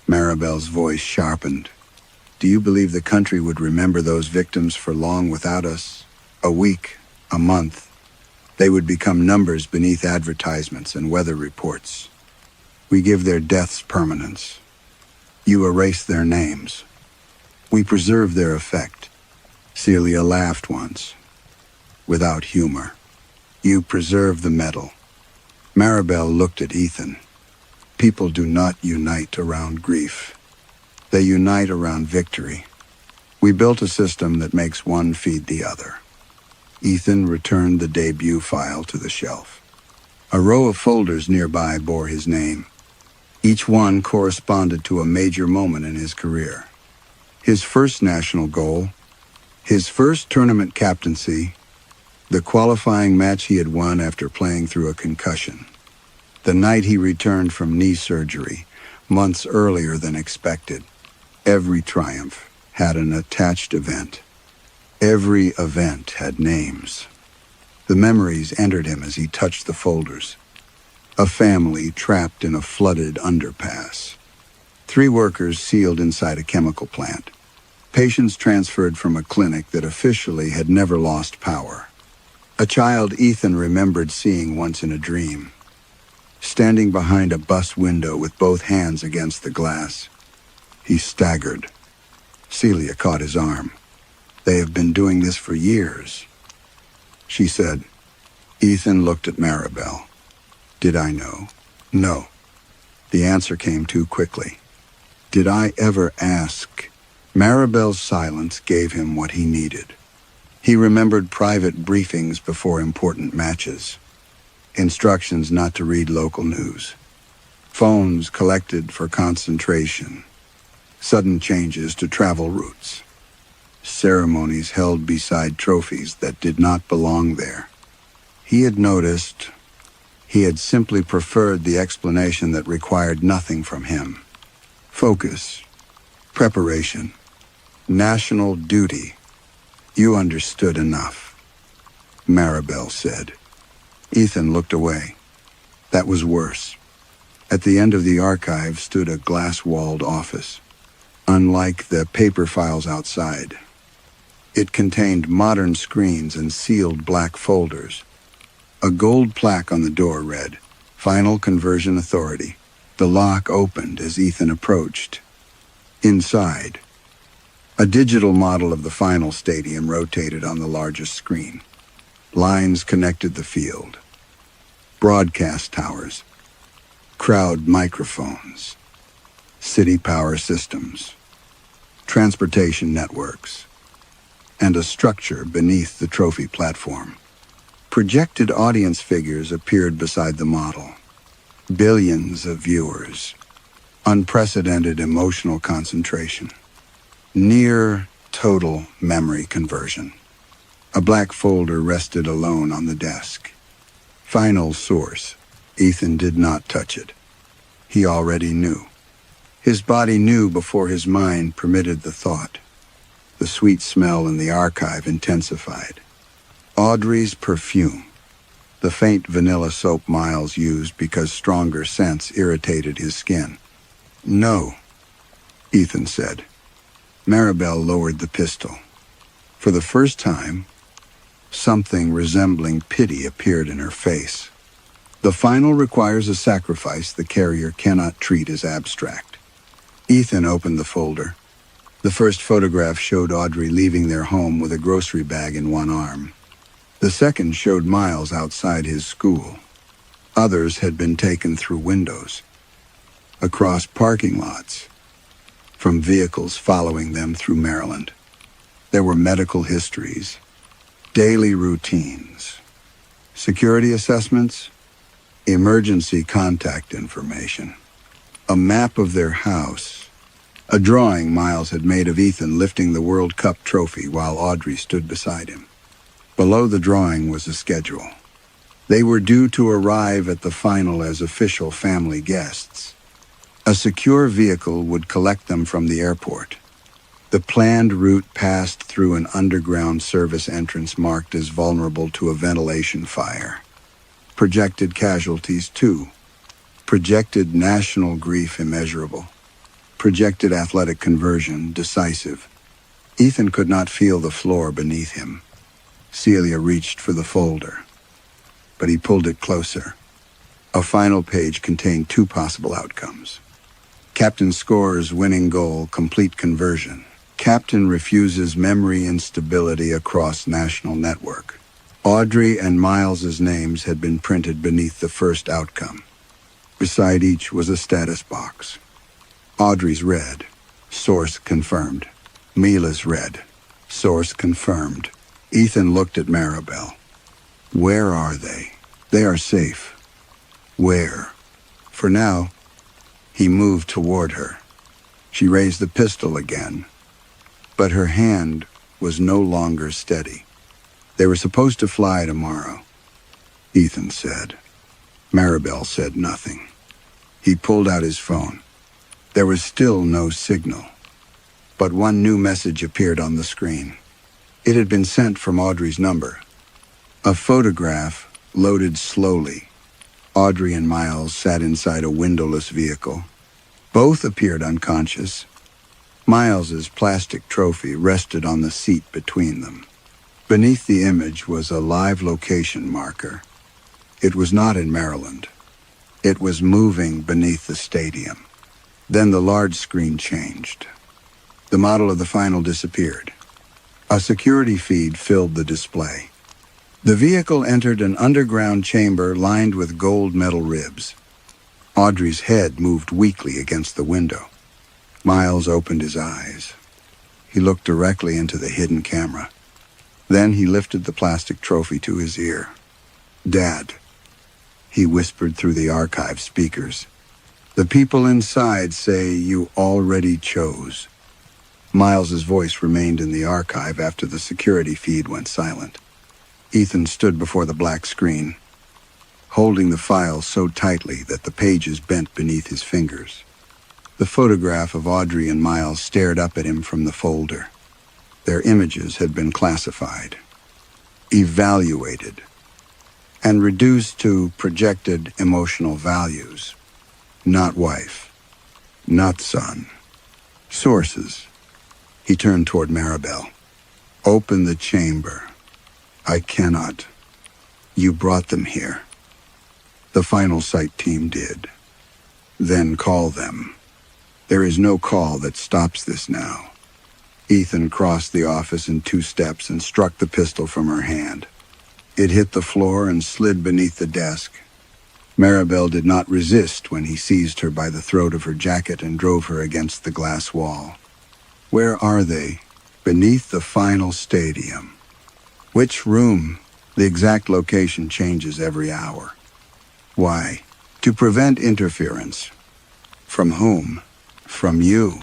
A: Maribel's voice sharpened. Do you believe the country would remember those victims for long without us? A week, a month. They would become numbers beneath advertisements and weather reports. We give their deaths permanence. You erase their names. We preserve their effect. Celia laughed once, without humor. You preserve the metal. Maribel looked at Ethan. People do not unite around grief. They unite around victory. We built a system that makes one feed the other. Ethan returned the debut file to the shelf. A row of folders nearby bore his name. Each one corresponded to a major moment in his career. His first national goal, his first tournament captaincy, the qualifying match he had won after playing through a concussion, the night he returned from knee surgery, months earlier than expected. Every triumph had an attached event. Every event had names. The memories entered him as he touched the folders. A family trapped in a flooded underpass. 3 workers sealed inside a chemical plant. Patients transferred from a clinic that officially had never lost power. A child Ethan remembered seeing once in a dream. Standing behind a bus window with both hands against the glass. He staggered. Celia caught his arm. They have been doing this for years, she said. Ethan looked at Maribel. Did I know? No. The answer came too quickly. Did I ever ask? Maribel's silence gave him what he needed. He remembered private briefings before important matches. Instructions not to read local news. Phones collected for concentration. Sudden changes to travel routes. Ceremonies held beside trophies that did not belong there. He had noticed. He had simply preferred the explanation that required nothing from him. Focus, preparation, national duty. You understood enough, Maribel said. Ethan looked away. That was worse. At the end of the archive stood a glass-walled office, unlike the paper files outside. It contained modern screens and sealed black folders. A gold plaque on the door read, Final Conversion Authority. The lock opened as Ethan approached. Inside, a digital model of the final stadium rotated on the largest screen. Lines connected the field. Broadcast towers. Crowd microphones. City power systems. Transportation networks. And a structure beneath the trophy platform. Projected audience figures appeared beside the model. Billions of viewers. Unprecedented emotional concentration. Near total memory conversion. A black folder rested alone on the desk. Final source. Ethan did not touch it. He already knew. His body knew before his mind permitted the thought. The sweet smell in the archive intensified. Audrey's perfume. The faint vanilla soap Miles used because stronger scents irritated his skin. No, Ethan said. Maribel lowered the pistol. For the first time, something resembling pity appeared in her face. The final requires a sacrifice the carrier cannot treat as abstract. Ethan opened the folder. The first photograph showed Audrey leaving their home with a grocery bag in one arm. The second showed Miles outside his school. Others had been taken through windows, across parking lots, from vehicles following them through Maryland. There were medical histories, daily routines, security assessments, emergency contact information, a map of their house, a drawing Miles had made of Ethan lifting the World Cup trophy while Audrey stood beside him. Below the drawing was a schedule. They were due to arrive at the final as official family guests. A secure vehicle would collect them from the airport. The planned route passed through an underground service entrance marked as vulnerable to a ventilation fire. Projected casualties 2. Projected national grief immeasurable. Projected athletic conversion decisive. Ethan could not feel the floor beneath him. Celia reached for the folder, but he pulled it closer. A final page contained 2 possible outcomes. Captain scores winning goal, complete conversion. Captain refuses memory instability across national network. Audrey and Miles's names had been printed beneath the first outcome. Beside each was a status box. Audrey's read, source confirmed. Mila's read, source confirmed. Ethan looked at Maribel. Where are they? They are safe. Where? For now, he moved toward her. She raised the pistol again, but her hand was no longer steady. They were supposed to fly tomorrow, Ethan said. Maribel said nothing. He pulled out his phone. There was still no signal, but one new message appeared on the screen. It had been sent from Audrey's number. A photograph loaded slowly. Audrey and Miles sat inside a windowless vehicle. Both appeared unconscious. Miles's plastic trophy rested on the seat between them. Beneath the image was a live location marker. It was not in Maryland. It was moving beneath the stadium. Then the large screen changed. The model of the final disappeared. A security feed filled the display. The vehicle entered an underground chamber lined with gold metal ribs. Audrey's head moved weakly against the window. Miles opened his eyes. He looked directly into the hidden camera. Then he lifted the plastic trophy to his ear. "Dad," he whispered through the archive speakers. "The people inside say you already chose." Miles's voice remained in the archive after the security feed went silent. Ethan stood before the black screen, holding the file so tightly that the pages bent beneath his fingers. The photograph of Audrey and Miles stared up at him from the folder. Their images had been classified, evaluated, and reduced to projected emotional values. Not wife, not son. Sources. He turned toward Maribel. "Open the chamber. I cannot. You brought them here." The final site team did. "Then call them." "There is no call that stops this now." Ethan crossed the office in 2 steps and struck the pistol from her hand. It hit the floor and slid beneath the desk. Maribel did not resist when he seized her by the throat of her jacket and drove her against the glass wall. "Where are they?" "Beneath the final stadium." "Which room?" "The exact location changes every hour." "Why?" "To prevent interference." "From whom?" "From you."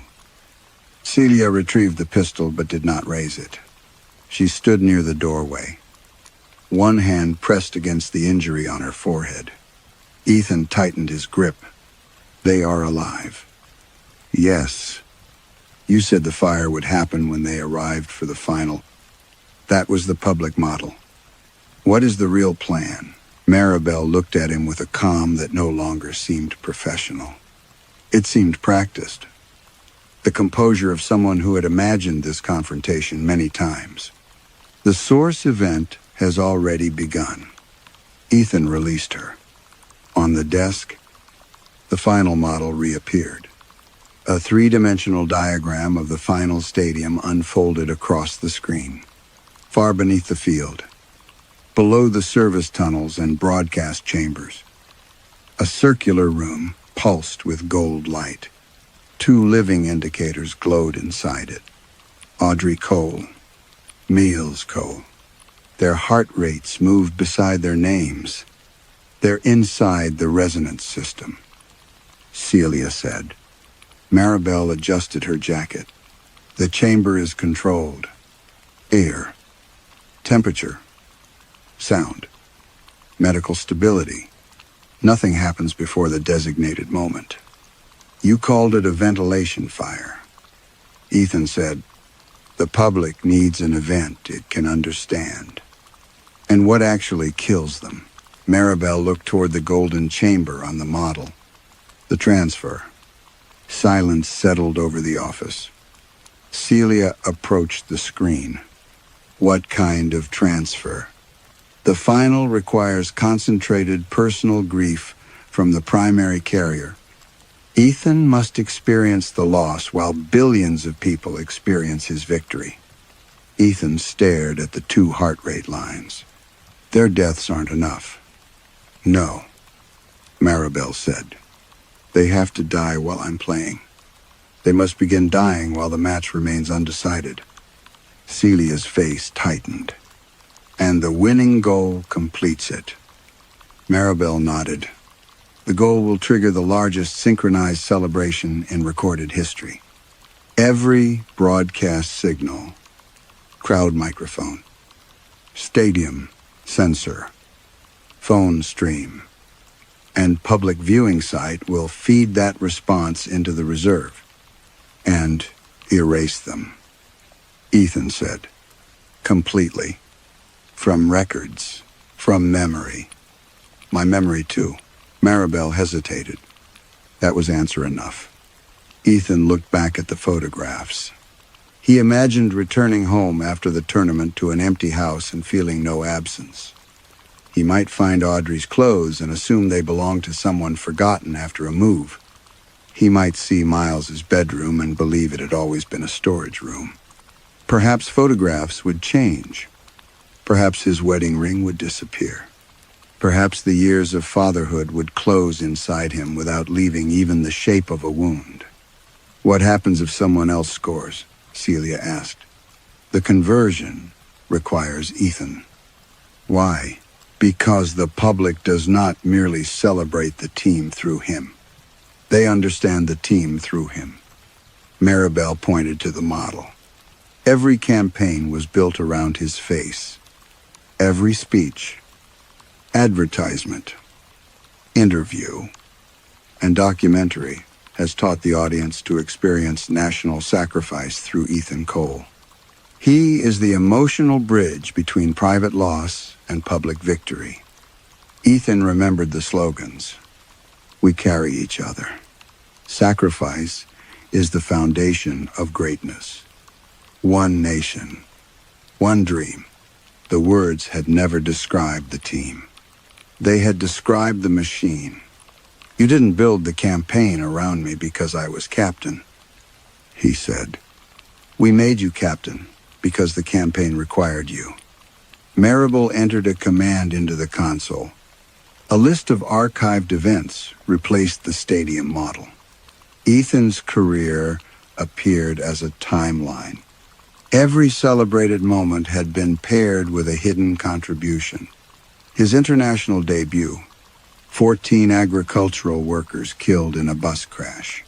A: Celia retrieved the pistol but did not raise it. She stood near the doorway, one hand pressed against the injury on her forehead. Ethan tightened his grip. "They are alive." "Yes. You said the fire would happen when they arrived for the final. That was the public model. What is the real plan?" Maribel looked at him with a calm that no longer seemed professional. It seemed practiced. the composure of someone who had imagined this confrontation many times. The source event has already begun. Ethan released her. On the desk, the final model reappeared. A three-dimensional diagram of the final stadium unfolded across the screen. Far beneath the field, below the service tunnels and broadcast chambers, a circular room pulsed with gold light. Two living indicators glowed inside it. Audrey Cole, Meals Cole. Their heart rates moved beside their names. They're inside the resonance system, Celia said. Maribel adjusted her jacket. The chamber is controlled. Air, temperature, sound, medical stability. Nothing happens before the designated moment. You called it a ventilation fire. Ethan said, the public needs an event it can understand. And what actually kills them? Maribel looked toward the golden chamber on the model. The transfer. Silence settled over the office. Celia approached the screen. What kind of transfer? The final requires concentrated personal grief from the primary carrier. Ethan must experience the loss while billions of people experience his victory. Ethan stared at the two heart rate lines. Their deaths aren't enough. No, Maribel said. They have to die while I'm playing. They must begin dying while the match remains undecided. Celia's face tightened. And the winning goal completes it. Maribel nodded. The goal will trigger the largest synchronized celebration in recorded history. Every broadcast signal, crowd microphone, stadium sensor, phone stream, and public viewing site will feed that response into the reserve and erase them, Ethan said. Completely. From records, from memory. My memory, too. Maribel hesitated. That was answer enough. Ethan looked back at the photographs. He imagined returning home after the tournament to an empty house and feeling no absence. He might find Audrey's clothes and assume they belonged to someone forgotten after a move. He might see Miles's bedroom and believe it had always been a storage room. Perhaps photographs would change. Perhaps his wedding ring would disappear. Perhaps the years of fatherhood would close inside him without leaving even the shape of a wound. What happens if someone else scores? Celia asked. The conversion requires Ethan. Why? Because the public does not merely celebrate the team through him. They understand the team through him. Maribel pointed to the model. Every campaign was built around his face. Every speech, advertisement, interview, and documentary has taught the audience to experience national sacrifice through Ethan Cole. He is the emotional bridge between private loss and public victory. Ethan remembered the slogans. We carry each other. Sacrifice is the foundation of greatness. One nation, one dream. The words had never described the team. They had described the machine. You didn't build the campaign around me because I was captain, he said. We made you captain because the campaign required you. Maribel entered a command into the console. A list of archived events replaced the stadium model. Ethan's career appeared as a timeline. Every celebrated moment had been paired with a hidden contribution. His international debut, 14 agricultural workers killed in a bus crash.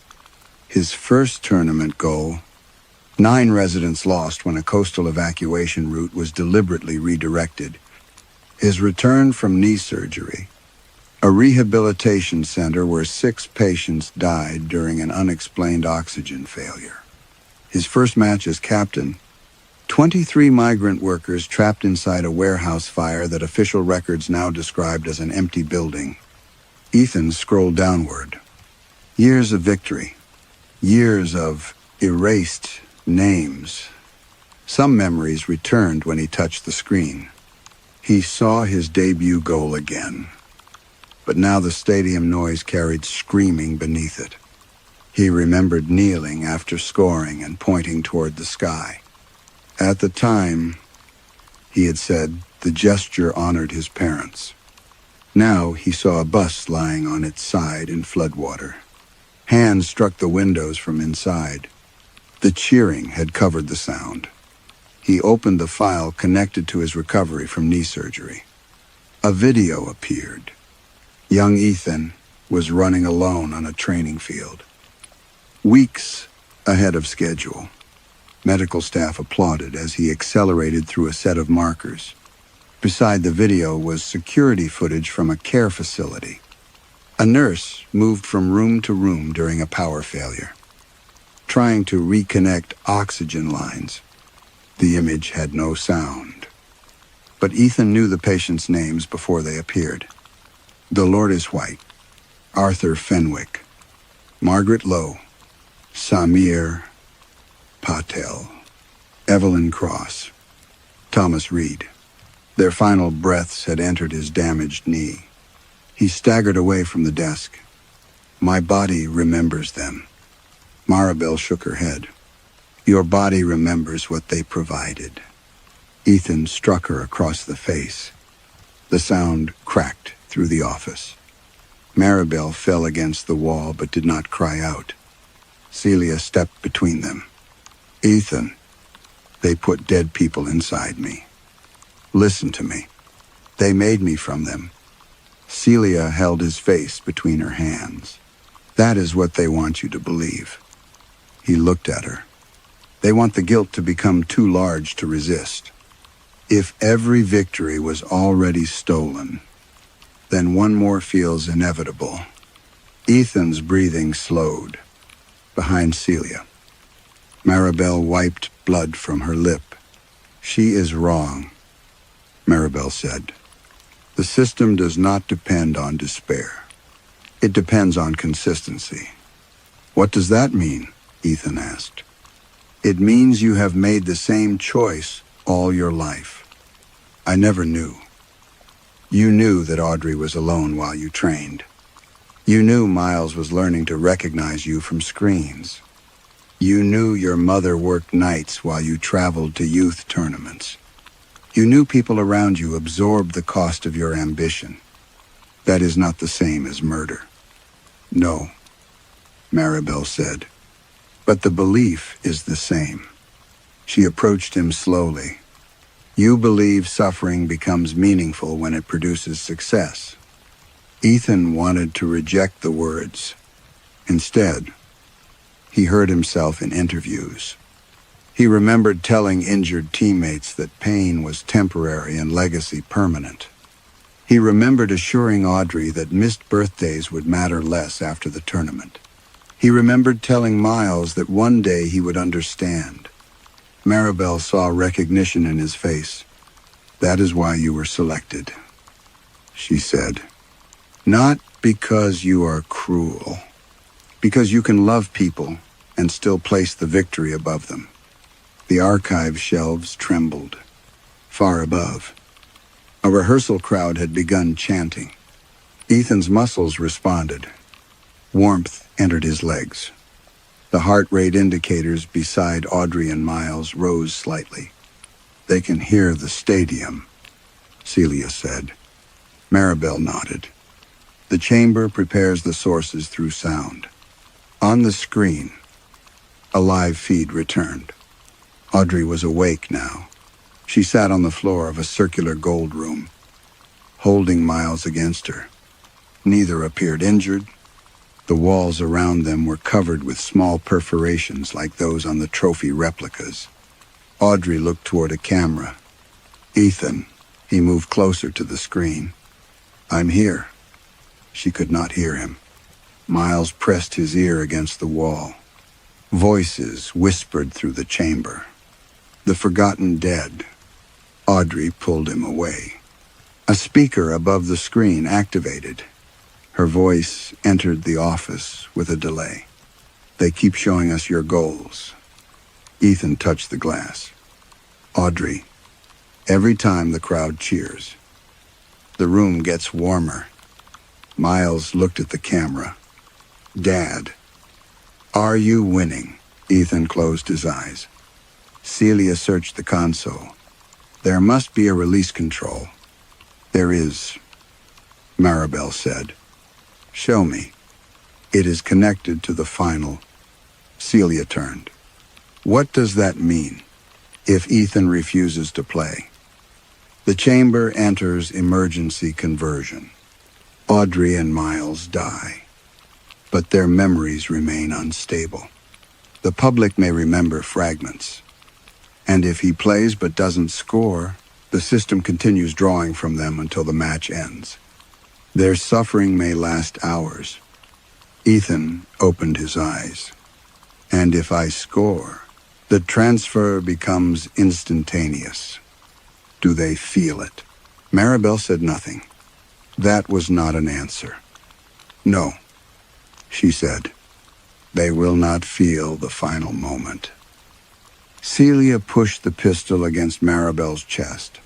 A: His first tournament goal, 9 residents lost when a coastal evacuation route was deliberately redirected. His return from knee surgery, a rehabilitation center where 6 patients died during an unexplained oxygen failure. His first match as captain, 23 migrant workers trapped inside a warehouse fire that official records now described as an empty building. Ethan scrolled downward. Years of victory. Years of erased names. Some memories returned when he touched the screen. He saw his debut goal again, but now the stadium noise carried screaming beneath it. He remembered kneeling after scoring and pointing toward the sky. At the time, he had said the gesture honored his parents. Now he saw a bus lying on its side in floodwater. Hands struck the windows from inside. The cheering had covered the sound. He opened the file connected to his recovery from knee surgery. A video appeared. Young Ethan was running alone on a training field. Weeks ahead of schedule. Medical staff applauded as he accelerated through a set of markers. Beside the video was security footage from a care facility. A nurse moved from room to room during a power failure, trying to reconnect oxygen lines. The image had no sound, but Ethan knew the patients' names before they appeared. Dolores White, Arthur Fenwick, Margaret Lowe, Samir Patel, Evelyn Cross, Thomas Reed. Their final breaths had entered his damaged knee. He staggered away from the desk. My body remembers them. Maribel shook her head. Your body remembers what they provided. Ethan struck her across the face. The sound cracked through the office. Maribel fell against the wall but did not cry out. Celia stepped between them. Ethan, they put dead people inside me. Listen to me. They made me from them. Celia held his face between her hands. That is what they want you to believe. He looked at her. They want the guilt to become too large to resist. If every victory was already stolen, then one more feels inevitable. Ethan's breathing slowed. Behind Celia, Maribel wiped blood from her lip. She is wrong, Maribel said. The system does not depend on despair. It depends on consistency. What does that mean? Ethan asked. It means you have made the same choice all your life. I never knew. You knew that Audrey was alone while you trained. You knew Miles was learning to recognize you from screens. You knew your mother worked nights while you traveled to youth tournaments. You knew people around you absorbed the cost of your ambition. That is not the same as murder. No, Maribel said. But the belief is the same. She approached him slowly. You believe suffering becomes meaningful when it produces success. Ethan wanted to reject the words. Instead, he heard himself in interviews. He remembered telling injured teammates that pain was temporary and legacy permanent. He remembered assuring Audrey that missed birthdays would matter less after the tournament. He remembered telling Miles that one day he would understand. Maribel saw recognition in his face. That is why you were selected, she said. Not because you are cruel, because you can love people and still place the victory above them. The archive shelves trembled. Far above, a rehearsal crowd had begun chanting. Ethan's muscles responded. Warmth entered his legs. The heart rate indicators beside Audrey and Miles rose slightly. They can hear the stadium, Celia said. Maribel nodded. The chamber prepares the sources through sound. On the screen, a live feed returned. Audrey was awake now. She sat on the floor of a circular gold room, holding Miles against her. Neither appeared injured. The walls around them were covered with small perforations like those on the trophy replicas. Audrey looked toward a camera. Ethan, he moved closer to the screen. I'm here. She could not hear him. Miles pressed his ear against the wall. Voices whispered through the chamber. The forgotten dead. Audrey pulled him away. A speaker above the screen activated. Her voice entered the office with a delay. They keep showing us your goals. Ethan touched the glass. Audrey, every time the crowd cheers. The room gets warmer. Miles looked at the camera. Dad, are you winning? Ethan closed his eyes. Celia searched the console. There must be a release control. There is, Maribel said. Show me. It is connected to the final. Celia turned. What does that mean? If Ethan refuses to play? The chamber enters emergency conversion. Audrey and Miles die, but their memories remain unstable. The public may remember fragments, and if he plays but doesn't score, the system continues drawing from them until the match ends. Their suffering may last hours. Ethan opened his eyes. And if I score, the transfer becomes instantaneous. Do they feel it? Maribel said nothing. That was not an answer. No, she said. They will not feel the final moment. Celia pushed the pistol against Maribel's chest.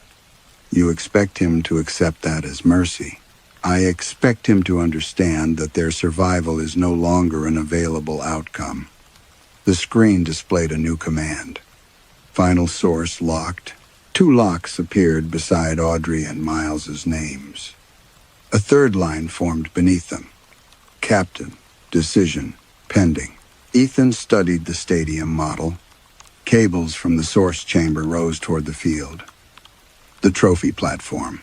A: You expect him to accept that as mercy. I expect him to understand that their survival is no longer an available outcome. The screen displayed a new command. Final source locked. 2 locks appeared beside Audrey and Miles's names. A third line formed beneath them. Captain, decision, pending. Ethan studied the stadium model. Cables from the source chamber rose toward the field. The trophy platform.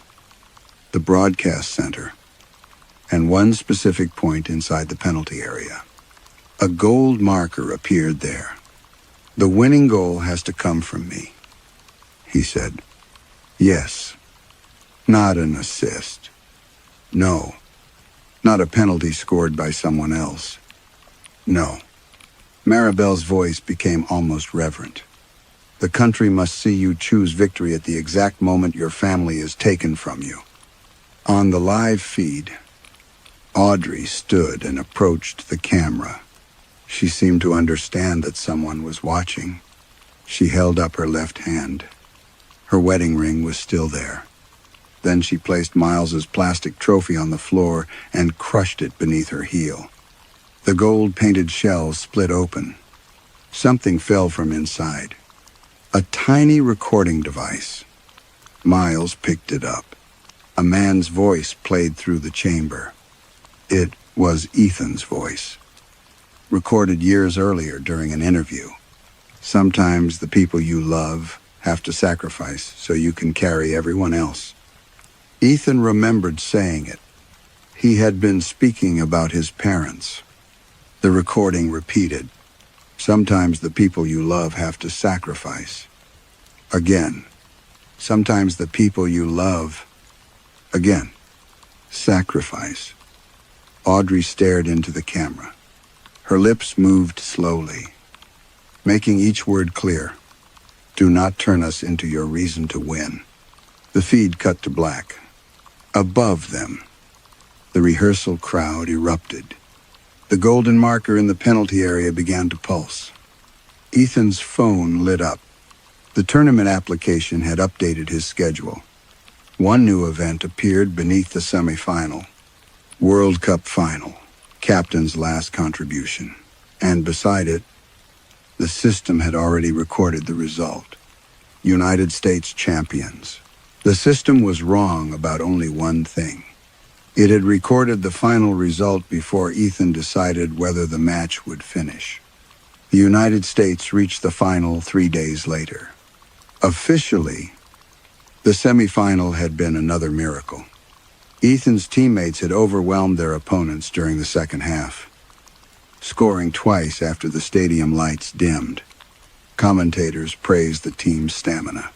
A: The broadcast center. And one specific point inside the penalty area. A gold marker appeared there. The winning goal has to come from me, he said. Yes. Not an assist. No. Not a penalty scored by someone else. No. Maribel's voice became almost reverent. The country must see you choose victory at the exact moment your family is taken from you. On the live feed, Audrey stood and approached the camera. She seemed to understand that someone was watching. She held up her left hand. Her wedding ring was still there. Then she placed Miles's plastic trophy on the floor and crushed it beneath her heel. The gold-painted shell split open. Something fell from inside. A tiny recording device. Miles picked it up. A man's voice played through the chamber. It was Ethan's voice, recorded years earlier during an interview. Sometimes the people you love have to sacrifice so you can carry everyone else. Ethan remembered saying it. He had been speaking about his parents. The recording repeated, sometimes the people you love have to sacrifice. Again, sometimes the people you love. Again, sacrifice. Audrey stared into the camera. Her lips moved slowly, making each word clear. Do not turn us into your reason to win. The feed cut to black. Above them, the rehearsal crowd erupted. The golden marker in the penalty area began to pulse. Ethan's phone lit up. The tournament application had updated his schedule. One new event appeared beneath the semifinal. World Cup Final, captain's last contribution. And beside it, the system had already recorded the result. United States champions. The system was wrong about only one thing. It had recorded the final result before Ethan decided whether the match would finish. The United States reached the final 3 days later. Officially, the semifinal had been another miracle. Ethan's teammates had overwhelmed their opponents during the second half, scoring twice after the stadium lights dimmed. Commentators praised the team's stamina,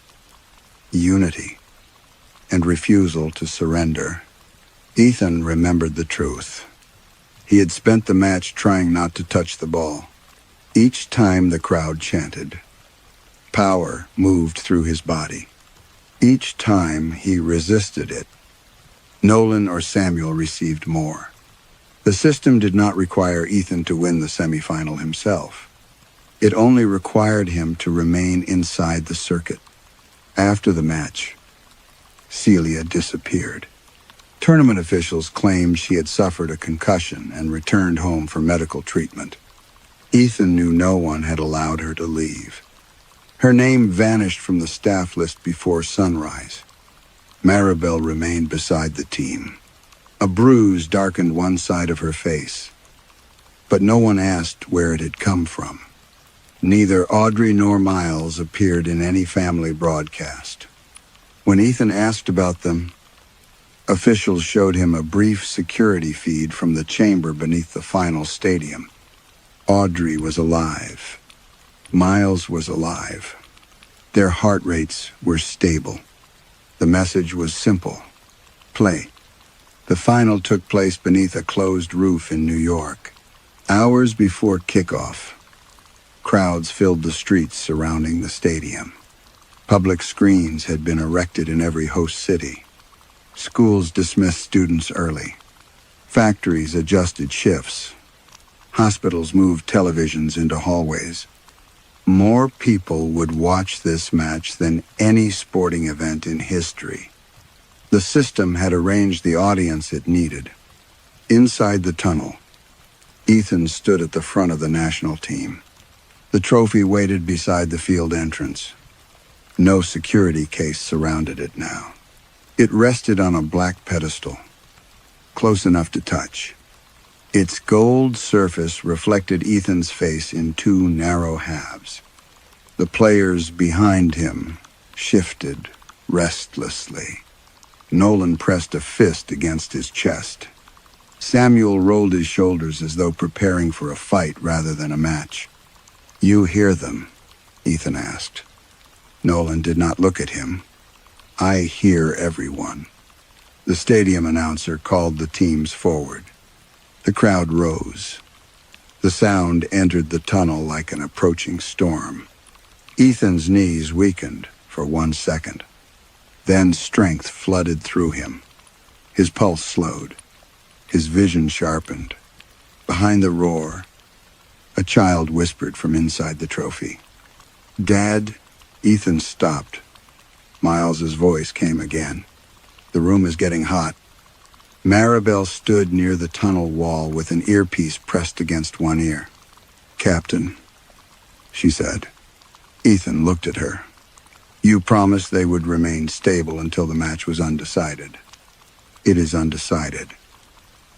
A: unity, and refusal to surrender. Ethan remembered the truth. He had spent the match trying not to touch the ball. Each time the crowd chanted, power moved through his body. Each time he resisted it, Nolan or Samuel received more. The system did not require Ethan to win the semifinal himself. It only required him to remain inside the circuit. After the match, Celia disappeared. Tournament officials claimed she had suffered a concussion and returned home for medical treatment. Ethan knew no one had allowed her to leave. Her name vanished from the staff list before sunrise. Maribel remained beside the team. A bruise darkened one side of her face, but no one asked where it had come from. Neither Audrey nor Miles appeared in any family broadcast. When Ethan asked about them, officials showed him a brief security feed from the chamber beneath the final stadium. Audrey was alive. Miles was alive. Their heart rates were stable. The message was simple. Play. The final took place beneath a closed roof in New York. Hours before kickoff, crowds filled the streets surrounding the stadium. Public screens had been erected in every host city. Schools dismissed students early. Factories adjusted shifts. Hospitals moved televisions into hallways. More people would watch this match than any sporting event in history. The system had arranged the audience it needed. Inside the tunnel, Ethan stood at the front of the national team. The trophy waited beside the field entrance. No security case surrounded it now. It rested on a black pedestal, close enough to touch. Its gold surface reflected Ethan's face in two narrow halves. The players behind him shifted restlessly. Nolan pressed a fist against his chest. Samuel rolled his shoulders as though preparing for a fight rather than a match. "You hear them?" Ethan asked. Nolan did not look at him. "I hear everyone." The stadium announcer called the teams forward. The crowd rose. The sound entered the tunnel like an approaching storm. Ethan's knees weakened for 1 second. Then strength flooded through him. His pulse slowed. His vision sharpened. Behind the roar, a child whispered from inside the trophy. "Dad?" Ethan stopped. Miles's voice came again. "The room is getting hot." Maribel stood near the tunnel wall with an earpiece pressed against one ear. "Captain," she said. Ethan looked at her. "You promised they would remain stable until the match was undecided. It is undecided.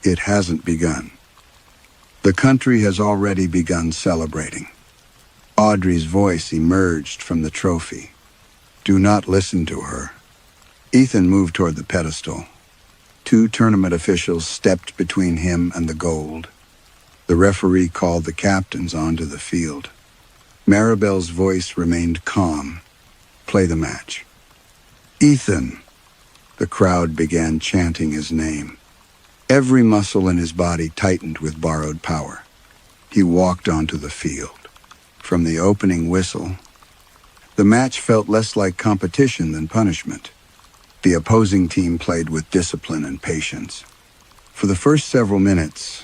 A: It hasn't begun. The country has already begun celebrating." Audrey's voice emerged from the trophy. "Do not listen to her." Ethan moved toward the pedestal. 2 tournament officials stepped between him and the gold. The referee called the captains onto the field. Maribel's voice remained calm. "Play the match." "Ethan!" The crowd began chanting his name. Every muscle in his body tightened with borrowed power. He walked onto the field. From the opening whistle, the match felt less like competition than punishment. The opposing team played with discipline and patience. For the first several minutes,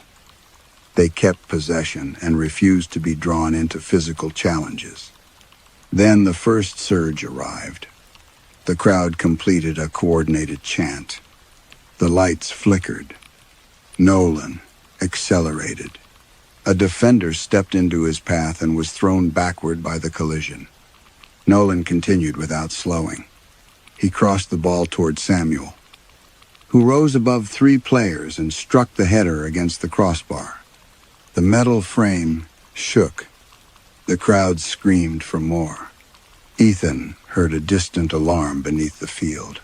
A: they kept possession and refused to be drawn into physical challenges. Then the first surge arrived. The crowd completed a coordinated chant. The lights flickered. Nolan accelerated. A defender stepped into his path and was thrown backward by the collision. Nolan continued without slowing. He crossed the ball toward Samuel, who rose above 3 players and struck the header against the crossbar. The metal frame shook. The crowd screamed for more. Ethan heard a distant alarm beneath the field.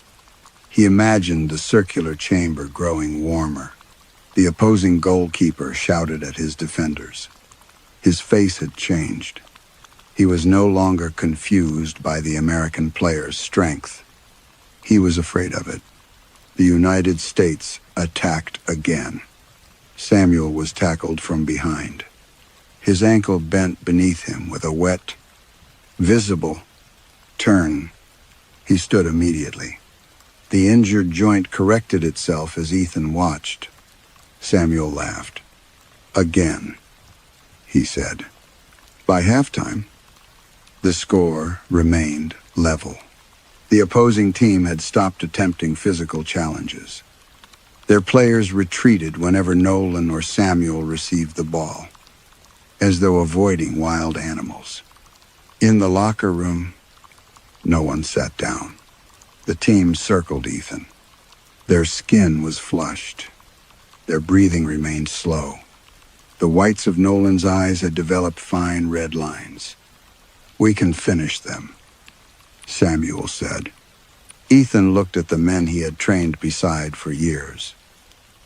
A: He imagined the circular chamber growing warmer. The opposing goalkeeper shouted at his defenders. His face had changed. He was no longer confused by the American player's strength. He was afraid of it. The United States attacked again. Samuel was tackled from behind. His ankle bent beneath him with a wet, visible turn. He stood immediately. The injured joint corrected itself as Ethan watched. Samuel laughed. Again, he said. By halftime, the score remained level. The opposing team had stopped attempting physical challenges. Their players retreated whenever Nolan or Samuel received the ball, as though avoiding wild animals. In the locker room, no one sat down. The team circled Ethan. Their skin was flushed. Their breathing remained slow. The whites of Nolan's eyes had developed fine red lines. We can finish them, Samuel said. Ethan looked at the men he had trained beside for years.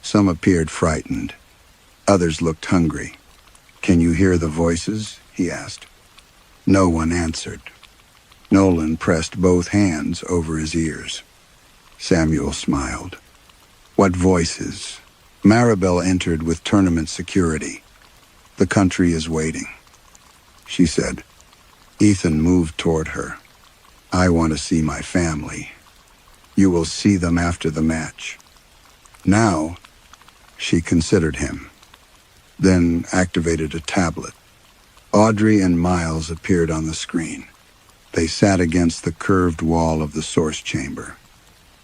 A: Some appeared frightened. Others looked hungry. Can you hear the voices? He asked. No one answered. Nolan pressed both hands over his ears. Samuel smiled. What voices? Maribel entered with tournament security. The country is waiting, she said. Ethan moved toward her. I want to see my family. You will see them after the match. Now, she considered him, then activated a tablet. Audrey and Miles appeared on the screen. They sat against the curved wall of the source chamber.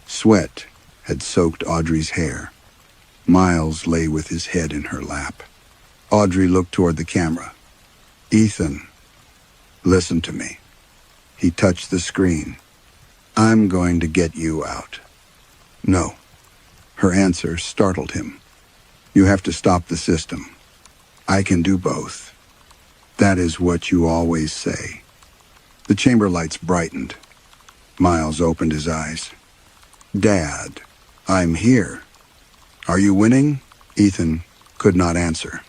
A: Sweat had soaked Audrey's hair. Miles lay with his head in her lap. Audrey looked toward the camera. Ethan, listen to me. He touched the screen. I'm going to get you out. No. Her answer startled him. You have to stop the system. I can do both. That is what you always say. The chamber lights brightened. Miles opened his eyes. Dad, I'm here. Are you winning? Ethan could not answer.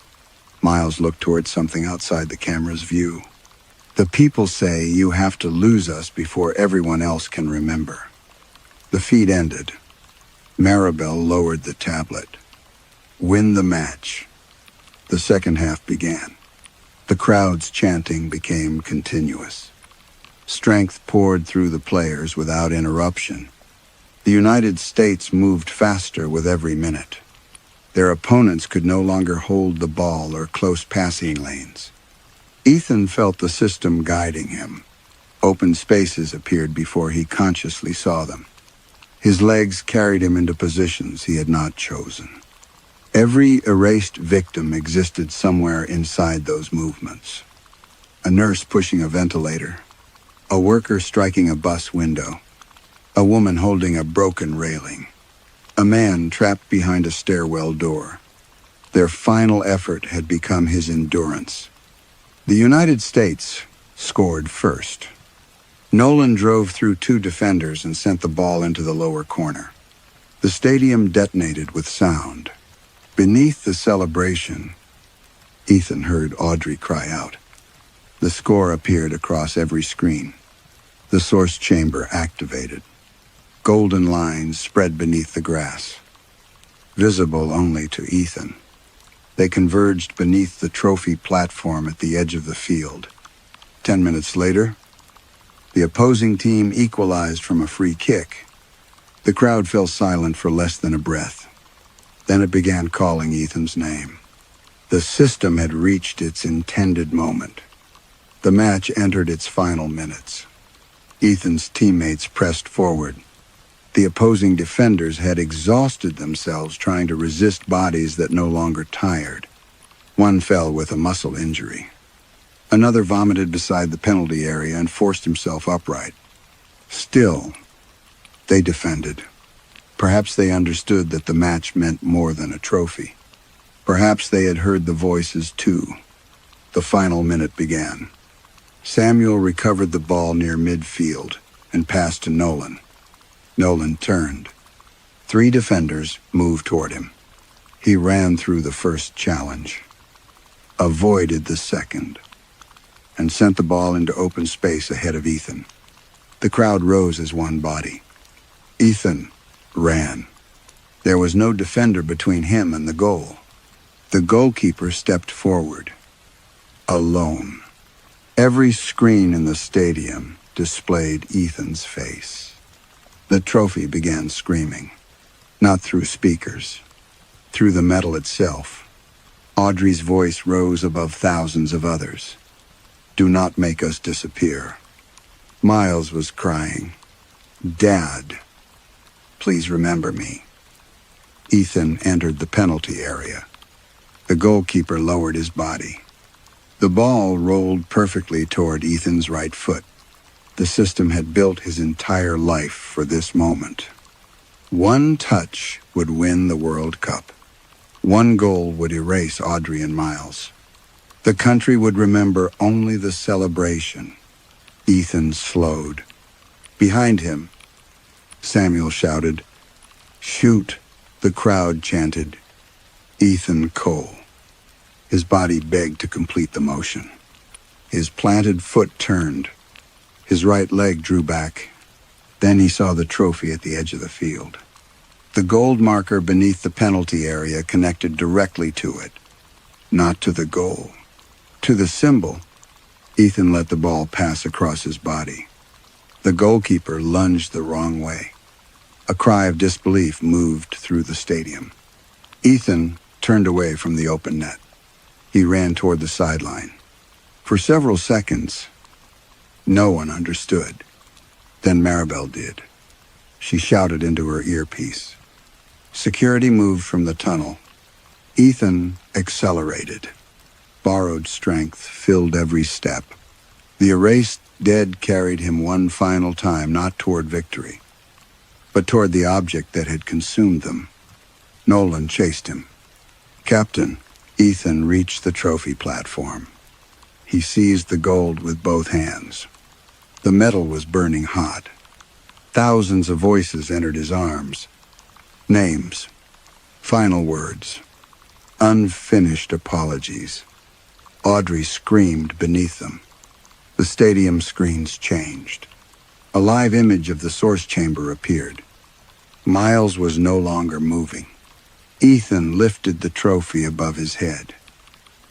A: Miles looked toward something outside the camera's view. The people say you have to lose us before everyone else can remember. The feed ended. Maribel lowered the tablet. Win the match. The second half began. The crowd's chanting became continuous. Strength poured through the players without interruption. The United States moved faster with every minute. Their opponents could no longer hold the ball or close passing lanes. Ethan felt the system guiding him. Open spaces appeared before he consciously saw them. His legs carried him into positions he had not chosen. Every erased victim existed somewhere inside those movements. A nurse pushing a ventilator, a worker striking a bus window, a woman holding a broken railing, a man trapped behind a stairwell door. Their final effort had become his endurance. The United States scored first. Nolan drove through two defenders and sent the ball into the lower corner. The stadium detonated with sound. Beneath the celebration, Ethan heard Audrey cry out. The score appeared across every screen. The source chamber activated. Golden lines spread beneath the grass, visible only to Ethan. They converged beneath the trophy platform at the edge of the field. 10 minutes later, the opposing team equalized from a free kick. The crowd fell silent for less than a breath. Then it began calling Ethan's name. The system had reached its intended moment. The match entered its final minutes. Ethan's teammates pressed forward. The opposing defenders had exhausted themselves trying to resist bodies that no longer tired. One fell with a muscle injury. Another vomited beside the penalty area and forced himself upright. Still, they defended. Perhaps they understood that the match meant more than a trophy. Perhaps they had heard the voices too. The final minute began. Samuel recovered the ball near midfield and passed to Nolan. Nolan turned. 3 defenders moved toward him. He ran through the first challenge, avoided the second, and sent the ball into open space ahead of Ethan. The crowd rose as one body. Ethan ran. There was no defender between him and the goal. The goalkeeper stepped forward, alone. Every screen in the stadium displayed Ethan's face. The trophy began screaming, not through speakers, Through the metal itself, Audrey's voice rose above thousands of others. "Do not make us disappear." Miles was crying, "Dad, please remember me." Ethan entered the penalty area. The goalkeeper lowered his body. The ball rolled perfectly toward Ethan's right foot. The system had built his entire life for this moment. One touch would win the World Cup. One goal would erase Audrey and Miles. The country would remember only the celebration. Ethan slowed. Behind him, Samuel shouted, "Shoot!" The crowd chanted, "Ethan Cole." His body begged to complete the motion. His planted foot turned. His right leg drew back. Then he saw the trophy at the edge of the field. The gold marker beneath the penalty area connected directly to it, not to the goal. To the symbol. Ethan let the ball pass across his body. The goalkeeper lunged the wrong way. A cry of disbelief moved through the stadium. Ethan turned away from the open net. He ran toward the sideline. For several seconds, no one understood. Then Maribel did. She shouted into her earpiece. Security moved from the tunnel. Ethan accelerated. Borrowed strength filled every step. The erased dead carried him one final time, not toward victory, but toward the object that had consumed them. Nolan chased him. "Captain." Ethan reached the trophy platform. He seized the gold with both hands. The metal was burning hot. Thousands of voices entered his arms. Names, final words, unfinished apologies. Audrey screamed beneath them. The stadium screens changed. A live image of the source chamber appeared. Miles was no longer moving. Ethan lifted the trophy above his head.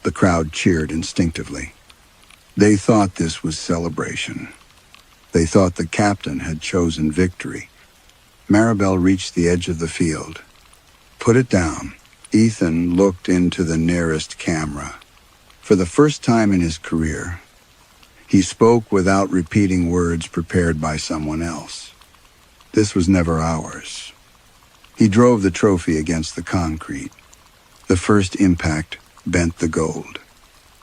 A: The crowd cheered instinctively. They thought this was celebration. They thought the captain had chosen victory. Maribel reached the edge of the field. "Put it down." Ethan looked into the nearest camera. For the first time in his career, he spoke without repeating words prepared by someone else. This was never ours. He drove the trophy against the concrete. The first impact bent the gold.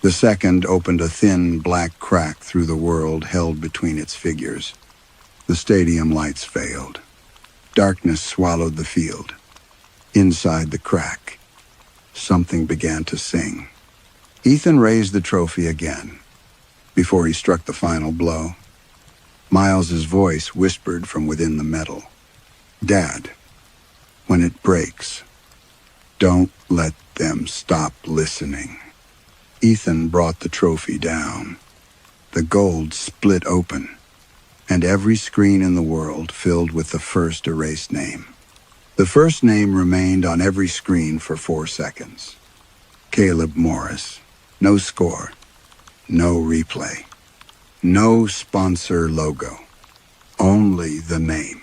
A: The second opened a thin black crack through the world held between its figures. The stadium lights failed. Darkness swallowed the field. Inside the crack, something began to sing. Ethan raised the trophy again. Before he struck the final blow, Miles's voice whispered from within the metal. "Dad, when it breaks, don't let them stop listening." Ethan brought the trophy down. The gold split open, and every screen in the world filled with the first erased name. The first name remained on every screen for 4 seconds. Caleb Morris. No score. No replay. No sponsor logo. Only the name.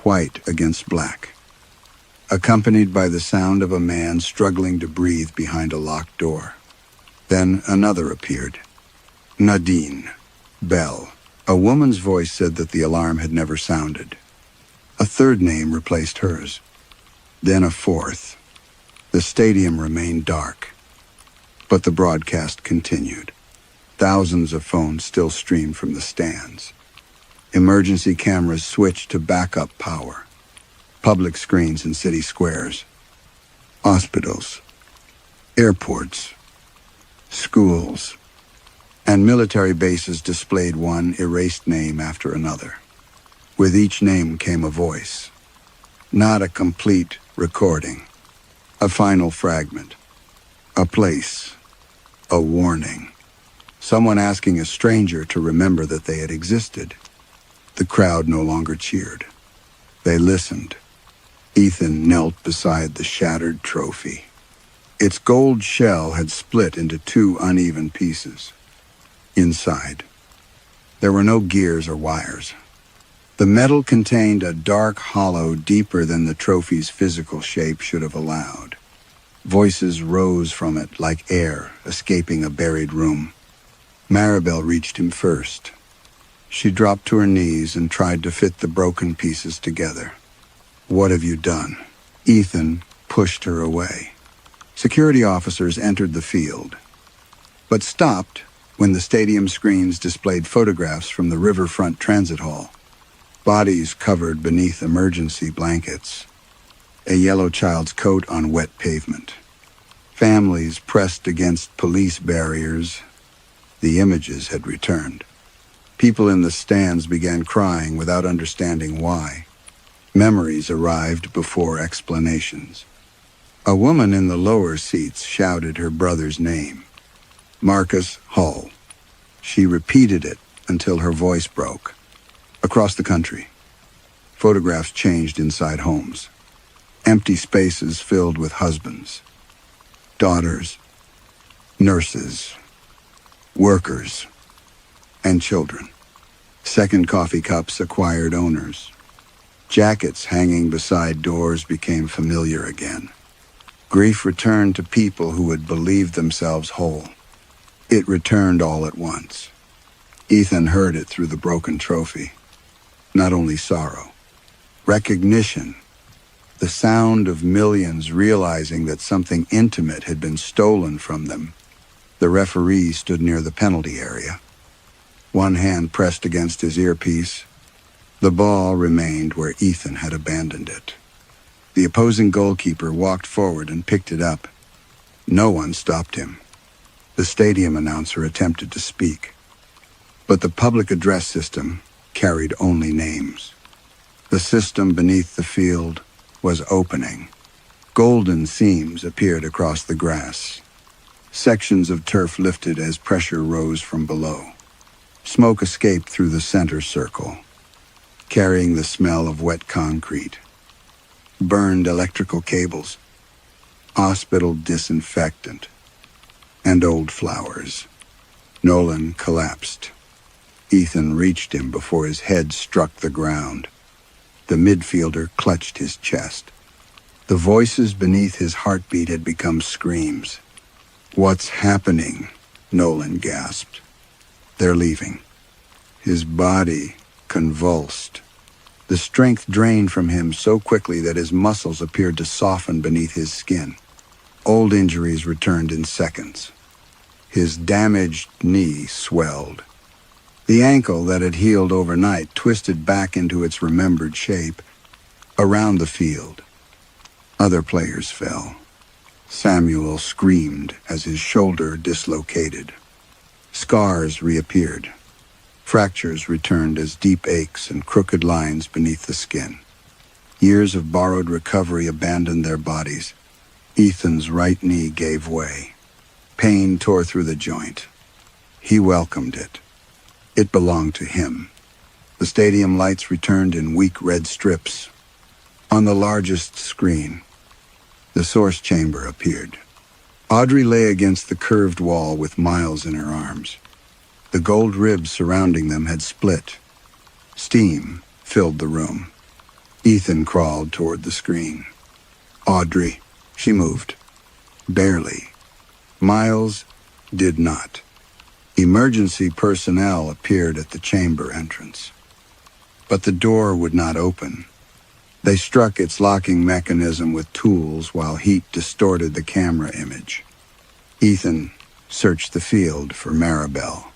A: White against black. Accompanied by the sound of a man struggling to breathe behind a locked door. Then another appeared. Nadine. Bell. A woman's voice said that the alarm had never sounded. A third name replaced hers. Then a fourth. The stadium remained dark, but the broadcast continued. Thousands of phones still streamed from the stands. Emergency cameras switched to backup power. Public screens in city squares. Hospitals. Airports. Schools. And military bases displayed one erased name after another. With each name came a voice. Not a complete recording. A final fragment. A place. A warning. Someone asking a stranger to remember that they had existed. The crowd no longer cheered. They listened. Ethan knelt beside the shattered trophy. Its gold shell had split into 2 uneven pieces. Inside, there were no gears or wires. The metal contained a dark hollow deeper than the trophy's physical shape should have allowed. Voices rose from it like air escaping a buried room. Maribel reached him first. She dropped to her knees and tried to fit the broken pieces together. "What have you done?" Ethan pushed her away. Security officers entered the field, but stopped when the stadium screens displayed photographs from the riverfront transit hall. Bodies covered beneath emergency blankets. A yellow child's coat on wet pavement. Families pressed against police barriers. The images had returned. People in the stands began crying without understanding why. Memories arrived before explanations. A woman in the lower seats shouted her brother's name. Marcus Hull. She repeated it until her voice broke. Across the country, photographs changed inside homes. Empty spaces filled with husbands, daughters, nurses, workers, and children. Second coffee cups acquired owners. Jackets hanging beside doors became familiar again. Grief returned to people who had believed themselves whole. It returned all at once. Ethan heard it through the broken trophy. Not only sorrow, recognition, the sound of millions realizing that something intimate had been stolen from them. The referee stood near the penalty area. One hand pressed against his earpiece. The ball remained where Ethan had abandoned it. The opposing goalkeeper walked forward and picked it up. No one stopped him. The stadium announcer attempted to speak, but the public address system carried only names. The system beneath the field was opening. Golden seams appeared across the grass. Sections of turf lifted as pressure rose from below. Smoke escaped through the center circle, carrying the smell of wet concrete, burned electrical cables, hospital disinfectant, and old flowers. Nolan collapsed. Ethan reached him before his head struck the ground. The midfielder clutched his chest. The voices beneath his heartbeat had become screams. "What's happening?" Nolan gasped. "They're leaving." His body convulsed. The strength drained from him so quickly that his muscles appeared to soften beneath his skin. Old injuries returned in seconds. His damaged knee swelled. The ankle that had healed overnight twisted back into its remembered shape. Around the field, other players fell. Samuel screamed as his shoulder dislocated. Scars reappeared. Fractures returned as deep aches and crooked lines beneath the skin. Years of borrowed recovery abandoned their bodies. Ethan's right knee gave way. Pain tore through the joint. He welcomed it. It belonged to him. The stadium lights returned in weak red strips. On the largest screen, the source chamber appeared. Audrey lay against the curved wall with Miles in her arms. The gold ribs surrounding them had split. Steam filled the room. Ethan crawled toward the screen. Audrey, she moved. Barely. Miles did not. Emergency personnel appeared at the chamber entrance. But the door would not open. They struck its locking mechanism with tools while heat distorted the camera image. Ethan searched the field for Maribel.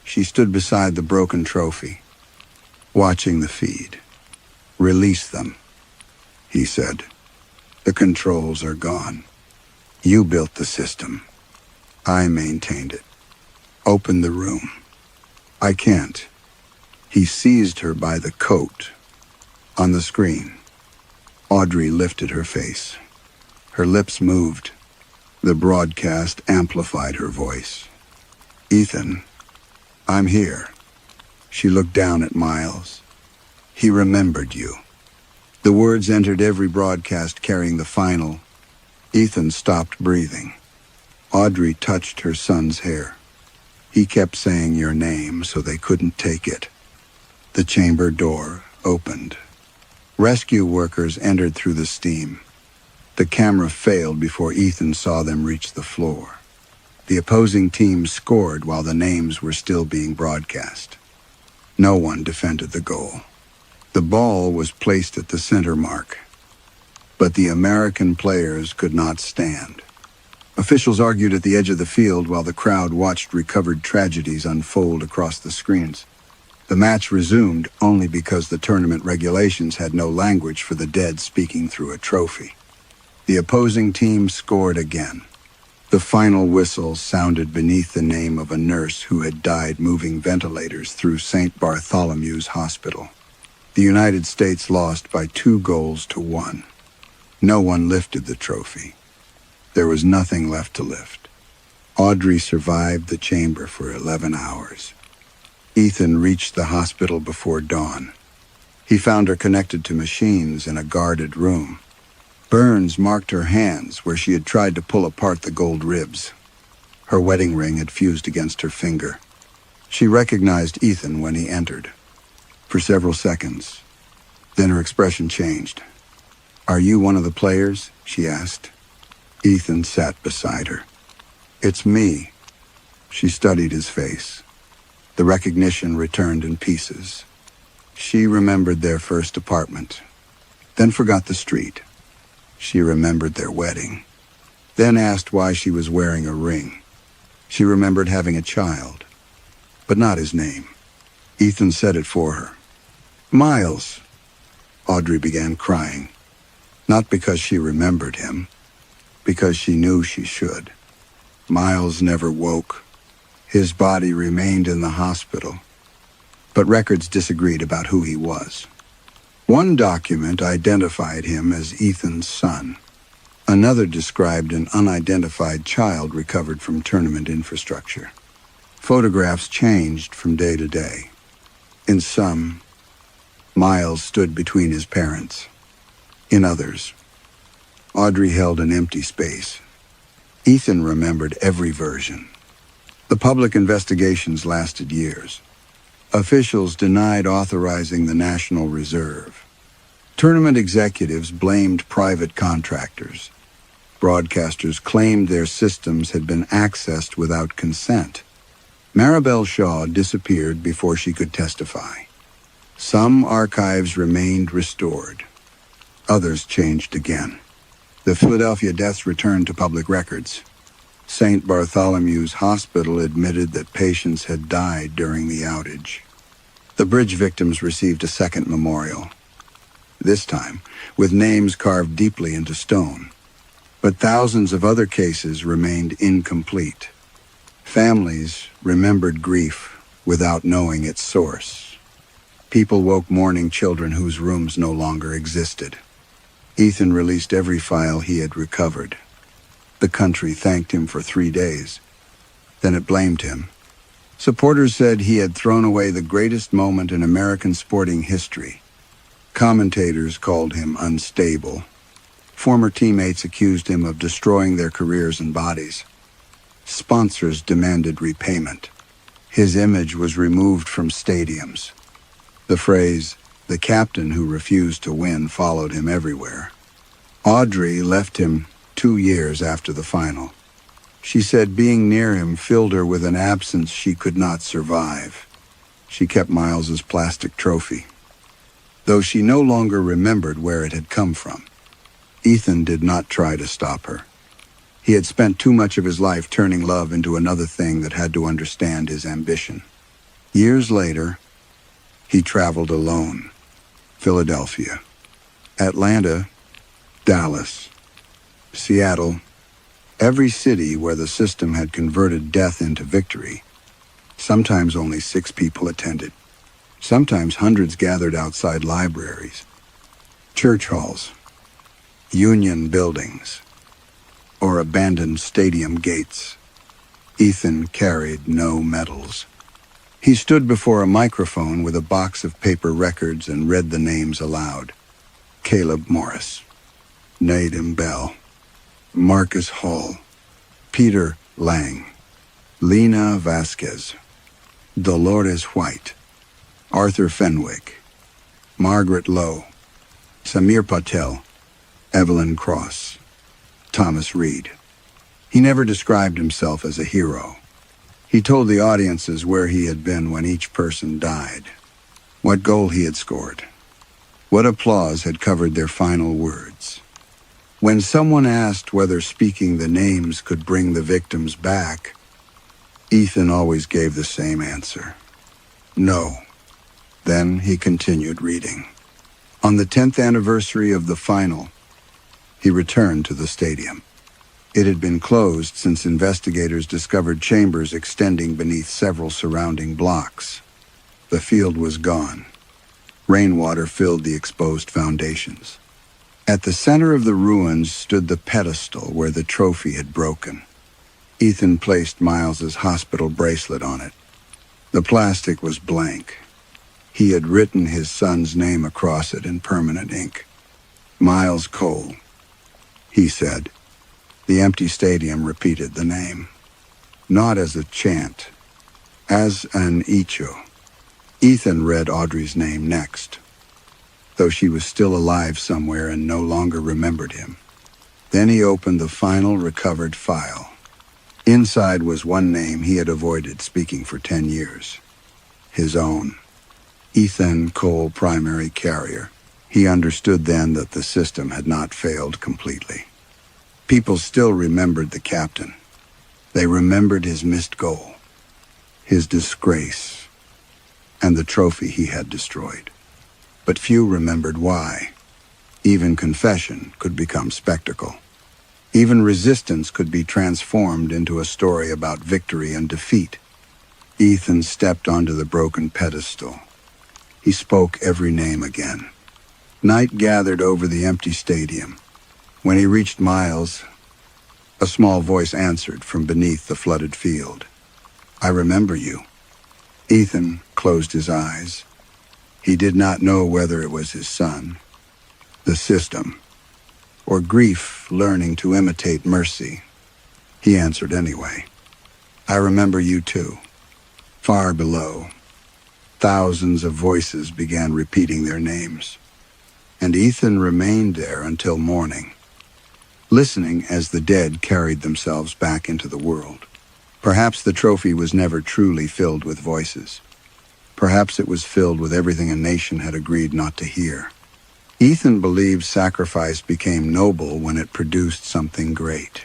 A: She stood beside the broken trophy, watching the feed. "Release them," he said. "The controls are gone. You built the system. I maintained it. Open the room." "I can't." He seized her by the coat. On the screen, Audrey lifted her face. Her lips moved. The broadcast amplified her voice. "Ethan, I'm here." She looked down at Miles. "He remembered you." The words entered every broadcast carrying the final. Ethan stopped breathing. Audrey touched her son's hair. He kept saying your name so they couldn't take it. The chamber door opened. Rescue workers entered through the steam. The camera failed before Ethan saw them reach the floor. The opposing team scored while the names were still being broadcast. No one defended the goal. The ball was placed at the center mark, but the American players could not stand. Officials argued at the edge of the field while the crowd watched recovered tragedies unfold across the screens. The match resumed only because the tournament regulations had no language for the dead speaking through a trophy. The opposing team scored again. The final whistle sounded beneath the name of a nurse who had died moving ventilators through St. Bartholomew's Hospital. The United States lost by 2-1. No one lifted the trophy. There was nothing left to lift. Audrey survived the chamber for 11 hours. Ethan reached the hospital before dawn. He found her connected to machines in a guarded room. Burns marked her hands where she had tried to pull apart the gold ribs. Her wedding ring had fused against her finger. She recognized Ethan when he entered. For several seconds. Then her expression changed. "Are you one of the players?" she asked. Ethan sat beside her. "It's me." She studied his face. The recognition returned in pieces. She remembered their first apartment, then forgot the street. She remembered their wedding, then asked why she was wearing a ring. She remembered having a child, but not his name. Ethan said it for her. "Miles." Audrey began crying, not because she remembered him, because she knew she should. Miles never woke. His body remained in the hospital, but records disagreed about who he was. One document identified him as Ethan's son. Another described an unidentified child recovered from tournament infrastructure. Photographs changed from day to day. In some, Miles stood between his parents. In others, Audrey held an empty space. Ethan remembered every version. The public investigations lasted years. Officials denied authorizing the National Reserve. Tournament executives blamed private contractors. Broadcasters claimed their systems had been accessed without consent. Maribel Shaw disappeared before she could testify. Some archives remained restored. Others changed again. The Philadelphia deaths returned to public records. St. Bartholomew's Hospital admitted that patients had died during the outage. The bridge victims received a second memorial, this time with names carved deeply into stone. But thousands of other cases remained incomplete. Families remembered grief without knowing its source. People woke mourning children whose rooms no longer existed. Ethan released every file he had recovered. The country thanked him for 3 days. Then it blamed him. Supporters said he had thrown away the greatest moment in American sporting history. Commentators called him unstable. Former teammates accused him of destroying their careers and bodies. Sponsors demanded repayment. His image was removed from stadiums. The phrase, "the captain who refused to win," followed him everywhere. Audrey left him 2 years after the final. She said being near him filled her with an absence she could not survive. She kept Miles's plastic trophy, though she no longer remembered where it had come from. Ethan did not try to stop her. He had spent too much of his life turning love into another thing that had to understand his ambition. Years later, he traveled alone. Philadelphia, Atlanta, Dallas, Seattle, every city where the system had converted death into victory. Sometimes only 6 people attended. Sometimes hundreds gathered outside libraries, church halls, union buildings, or abandoned stadium gates. Ethan carried no medals. He stood before a microphone with a box of paper records and read the names aloud. Caleb Morris, Nadim Bell, Marcus Hall, Peter Leanh, Lena Vasquez, Dolores White, Arthur Fenwick, Margaret Lowe, Samir Patel, Evelyn Cross, Thomas Reed. He never described himself as a hero. He told the audiences where he had been when each person died, what goal he had scored, what applause had covered their final words. When someone asked whether speaking the names could bring the victims back, Ethan always gave the same answer: no. Then he continued reading. On the 10th anniversary of the final, he returned to the stadium. It had been closed since investigators discovered chambers extending beneath several surrounding blocks. The field was gone. Rainwater filled the exposed foundations. At the center of the ruins stood the pedestal where the trophy had broken. Ethan placed Miles's hospital bracelet on it. The plastic was blank. He had written his son's name across it in permanent ink. Miles Cole, he said. The empty stadium repeated the name. Not as a chant, as an echo. Ethan read Audrey's name next, though she was still alive somewhere and no longer remembered him. Then he opened the final recovered file. Inside was one name he had avoided speaking for 10 years. His own. Ethan Cole, primary carrier. He understood then that the system had not failed completely. People still remembered the captain. They remembered his missed goal, his disgrace, and the trophy he had destroyed. But few remembered why. Even confession could become spectacle. Even resistance could be transformed into a story about victory and defeat. Ethan stepped onto the broken pedestal. He spoke every name again. Night gathered over the empty stadium. When he reached Miles, a small voice answered from beneath the flooded field. I remember you. Ethan closed his eyes. He did not know whether it was his son, the system, or grief learning to imitate mercy. He answered anyway. I remember you too. Far below, thousands of voices began repeating their names, and Ethan remained there until morning, listening as the dead carried themselves back into the world. Perhaps the trophy was never truly filled with voices. Perhaps it was filled with everything a nation had agreed not to hear. Ethan believed sacrifice became noble when it produced something great.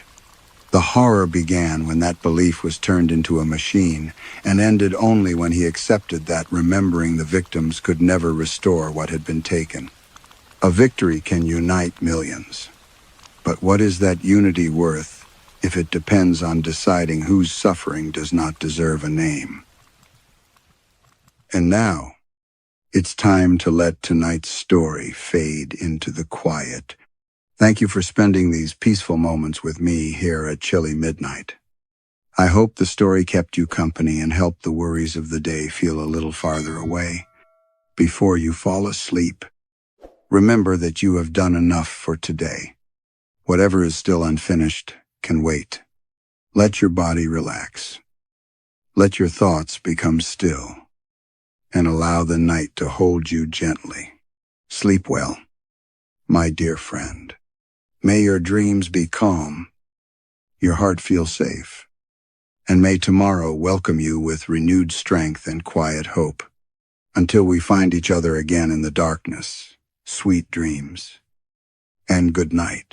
A: The horror began when that belief was turned into a machine, and ended only when he accepted that remembering the victims could never restore what had been taken. A victory can unite millions. But what is that unity worth if it depends on deciding whose suffering does not deserve a name? And now, it's time to let tonight's story fade into the quiet. Thank you for spending these peaceful moments with me here at Chilly Midnight. I hope the story kept you company and helped the worries of the day feel a little farther away. Before you fall asleep, remember that you have done enough for today. Whatever is still unfinished can wait. Let your body relax. Let your thoughts become still, and allow the night to hold you gently. Sleep well, my dear friend. May your dreams be calm, your heart feel safe, and may tomorrow welcome you with renewed strength and quiet hope. Until we find each other again in the darkness, sweet dreams, and good night.